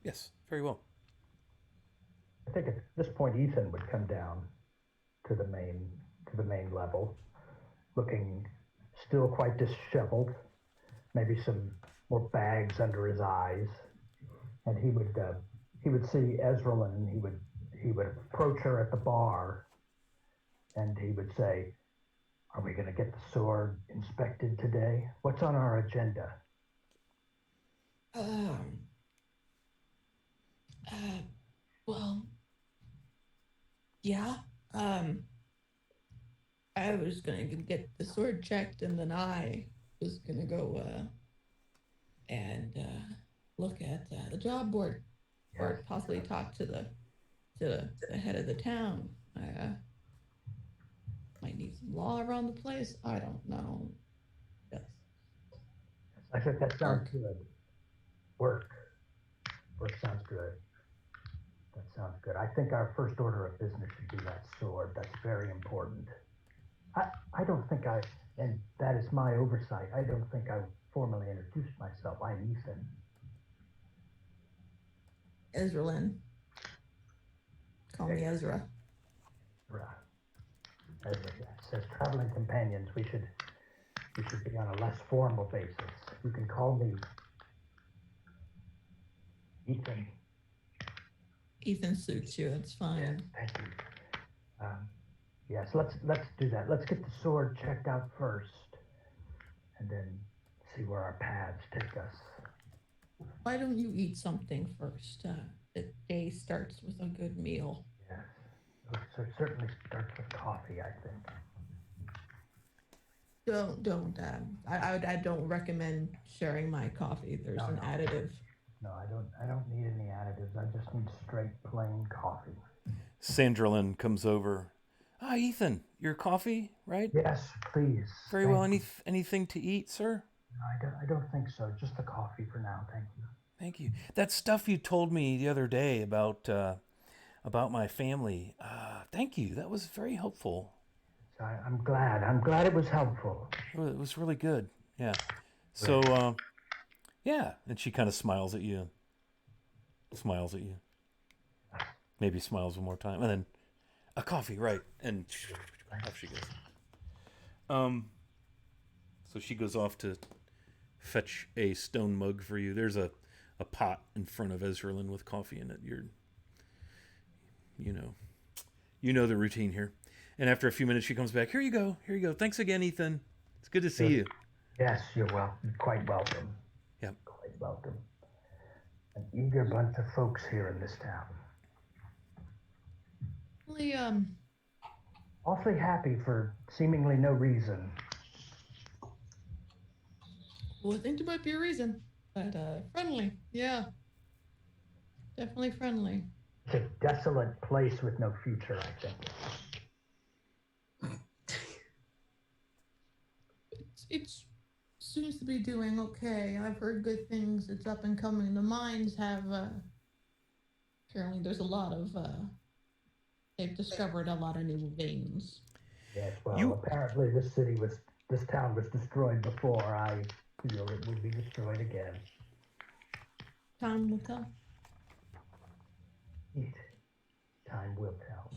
Yes, very well. I think at this point Ethan would come down to the main level, looking still quite disheveled, maybe some more bags under his eyes, and he would see Ezralyn, and he would approach her at the bar, and he would say, "Are we going to get the sword inspected today? What's on our agenda?" Well, yeah. I was gonna get the sword checked, and then I was gonna go and look at the job board, or possibly talk to the head of the town. I might need some law around the place. I don't know. Yes. I think that sounds good. Work sounds good. That sounds good. I think our first order of business should be that sword. That's very important. I don't think and that is my oversight, I don't think I formally introduced myself. I'm Ethan. Ezra Lynn. Call me Ezra. Ezra, yeah. It says traveling companions. We should be on a less formal basis. You can call me Ethan. Ethan suits you. That's fine. Yes, thank you. Yes, let's do that. Let's get the sword checked out first, and then see where our paths take us. Why don't you eat something first? The day starts with a good meal. Yes, so it certainly starts with coffee, I think. Don't. I don't recommend sharing my coffee. There's an additive. No, I don't need any additives. I just need straight plain coffee. Sandra Lynn comes over. Ethan, your coffee, right? Yes, please. Very well. Anything to eat, sir? No, I don't think so. Just the coffee for now. Thank you. Thank you. That stuff you told me the other day about my family. Thank you. That was very helpful. I'm glad. I'm glad it was helpful. It was really good. Yeah. So, yeah. And she kind of smiles at you. Maybe smiles one more time, and then a coffee, right? And off she goes. So she goes off to fetch a stone mug for you. There's a pot in front of Ezralyn with coffee in it. You know the routine here. And after a few minutes, she comes back. Here you go. Thanks again, Ethan. It's good to see Good. you. Yes, you're quite welcome. Yep. Quite welcome. An eager bunch of folks here in this town. Really, Awfully happy for seemingly no reason. well, I think there might be a reason, but friendly. Yeah, definitely friendly. It's a desolate place with no future, I think. It's seems to be doing okay. I've heard good things. It's up and coming. The mines have apparently there's a lot of they've discovered a lot of new veins. Yes, well, You- apparently this town was destroyed before. I feel it will be destroyed again. Time will tell. Indeed. Time will tell.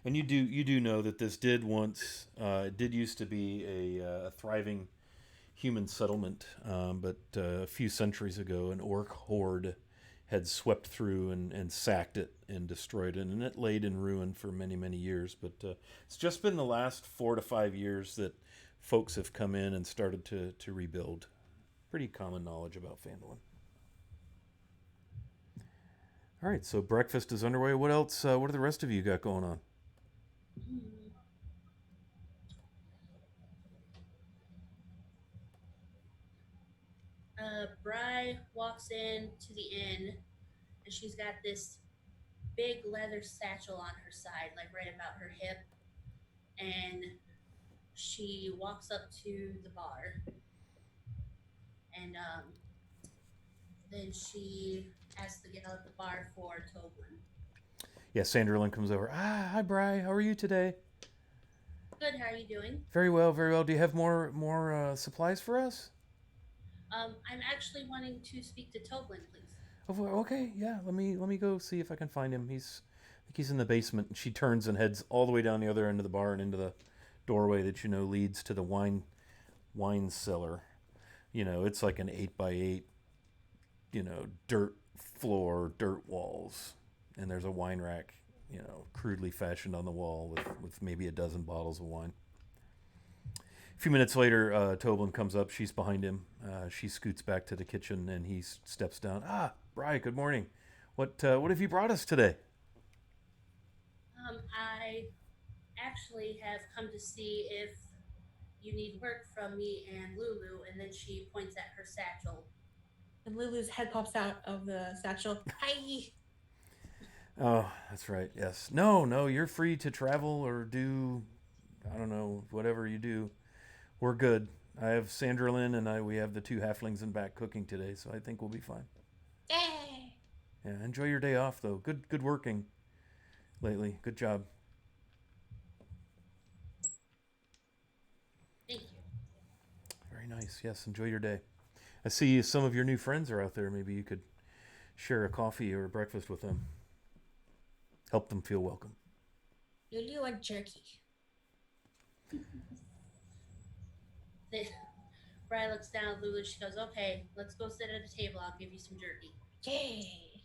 And you do know that this did once did used to be a thriving human settlement, but a few centuries ago, an orc horde had swept through and sacked it and destroyed it, and it laid in ruin for many, many years. But it's just been the last 4 to 5 years that folks have come in and started to rebuild. Pretty common knowledge about Phandalin. All right, so breakfast is underway. What else? What do the rest of you got going on? Bry walks in to the inn, and she's got this big leather satchel on her side, like right about her hip, and she walks up to the bar, and then she asks the gal at the bar for Toblin. Yeah, Sanderlin comes over. Hi, Bri. How are you today? Good, how are you doing? Very well, very well. Do you have more supplies for us? I'm actually wanting to speak to Toblin, please. Oh, okay, yeah. Let me go see if I can find him. I think he's in the basement. And she turns and heads all the way down the other end of the bar and into the doorway that leads to the wine cellar. It's like an 8x8. Dirt floor, dirt walls, and there's a wine rack. Crudely fashioned on the wall with maybe a dozen bottles of wine. A few minutes later, Toblin comes up. She's behind him. She scoots back to the kitchen, and he steps down. Bri, good morning. What have you brought us today? I actually have come to see if you need work from me and Lulu, and then she points at her satchel. And Lulu's head pops out of the satchel. Hi! Oh, that's right. Yes. No, you're free to travel or do, I don't know, whatever you do. We're good. I have Sanderlin and we have the 2 halflings in back cooking today, so I think we'll be fine. Yay! Yeah, enjoy your day off though. Good working lately. Good job. Thank you. Very nice. Yes, enjoy your day. I see some of your new friends are out there. Maybe you could share a coffee or a breakfast with them. Help them feel welcome. Lulu like jerky. Then Bri looks down at Lulu. She goes, "Okay, let's go sit at a table. I'll give you some jerky." Yay!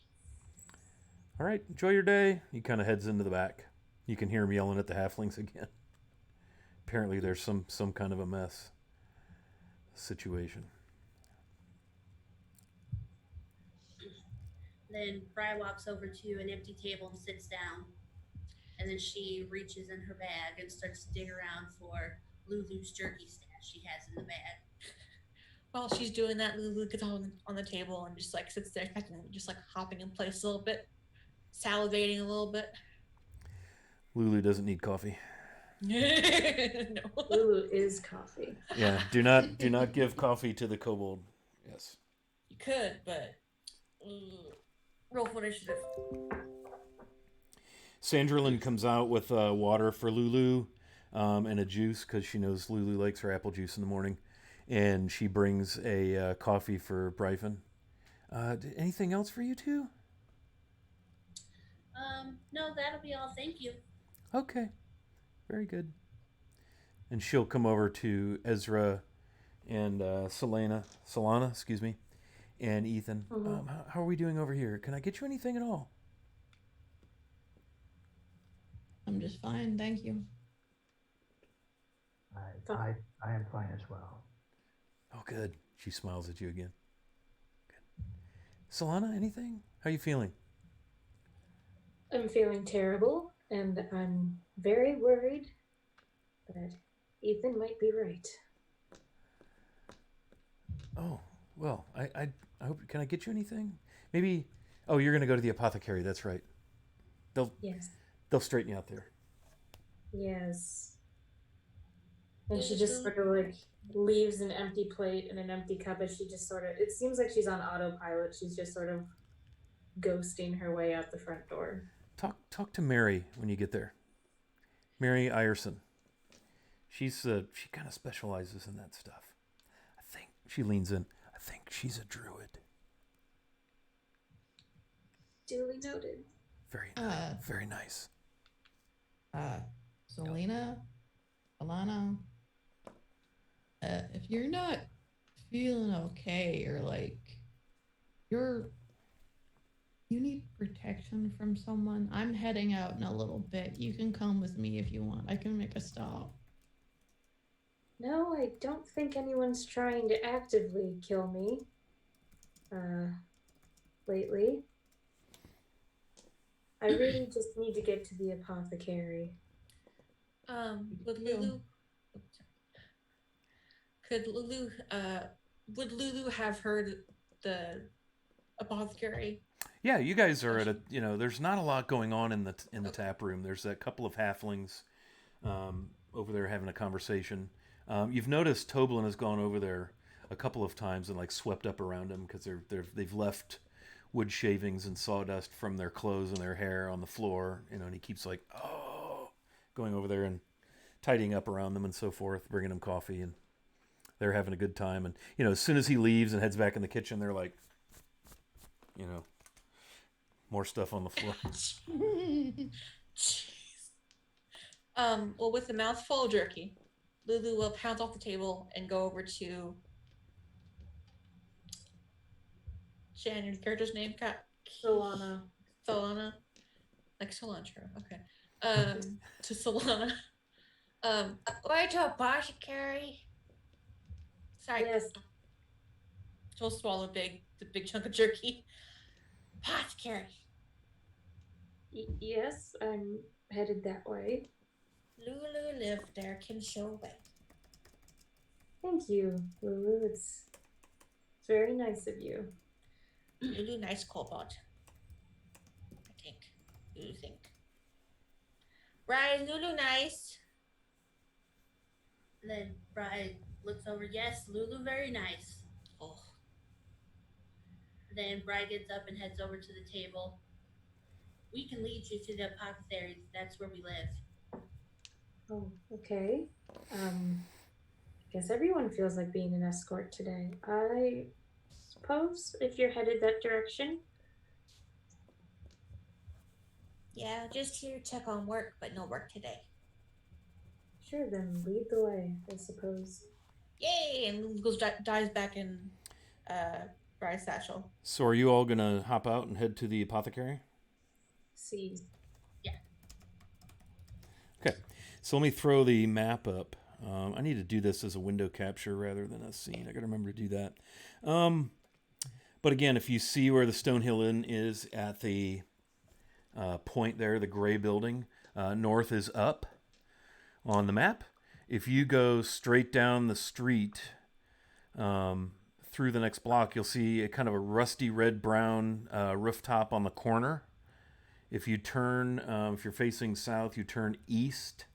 All right, enjoy your day. He kind of heads into the back. You can hear him yelling at the halflings again. Apparently there's some kind of a mess situation. Then Bri walks over to an empty table and sits down. And then she reaches in her bag and starts to dig around for Lulu's jerky stash she has in the bag. While she's doing that, Lulu gets on the table and just like sits there, just like hopping in place a little bit, salivating a little bit. Lulu doesn't need coffee. No. Lulu is coffee. Yeah, do not give coffee to the kobold. Yes. You could, but roll for initiative. Sanderlin comes out with water for Lulu and a juice because she knows Lulu likes her apple juice in the morning. And she brings a coffee for Bryphon. Anything else for you two? No, that'll be all. Thank you. Okay. Very good. And she'll come over to Ezra and Solana, excuse me, and Ethan. Mhm. How are we doing over here? Can I get you anything at all? I'm just fine, thank you. I am fine as well. Oh, good. She smiles at you again. Good. Solana, anything? How you feeling? I'm feeling terrible, and I'm very worried that Ethan might be right. Oh, well, I hope. Can I get you anything? Maybe. Oh, you're gonna go to the apothecary. That's right. They'll Yes. they'll straighten you out there. Yes. And she just sort of like leaves an empty plate and an empty cup as she just sort of, it seems like she's on autopilot. She's just sort of ghosting her way out the front door. Talk to Mary when you get there. Mary Ierson. She kind of specializes in that stuff. I think she leans in. I think she's a druid. Duly noted. Very nice. Selena, Alana, if you're not feeling okay or like you need protection from someone, I'm heading out in a little bit. You can come with me if you want. I can make a stop. No, I don't think anyone's trying to actively kill me. Lately. I really just need to get to the apothecary. Would Lulu would Lulu have heard the apothecary? Yeah, you guys are at a, there's not a lot going on in the tap room. There's a couple of halflings over there having a conversation. You've noticed Toblin has gone over there a couple of times and like swept up around him because they've left wood shavings and sawdust from their clothes and their hair on the floor, and he keeps like, going over there and tidying up around them and so forth, bringing them coffee, and they're having a good time. And as soon as he leaves and heads back in the kitchen, they're like, more stuff on the floor. Jeez. Well, with a mouthful of jerky, Lulu will pounce off the table and go over to Shannon, your character's name? Solana. Solana? Like cilantro. Okay. To Solana. Where to apothecary? Sorry. Yes. She'll swallow the big chunk of jerky. Apothecary. Yes, I'm headed that way. Lulu lived there, can show way. Thank you, Lulu. It's very nice of you. Lulu nice cobalt. I think. You think. Right, Lulu nice. And then Brian looks over. Yes, Lulu very nice. Oh. Then Brian gets up and heads over to the table. We can lead you to the apothecary. That's where we live. Oh, okay. Guess everyone feels like being an escort today. I suppose if you're headed that direction. Yeah, just here to check on work, but no work today. Sure, then lead the way, I suppose. Yay! And Lulu goes dives back in Brian's satchel. So are you all going to hop out and head to the apothecary? See. Yeah. Okay. So let me throw the map up. I need to do this as a window capture rather than a scene. I got to remember to do that. But again, if you see where the Stonehill Inn is at the point there, the gray building, north is up on the map. If you go straight down the street through the next block, you'll see a kind of a rusty red-brown rooftop on the corner. If you turn, if you're facing south, you turn east,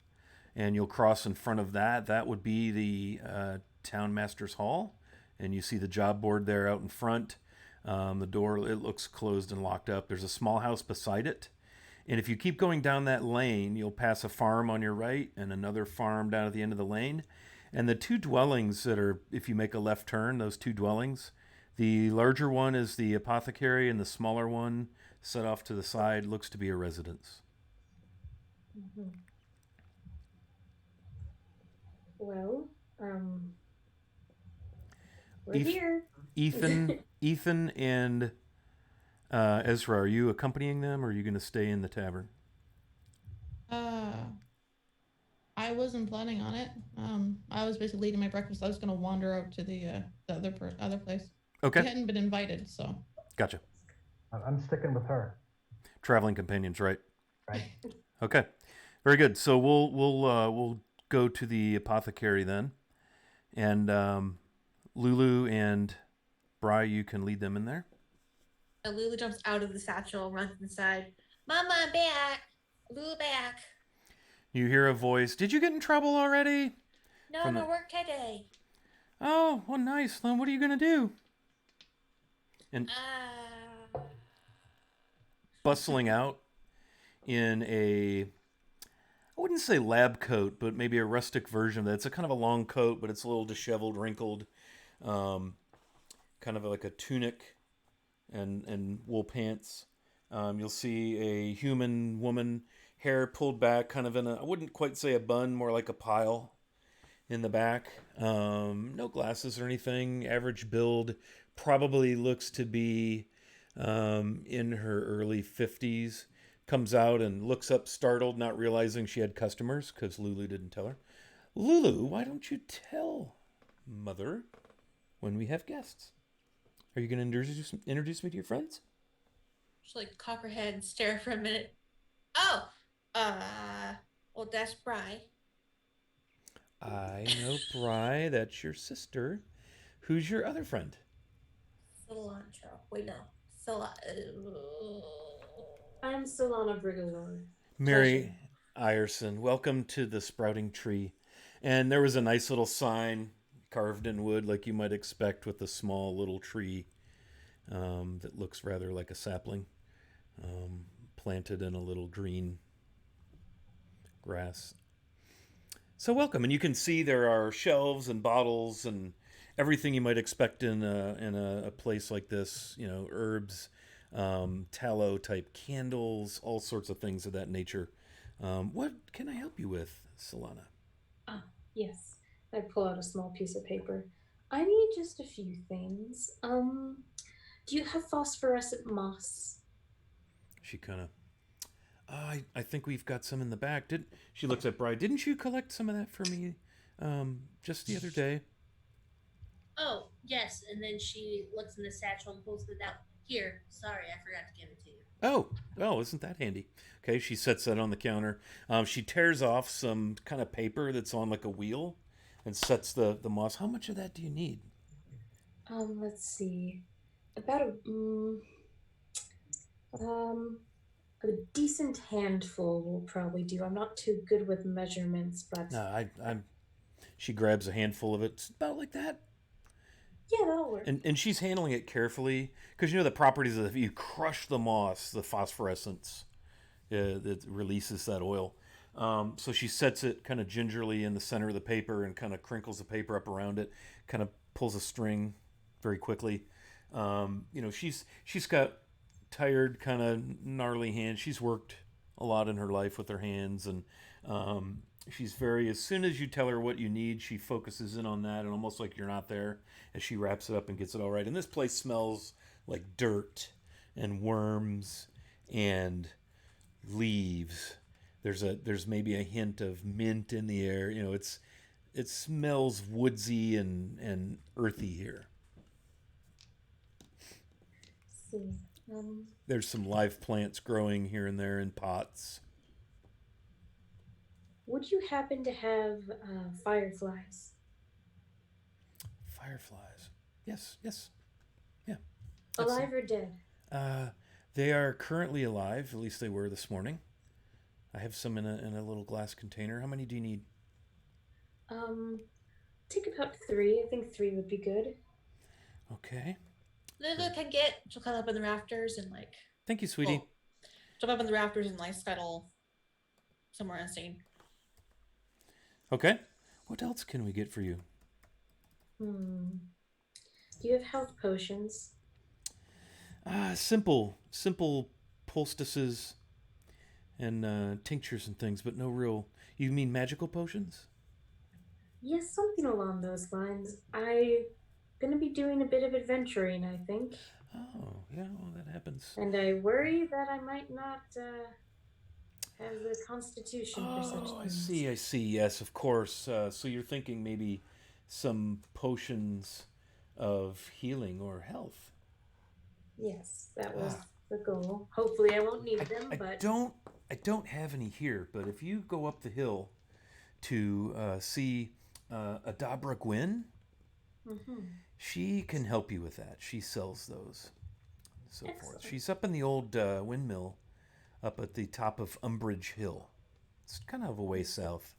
and you'll cross in front of that. That would be the Town Master's Hall, and you see the job board there out in front. The door, it looks closed and locked up. There's a small house beside it. And if you keep going down that lane, you'll pass a farm on your right and another farm down at the end of the lane. And the two dwellings that are, if you make a left turn, those two dwellings, the larger one is the apothecary, and the smaller one, set off to the side, looks to be a residence. Mm-hmm. Well, we're here. Ethan and Ezra, are you accompanying them, or are you going to stay in the tavern? I wasn't planning on it. I was basically eating my breakfast. I was gonna wander out to the other place. Okay. We hadn't been invited, so. Gotcha. I'm sticking with her. Traveling companions, right? Right. Okay. Very good. So we'll go to the apothecary then, and Lulu and Bry, you can lead them in there. Lulu jumps out of the satchel, runs inside. Mama, I'm back. Lulu back. You hear a voice. Did you get in trouble already? No, From no the- work today. Oh, well, nice. Then what are you gonna do? And bustling out in a, I wouldn't say lab coat, but maybe a rustic version of that. It's a kind of a long coat, but it's a little disheveled, wrinkled, kind of like a tunic and wool pants. You'll see a human woman, hair pulled back, kind of in a, I wouldn't quite say a bun, more like a pile in the back. No glasses or anything. Average build. Probably looks to be in her early 50s. Comes out and looks up startled, not realizing she had customers because Lulu didn't tell her. Lulu, why don't you tell Mother when we have guests? Are you going to introduce me to your friends? Just like cock her head and stare for a minute. Oh, well, that's Bry. I know Bry, that's your sister. Who's your other friend? Cilantro. Wait, no. I'm Solana Brigalore. Mary Ierson, welcome to the Sprouting Tree. And there was a nice little sign carved in wood, like you might expect, with a small little tree that looks rather like a sapling, planted in a little green grass. So welcome, and you can see there are shelves and bottles and everything you might expect in a place like this. You know, herbs, tallow type candles, all sorts of things of that nature. What can I help you with, Solana? Yes. I pull out a small piece of paper. I need just a few things. Do you have phosphorescent moss? She kind of. I think we've got some in the back. She looks at Bride? Didn't you collect some of that for me, just the other day? Oh, yes. And then she looks in the satchel and pulls it out. Here, sorry, I forgot to give it to you. Oh, isn't that handy? Okay, she sets that on the counter. She tears off some kind of paper that's on like a wheel, and sets the moss. How much of that do you need? Let's see. About a decent handful will probably do. I'm not too good with measurements, but No, I'm. She grabs a handful of it. It's about like that. yeah, that'll work. And she's handling it carefully because you know the properties of if you crush the moss, the phosphorescence that releases that oil. So she sets it kind of gingerly in the center of the paper and kind of crinkles the paper up around it, kind of pulls a string very quickly. She's got tired, kind of gnarly hands. She's worked a lot in her life with her hands, and she's very. As soon as you tell her what you need, she focuses in on that, and almost like you're not there, as she wraps it up and gets it all right. And this place smells like dirt and worms and leaves. There's maybe a hint of mint in the air. You know, it smells woodsy and earthy here. Let's see. There's some live plants growing here and there in pots. Would you happen to have fireflies? Fireflies. Yes. Yeah. Alive or dead? They are currently alive. At least they were this morning. I have some in a little glass container. How many do you need? Take about 3. I think 3 would be good. Okay. Lulu she'll climb up in the rafters and like. Thank you, sweetie. Jump up in the rafters and like scuttle somewhere unseen. Okay. What else can we get for you? Do you have health potions? Simple poultices and tinctures and things, but no real. You mean magical potions? Yes, something along those lines. I'm gonna be doing a bit of adventuring, I think. Oh, yeah, well, that happens. And I worry that I might not has a constitution for such Oh, things. I see. Yes, of course. So you're thinking maybe some potions of healing or health. Yes, that was Ah, the goal. Hopefully, I won't need I, them, I but don't I don't have any here, but if you go up the hill to see Adabra Gwyn, mhm. she can help you with that. She sells those, and so forth. Excellent. She's up in the old windmill up at the top of Umbridge Hill. It's kind of a way south.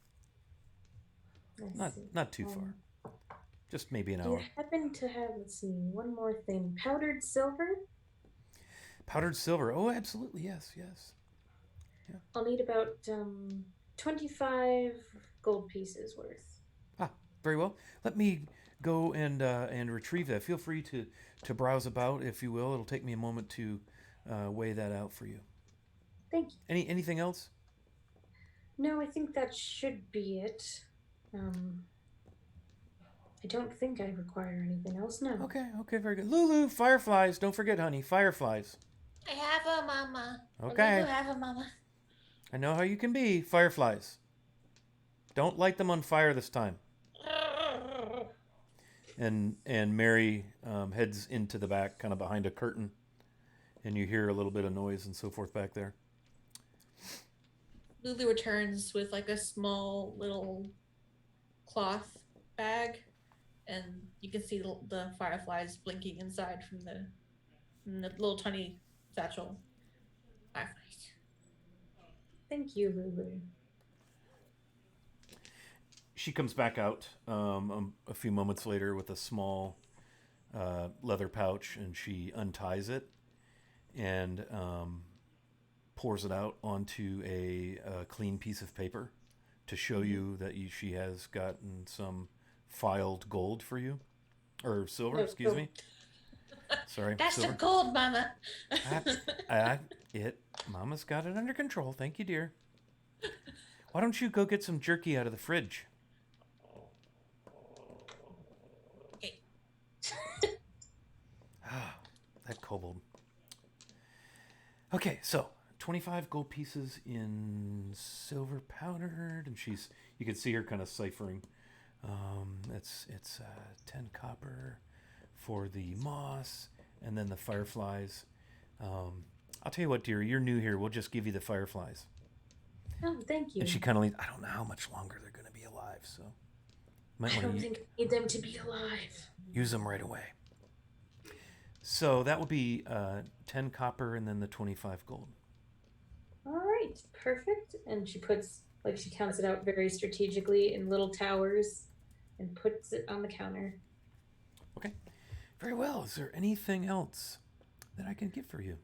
I Not see. not too far. Just maybe an Do you hour. happen to have, let's see, one more thing, powdered silver? Powdered silver. Oh, absolutely. Yes, yes. Yeah. I'll need about 25 gold pieces worth. Ah, very well. Let me go and retrieve that. Feel free to browse about, if you will. It'll take me a moment to weigh that out for you. Thank you. Anything else? No, I think that should be it. Um, I don't think I require anything else, no. Okay, very good. Lulu, fireflies. Don't forget, honey, fireflies. I have a mama. Okay. You have a mama. I know how you can be. Fireflies. Don't light them on fire this time. And Mary heads into the back, kind of behind a curtain, and you hear a little bit of noise and so forth back there. Lulu returns with like a small little cloth bag, and you can see the fireflies blinking inside from the little tiny satchel. Fireflies. Thank you, Lulu. She comes back out a few moments later with a small leather pouch, and she unties it and pours it out onto a clean piece of paper to show you that she has gotten some filed gold for you. Or silver, No, excuse no. me. Sorry, That's silver. the gold, mama. Mama's got it under control. Thank you, dear. Why don't you go get some jerky out of the fridge? Okay. That kobold. Okay, so 25 gold pieces in silver powdered, and you can see her kind of ciphering. It's 10 copper for the moss, and then the fireflies. I'll tell you what, dear, you're new here. We'll just give you the fireflies. Oh, thank you. And she kind of leans. I don't know how much longer they're going to be alive, so might I want don't to think I need them to be alive. use them right away. So that will be 10 copper and then the 25 gold. All right, perfect. And she puts, like, she counts it out very strategically in little towers and puts it on the counter. Okay, very well. Is there anything else that I can get for you?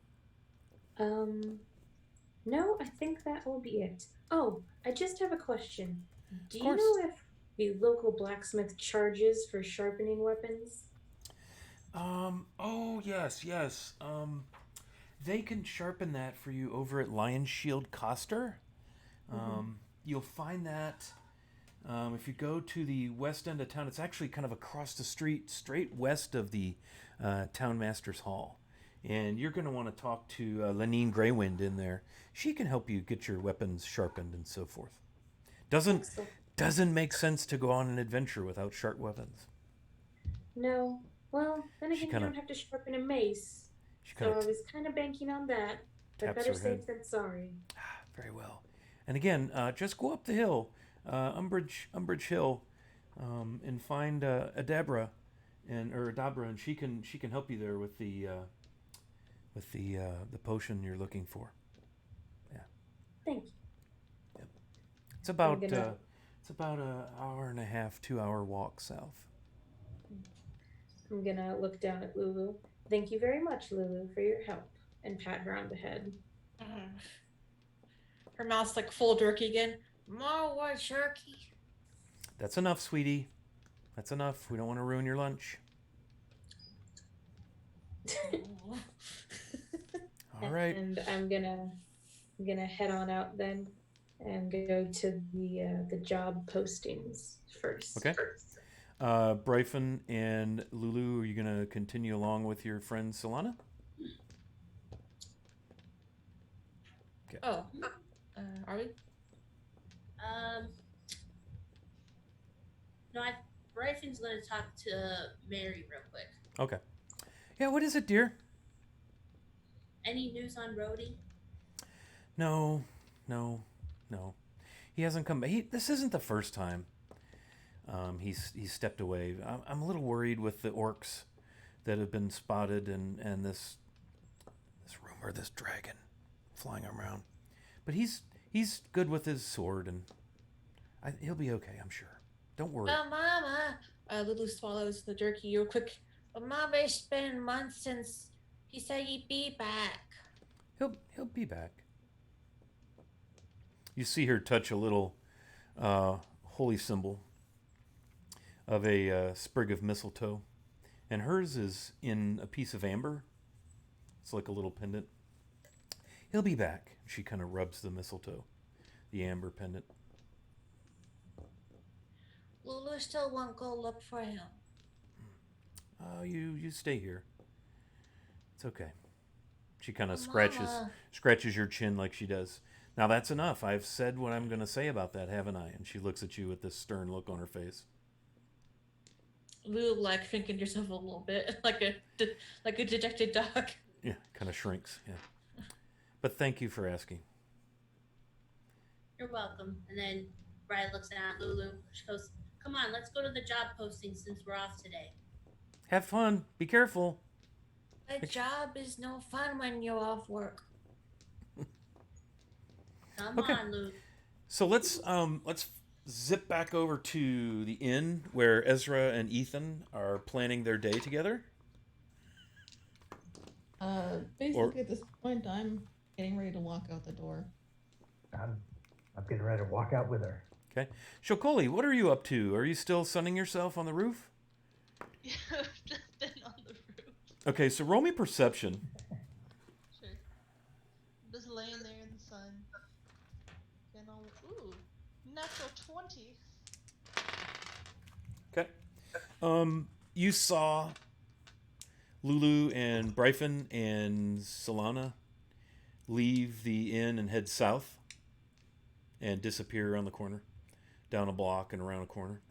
No, I think that will be it. Oh, I just have a question. Do Of you course. know if the local blacksmith charges for sharpening weapons? Oh, yes. They can sharpen that for you over at Lion Shield Coster. You'll find that if you go to the west end of town. It's actually kind of across the street, straight west of the Town Master's Hall. And you're going to want to talk to Lenine Greywind in there. She can help you get your weapons sharpened and so forth. Excellent. Doesn't make sense to go on an adventure without sharp weapons. No. Well, then She again, you kinda- don't have to sharpen a mace. She So kind I of was kind of banking on that. But taps better her head. safe than sorry. Very well. And again, just go up the hill, Umbridge Hill, and find Adabra, and she can help you there with the potion you're looking for. Yeah, Thank you. it's about gonna- it's about an hour and a half, 2 hour walk south. I'm gonna look down at Lulu. Thank you very much, Lulu, for your help, and pat her on the head. Her mouth's like full of jerky again. More jerky. That's enough, sweetie. That's enough. We don't want to ruin your lunch. All right. And I'm gonna head on out then, and go to the job postings first. Okay. Bryphon and Lulu, are you going to continue along with your friend Solana? Oh, Are we? Um, no, Bryphon's gonna talk to Mary real quick. Okay. Yeah, what is it, dear? Any news on Rhodey? No, no, no. He hasn't come back. This isn't the first time he's stepped away. I'm a little worried with the orcs that have been spotted and this rumor, this dragon flying around. But he's good with his sword, and he'll be okay, I'm sure. Don't worry. Well, Mama, Lulu swallows the jerky real quick. But Mama, it's been months since he said he'd be back. He'll be back. You see her touch a little holy symbol of a sprig of mistletoe, and hers is in a piece of amber. It's like a little pendant. He'll be back. She kind of rubs the mistletoe, the amber pendant. Lulu still won't go look for him. You stay here. It's okay. She kind of Mama. scratches your chin like she does. Now that's enough. I've said what I'm going to say about that, haven't I? And she looks at you with this stern look on her face. Lulu, like, thinking yourself a little bit, like a dejected dog. Yeah, kind of shrinks. Yeah. But thank you for asking. You're welcome. And then Bri looks at Lulu. She goes, "Come on, let's go to the job posting since we're off today." Have fun. Be careful. A job is no fun when you're off work. Come Okay. on, Luke. So let's zip back over to the inn where Ezra and Ethan are planning their day together. Basically, at this point, I'm getting ready to walk out the door. I'm getting ready to walk out with her. Okay. Shokoli, what are you up to? Are you still sunning yourself on the roof? Yeah, I've just been on the roof. Okay, so roll me perception. Sure. I'm just laying there in the sun. And ooh, natural 20. Okay. You saw Lulu and Bryphon and Solana leave the inn and head south and disappear around the corner, down a block and around a corner.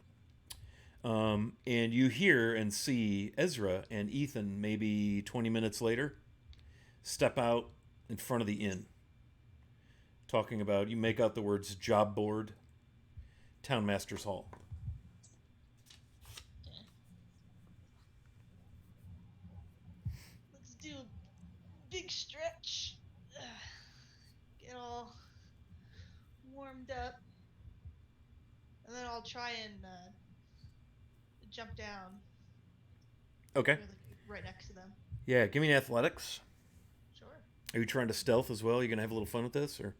And you hear and see Ezra and Ethan maybe 20 minutes later step out in front of the inn, talking about, you make out the words job board, Townmaster's Hall. Okay. Let's do a big stretch. Get all warmed up. And then I'll try and jump down. Okay. Really, right next to them. Yeah, give me an athletics. Sure. Are you trying to stealth as well? You gonna have a little fun with this, or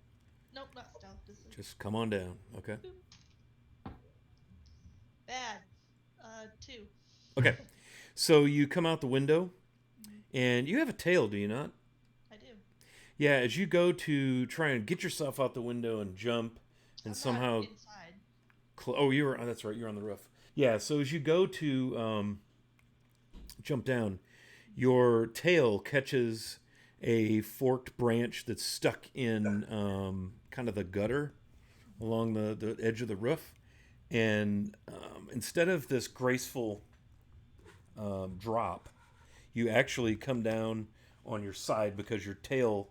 Nope, not stealth. This is just come on down? Okay. bad. 2. Okay. So you come out the window, and you have a tail, do you not? I do. Yeah. As you go to try and get yourself out the window and jump, and I'm somehow not inside. that's right. You're on the roof. Yeah. So as you go to jump down, your tail catches a forked branch that's stuck in kind of the gutter along the edge of the roof, and instead of this graceful drop, you actually come down on your side because your tail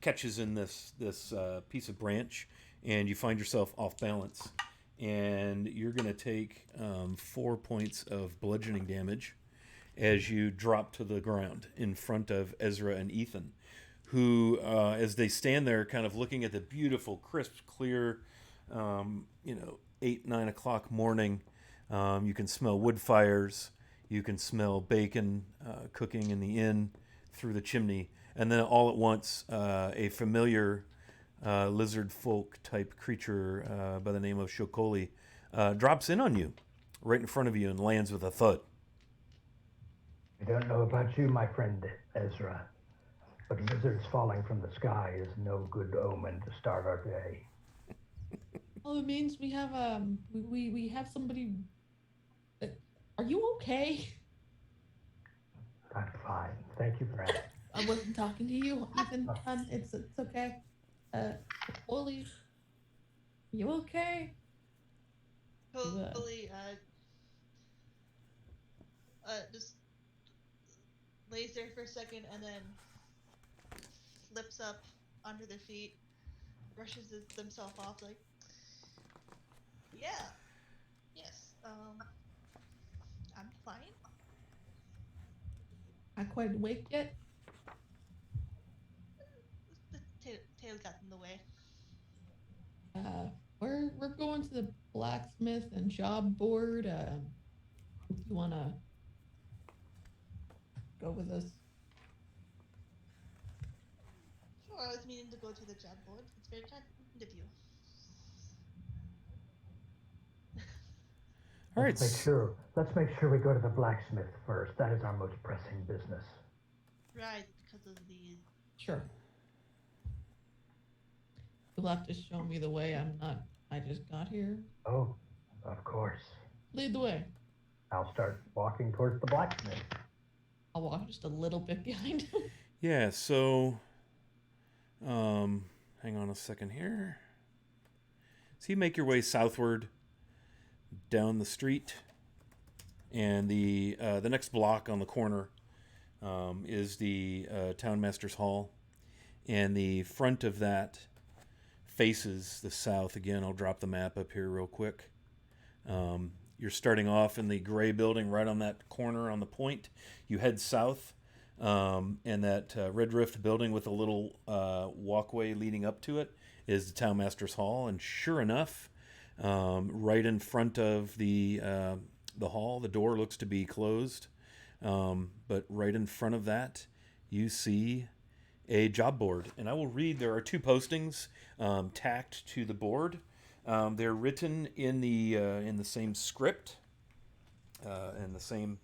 catches in this piece of branch, and you find yourself off balance, and you're going to take 4 points of bludgeoning damage as you drop to the ground in front of Ezra and Ethan, who, as they stand there kind of looking at the beautiful, crisp, clear, 8, 9 o'clock morning, you can smell wood fires, you can smell bacon cooking in the inn through the chimney, and then all at once, a familiar lizard folk type creature by the name of Shokoli drops in on you right in front of you and lands with a thud. I don't know about you, my friend Ezra, but lizards falling from the sky is no good omen to start our day. Oh, it means we have we have somebody. Are you okay? I'm fine. Thank you for asking. I wasn't talking to you, Ethan. It's okay. Holy, you okay? Totally, just lays there for a second and then flips up onto their feet, brushes themselves off, like, yeah, yes, I'm fine. Not quite awake yet? The tail got in the way. We're going to the blacksmith and job board. If you wanna go with us? Sure, I was meaning to go to the job board. It's very kind of you. All right. Let's make sure we go to the blacksmith first. That is our most pressing business. Right, because of the... Sure. You'll have to show me the way. I just got here. Oh, of course. Lead the way. I'll start walking towards the blacksmith. I'll walk just a little bit behind him. Yeah, so hang on a second here. So you make your way southward down the street, and the next block on the corner is the Townmaster's Hall, and the front of that faces the south. Again, I'll drop the map up here real quick. You're starting off in the gray building right on that corner on the point. You head south, and that Red Rift building with a little walkway leading up to it is the Townmaster's Hall. And sure enough, right in front of the hall, the door looks to be closed, but right in front of that, you see a job board. And I will read. There are two postings tacked to the board. They're written in the same script and the same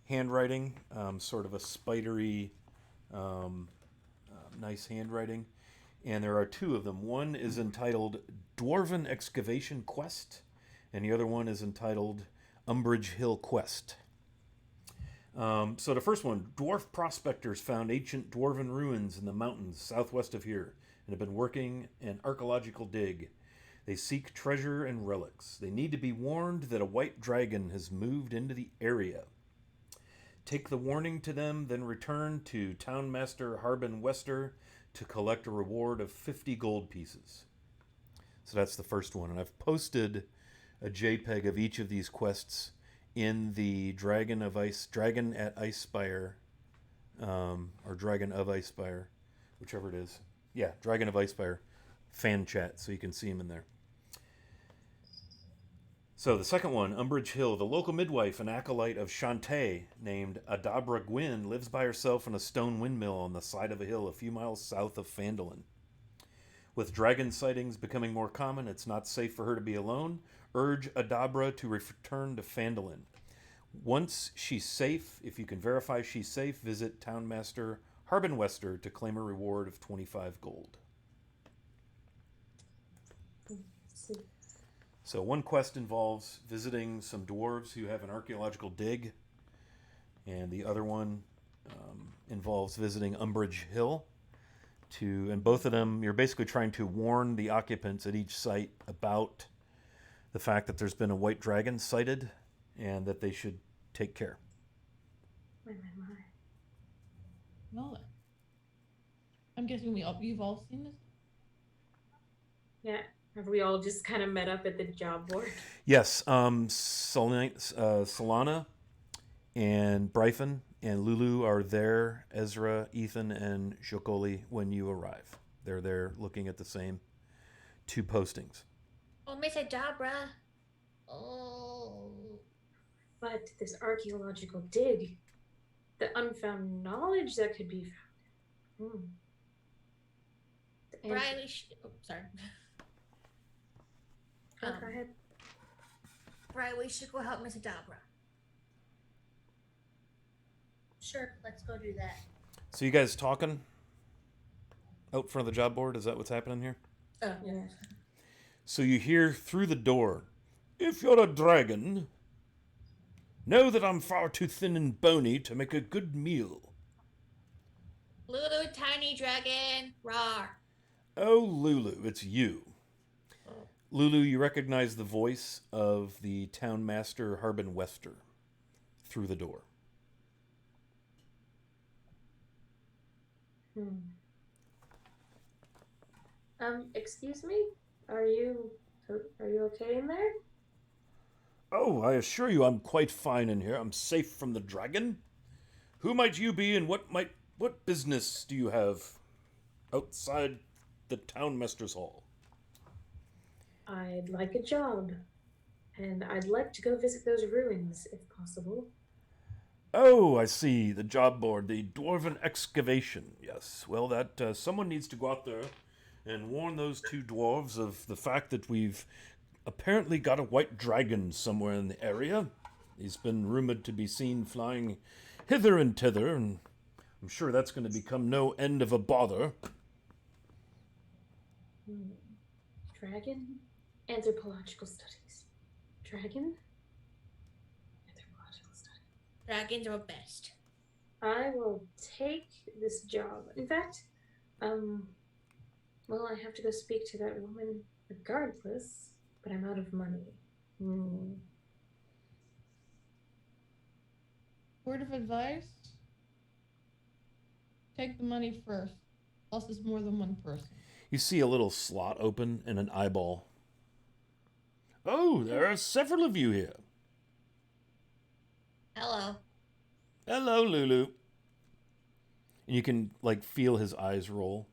handwriting, sort of a spidery, nice handwriting. And there are two of them. One is entitled Dwarven Excavation Quest, and the other one is entitled Umbridge Hill Quest. So the first one, dwarf prospectors found ancient dwarven ruins in the mountains southwest of here and have been working an archaeological dig. They seek treasure and relics. They need to be warned that a white dragon has moved into the area. Take the warning to them, then return to Townmaster Harbin Wester to collect a reward of 50 gold pieces. So that's the first one. And I've posted a JPEG of each of these quests in the Dragon at Icespire, or Dragon of Icespire, whichever it is. Yeah, Dragon of Icespire fan chat, so you can see them in there. So the second one, Umbridge Hill. The local midwife, an acolyte of Shantae named Adabra Gwyn, lives by herself in a stone windmill on the side of a hill a few miles south of Phandalin. With dragon sightings becoming more common, it's not safe for her to be alone. Urge Adabra to return to Phandalin. Once she's safe, if you can verify she's safe, visit Townmaster Harbin Wester to claim a reward of 25 gold. So one quest involves visiting some dwarves who have an archaeological dig, and the other one involves visiting Umbridge Hill. And both of them, you're basically trying to warn the occupants at each site about the fact that there's been a white dragon sighted and that they should take care. My. No. I'm guessing you've all seen this? Yeah. Have we all just kind of met up at the job board? Yes. Solana and Bryphon and Lulu are there. Ezra, Ethan, and Shokoli when you arrive. They're there looking at the same two postings. Oh, Miss Adabra. Oh. But this archaeological dig, the unfound knowledge that could be found. Riley, sorry. Go ahead. Right, we should go help Miss Adabra. Sure, let's go do that. So you guys talking out front of the job board? Is that what's happening here? Yeah. So you hear through the door, "If you're a dragon, know that I'm far too thin and bony to make a good meal. Lulu, tiny dragon, rawr. Oh, Lulu, it's you. Lulu, you recognize the voice of the town master Harbin Wester through the door. Excuse me? Are you are you okay in there? Oh, I assure you I'm quite fine in here. I'm safe from the dragon. Who might you be and what business do you have outside the town master's hall? I'd like a job, and I'd like to go visit those ruins if possible. Oh, I see. The job board, the dwarven excavation. Yes. Well, that someone needs to go out there and warn those two dwarves of the fact that we've apparently got a white dragon somewhere in the area. He's been rumored to be seen flying hither and thither, and I'm sure that's going to become no end of a bother. Dragon? Anthropological studies. Dragon? Anthropological studies. Dragons are best. I will take this job. In fact, well, I have to go speak to that woman regardless, but I'm out of money. Word of advice: take the money first. Plus, it's more than one person. You see a little slot open and an eyeball. Oh, there are several of you here. Hello. Hello, Lulu. And you can, feel his eyes roll.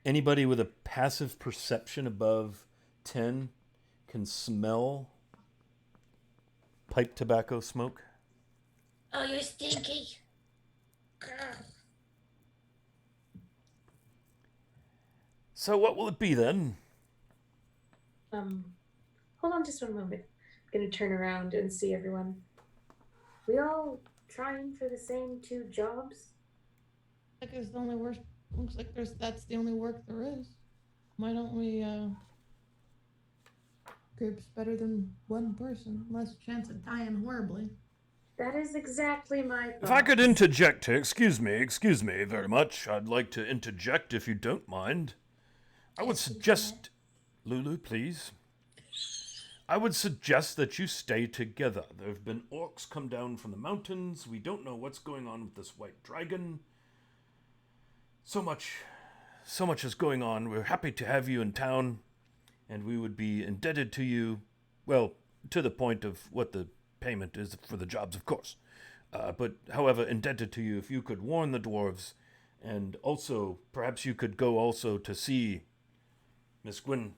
Anybody with a passive perception above 10 can smell pipe tobacco smoke. Oh, you're stinky. So what will it be then? Hold on just one moment. I'm gonna turn around and see everyone. We all trying for the same two jobs? It's the only work. Looks like that's the only work there is. Why don't we group's better than one person, less chance of dying horribly. That is exactly my thought. If I could interject here, excuse me very much. I'd like to interject if you don't mind. I would suggest, Lulu, please. I would suggest that you stay together. There have been orcs come down from the mountains. We don't know what's going on with this white dragon. So much is going on. We're happy to have you in town, and we would be indebted to you, well, to the point of what the payment is for the jobs, of course. But, however, indebted to you if you could warn the dwarves, and also, perhaps you could go also to see Miss Gwyn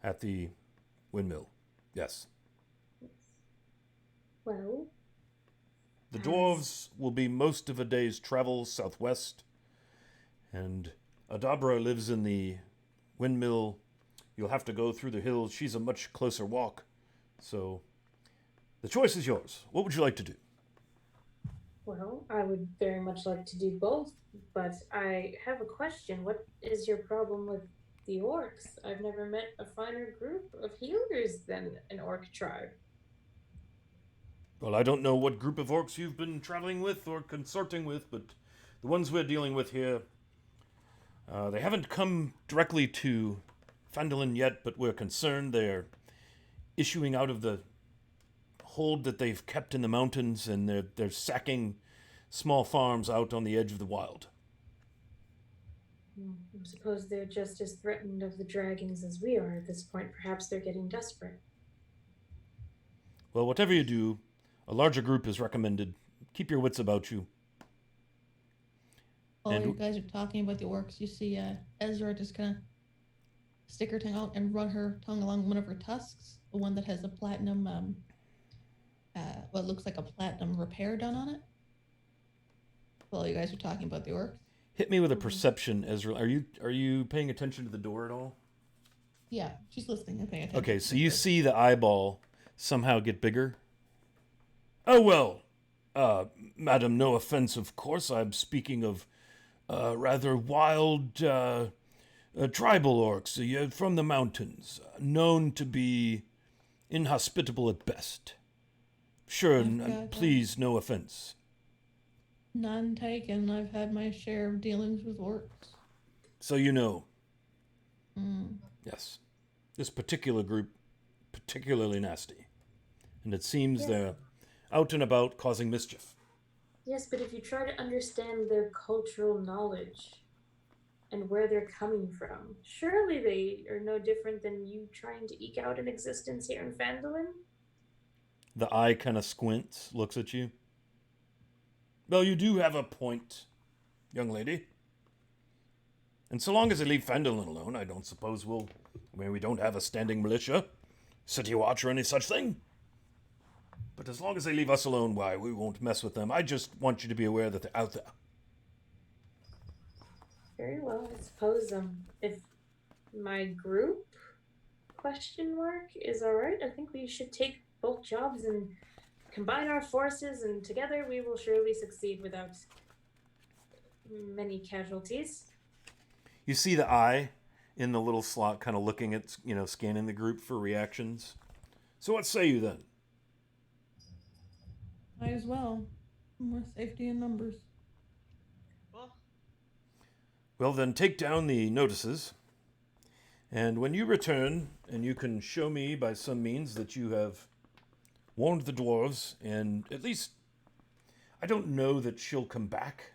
at the windmill. Yes. Well, the dwarves will be most of a day's travel southwest, and Adabra lives in the windmill. You'll have to go through the hills. She's a much closer walk. So, the choice is yours. What would you like to do? Well, I would very much like to do both, but I have a question. What is your problem with the orcs? I've never met a finer group of healers than an orc tribe. Well, I don't know what group of orcs you've been traveling with or consorting with, but the ones we're dealing with here, they haven't come directly to Phandalin yet, but we're concerned they're issuing out of the hold that they've kept in the mountains, and they're sacking small farms out on the edge of the wild. I suppose they're just as threatened of the dragons as we are at this point. Perhaps they're getting desperate. Well, whatever you do, a larger group is recommended. Keep your wits about you. While you guys are talking about the orcs, you see Ezra just kind of stick her tongue out and run her tongue along one of her tusks, the one that has a platinum, what looks like a platinum repair done on it. While you guys are talking about the orcs. Hit me with a perception, Ezra. Are you paying attention to the door at all? Yeah, she's listening and paying attention. Okay, so you see the eyeball somehow get bigger. Oh, well, madam, no offense, of course. I'm speaking of rather wild tribal orcs from the mountains, known to be inhospitable at best. Sure, please, no offense. None taken. I've had my share of dealings with orcs. So you know, Mm. yes, this particular group, particularly nasty. And it seems Yeah. they're out and about causing mischief. Yes, but if you try to understand their cultural knowledge and where they're coming from, surely they are no different than you trying to eke out an existence here in Phandalin? The eye kind of squints, looks at you. Well, you do have a point, young lady. And so long as they leave Phandalin alone, I don't suppose we'll. I mean, we don't have a standing militia, city watch, or any such thing. But as long as they leave us alone, why, we won't mess with them. I just want you to be aware that they're out there. Very well, I suppose if my group question mark is all right, I think we should take both jobs and combine our forces, and together we will surely succeed without many casualties. You see the eye in the little slot kind of looking at, scanning the group for reactions. So what say you then? Might as well. More safety in numbers. Well, then take down the notices. And when you return, and you can show me by some means that you have warned the dwarves, and at least, I don't know that she'll come back,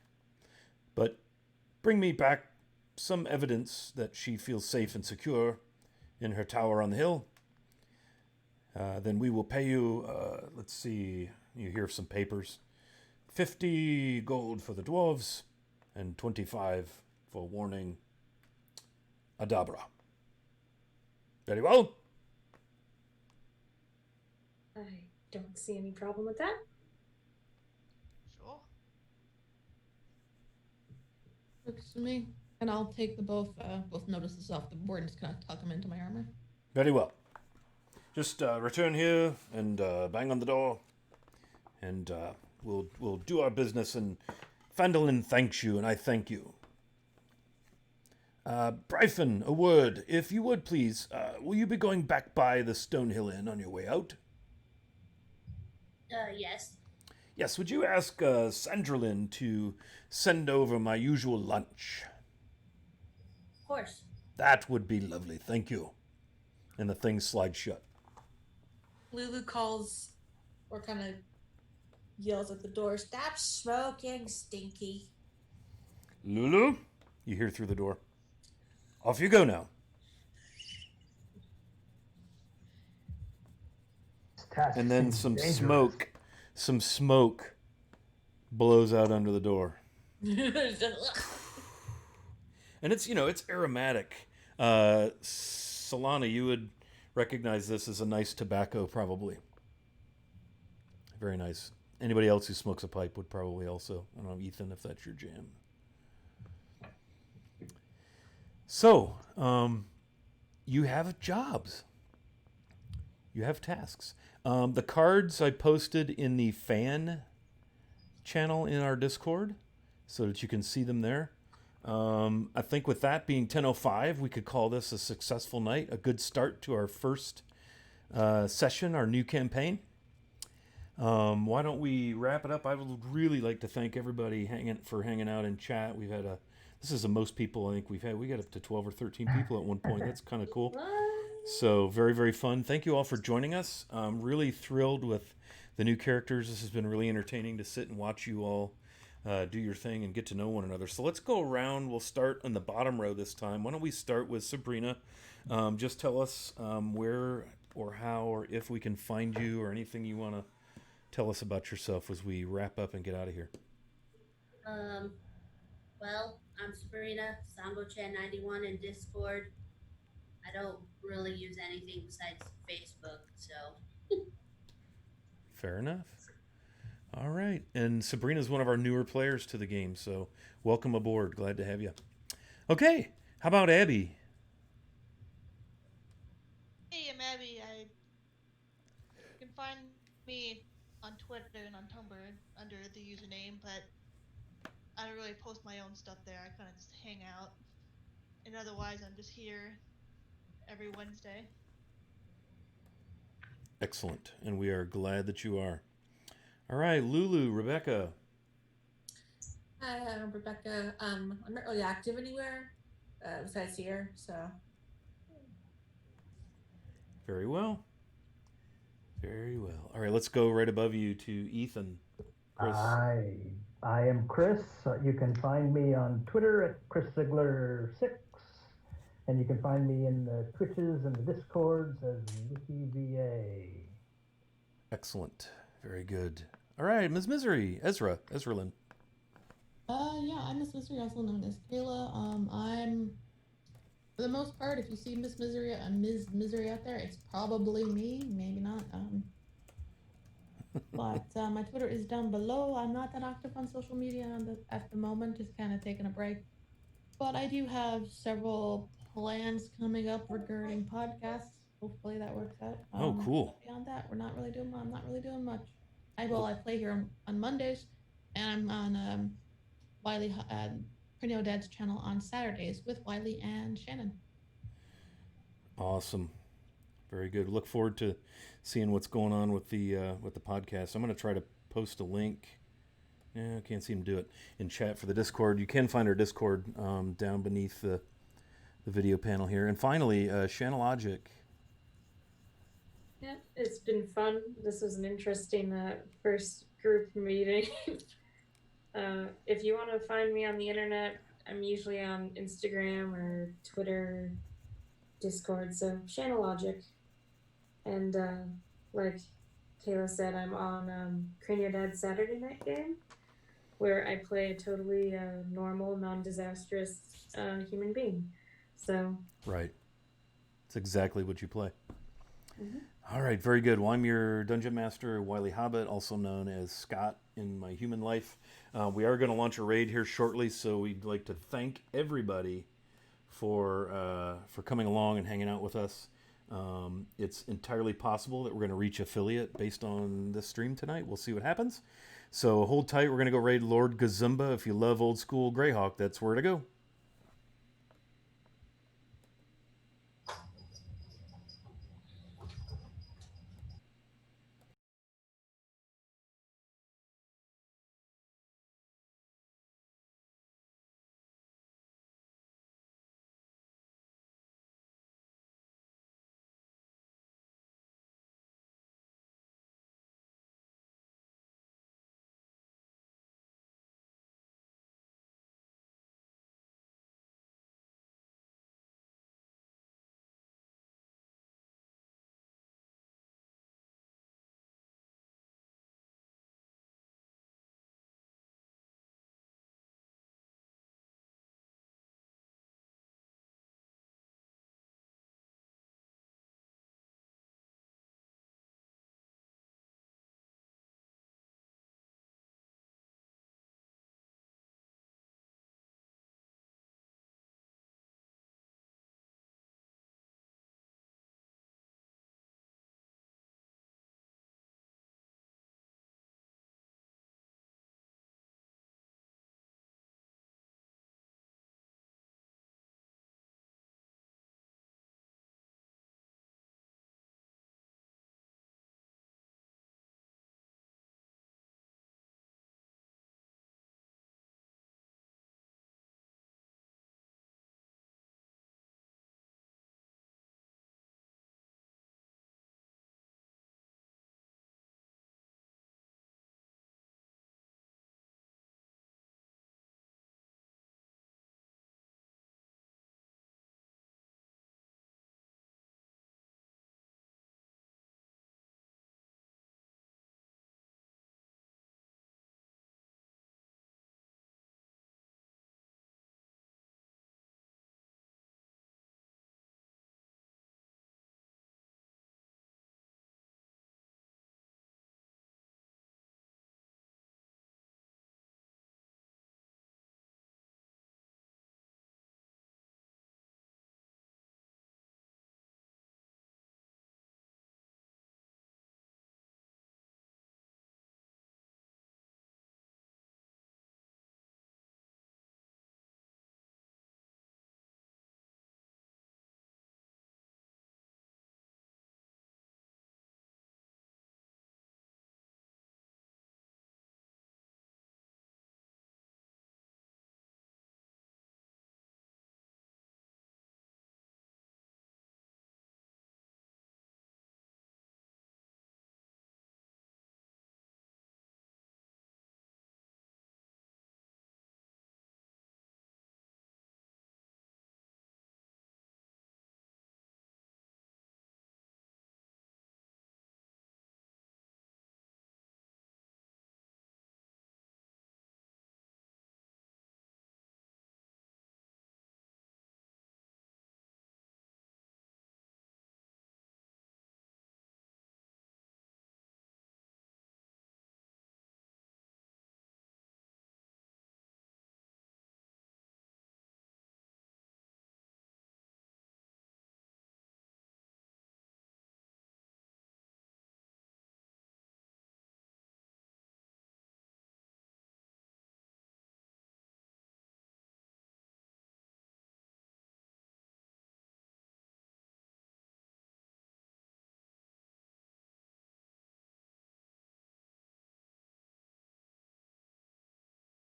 but bring me back some evidence that she feels safe and secure in her tower on the hill, then we will pay you, let's see, you hear some papers, 50 gold for the dwarves, and 25 for warning Adabra. Very well. I don't see any problem with that. Sure. Looks to me. And I'll take the both notices off the board and just kind of tuck them into my armor. Very well. Just return here and bang on the door, and we'll do our business. And Phandalin thanks you, and I thank you. Bryphon, a word, if you would please. Will you be going back by the Stonehill Inn on your way out? Yes. Yes. Would you ask Sandralyn to send over my usual lunch? Of course. That would be lovely. Thank you. And the thing slides shut. Lulu calls or kind of yells at the door, "Stop smoking, Stinky." Lulu? You hear through the door. Off you go now. And then some smoke blows out under the door. And it's aromatic. Solana, you would recognize this as a nice tobacco, probably. Very nice. Anybody else who smokes a pipe would probably also. I don't know, Ethan, if that's your jam. So, you have jobs. You have tasks. The cards I posted in the fan channel in our Discord so that you can see them there. I think with that being 10:05, we could call this a successful night, a good start to our first session, our new campaign. Why don't we wrap it up? I would really like to thank everybody for hanging out in chat. We've had this is the most people I think we've had. We got up to 12 or 13 people at one point. That's kind of cool. So very, very fun. Thank you all for joining us. I'm really thrilled with the new characters. This has been really entertaining to sit and watch you all do your thing and get to know one another. So let's go around. We'll start on the bottom row this time. Why don't we start with Sabrina? Just tell us where or how or if we can find you or anything you want to tell us about yourself as we wrap up and get out of here. Well, I'm Sabrina, SangoChan91 in Discord. I don't really use anything besides Facebook, so. Fair enough. All right. And Sabrina's one of our newer players to the game, so welcome aboard. Glad to have you. Okay. How about Abby? Hey, I'm Abby. You can find me on Twitter and on Tumblr under the username, but I don't really post my own stuff there. I kind of just hang out. And otherwise, I'm just here every Wednesday. Excellent. And we are glad that you are. All right, Lulu, Rebecca. Rebecca. I'm not really active anywhere besides here, so. Very well. Very well. All right, let's go right above you to Ethan. Chris. I am Chris. You can find me on Twitter at ChrisZiegler6, and you can find me in the Twitches and the Discords as WikiVA. Excellent. Very good. All right, Ms. Misery, Ezra Lynn. Yeah, I'm Miss Misery, also known as Kayla. I'm, for the most part, if you see Miss Misery out there, it's probably me, maybe not. But my Twitter is down below. I'm not that active on social media at the moment, just kind of taking a break. But I do have several plans coming up regarding podcasts. Hopefully that works out. Oh, cool. Beyond that, I'm not really doing much. I play here on Mondays, and I'm on Wiley Prinio Dad's channel on Saturdays with Wiley and Shannon. Awesome. Very good. Look forward to seeing what's going on with the podcast. I'm going to try to post a link. Yeah, I can't seem to do it in chat for the Discord. You can find our Discord down beneath the video panel here. And finally, Shanologic. Yeah, it's been fun. This was an interesting first group meeting. If you want to find me on the internet, I'm usually on Instagram or Twitter, Discord, so Shanologic. And like Kayla said, I'm on Cranio Dad's Saturday night game, where I play a totally normal, non-disastrous human being. So Right. It's exactly what you play. Mm-hmm. All right, very good. Well, I'm your Dungeon Master, Wiley Hobbit, also known as Scott in my human life. We are going to launch a raid here shortly, so we'd like to thank everybody for coming along and hanging out with us. It's entirely possible that we're going to reach affiliate based on this stream tonight. We'll see what happens. So hold tight. We're going to go raid Lord Gazumba. If you love old school Greyhawk, that's where to go.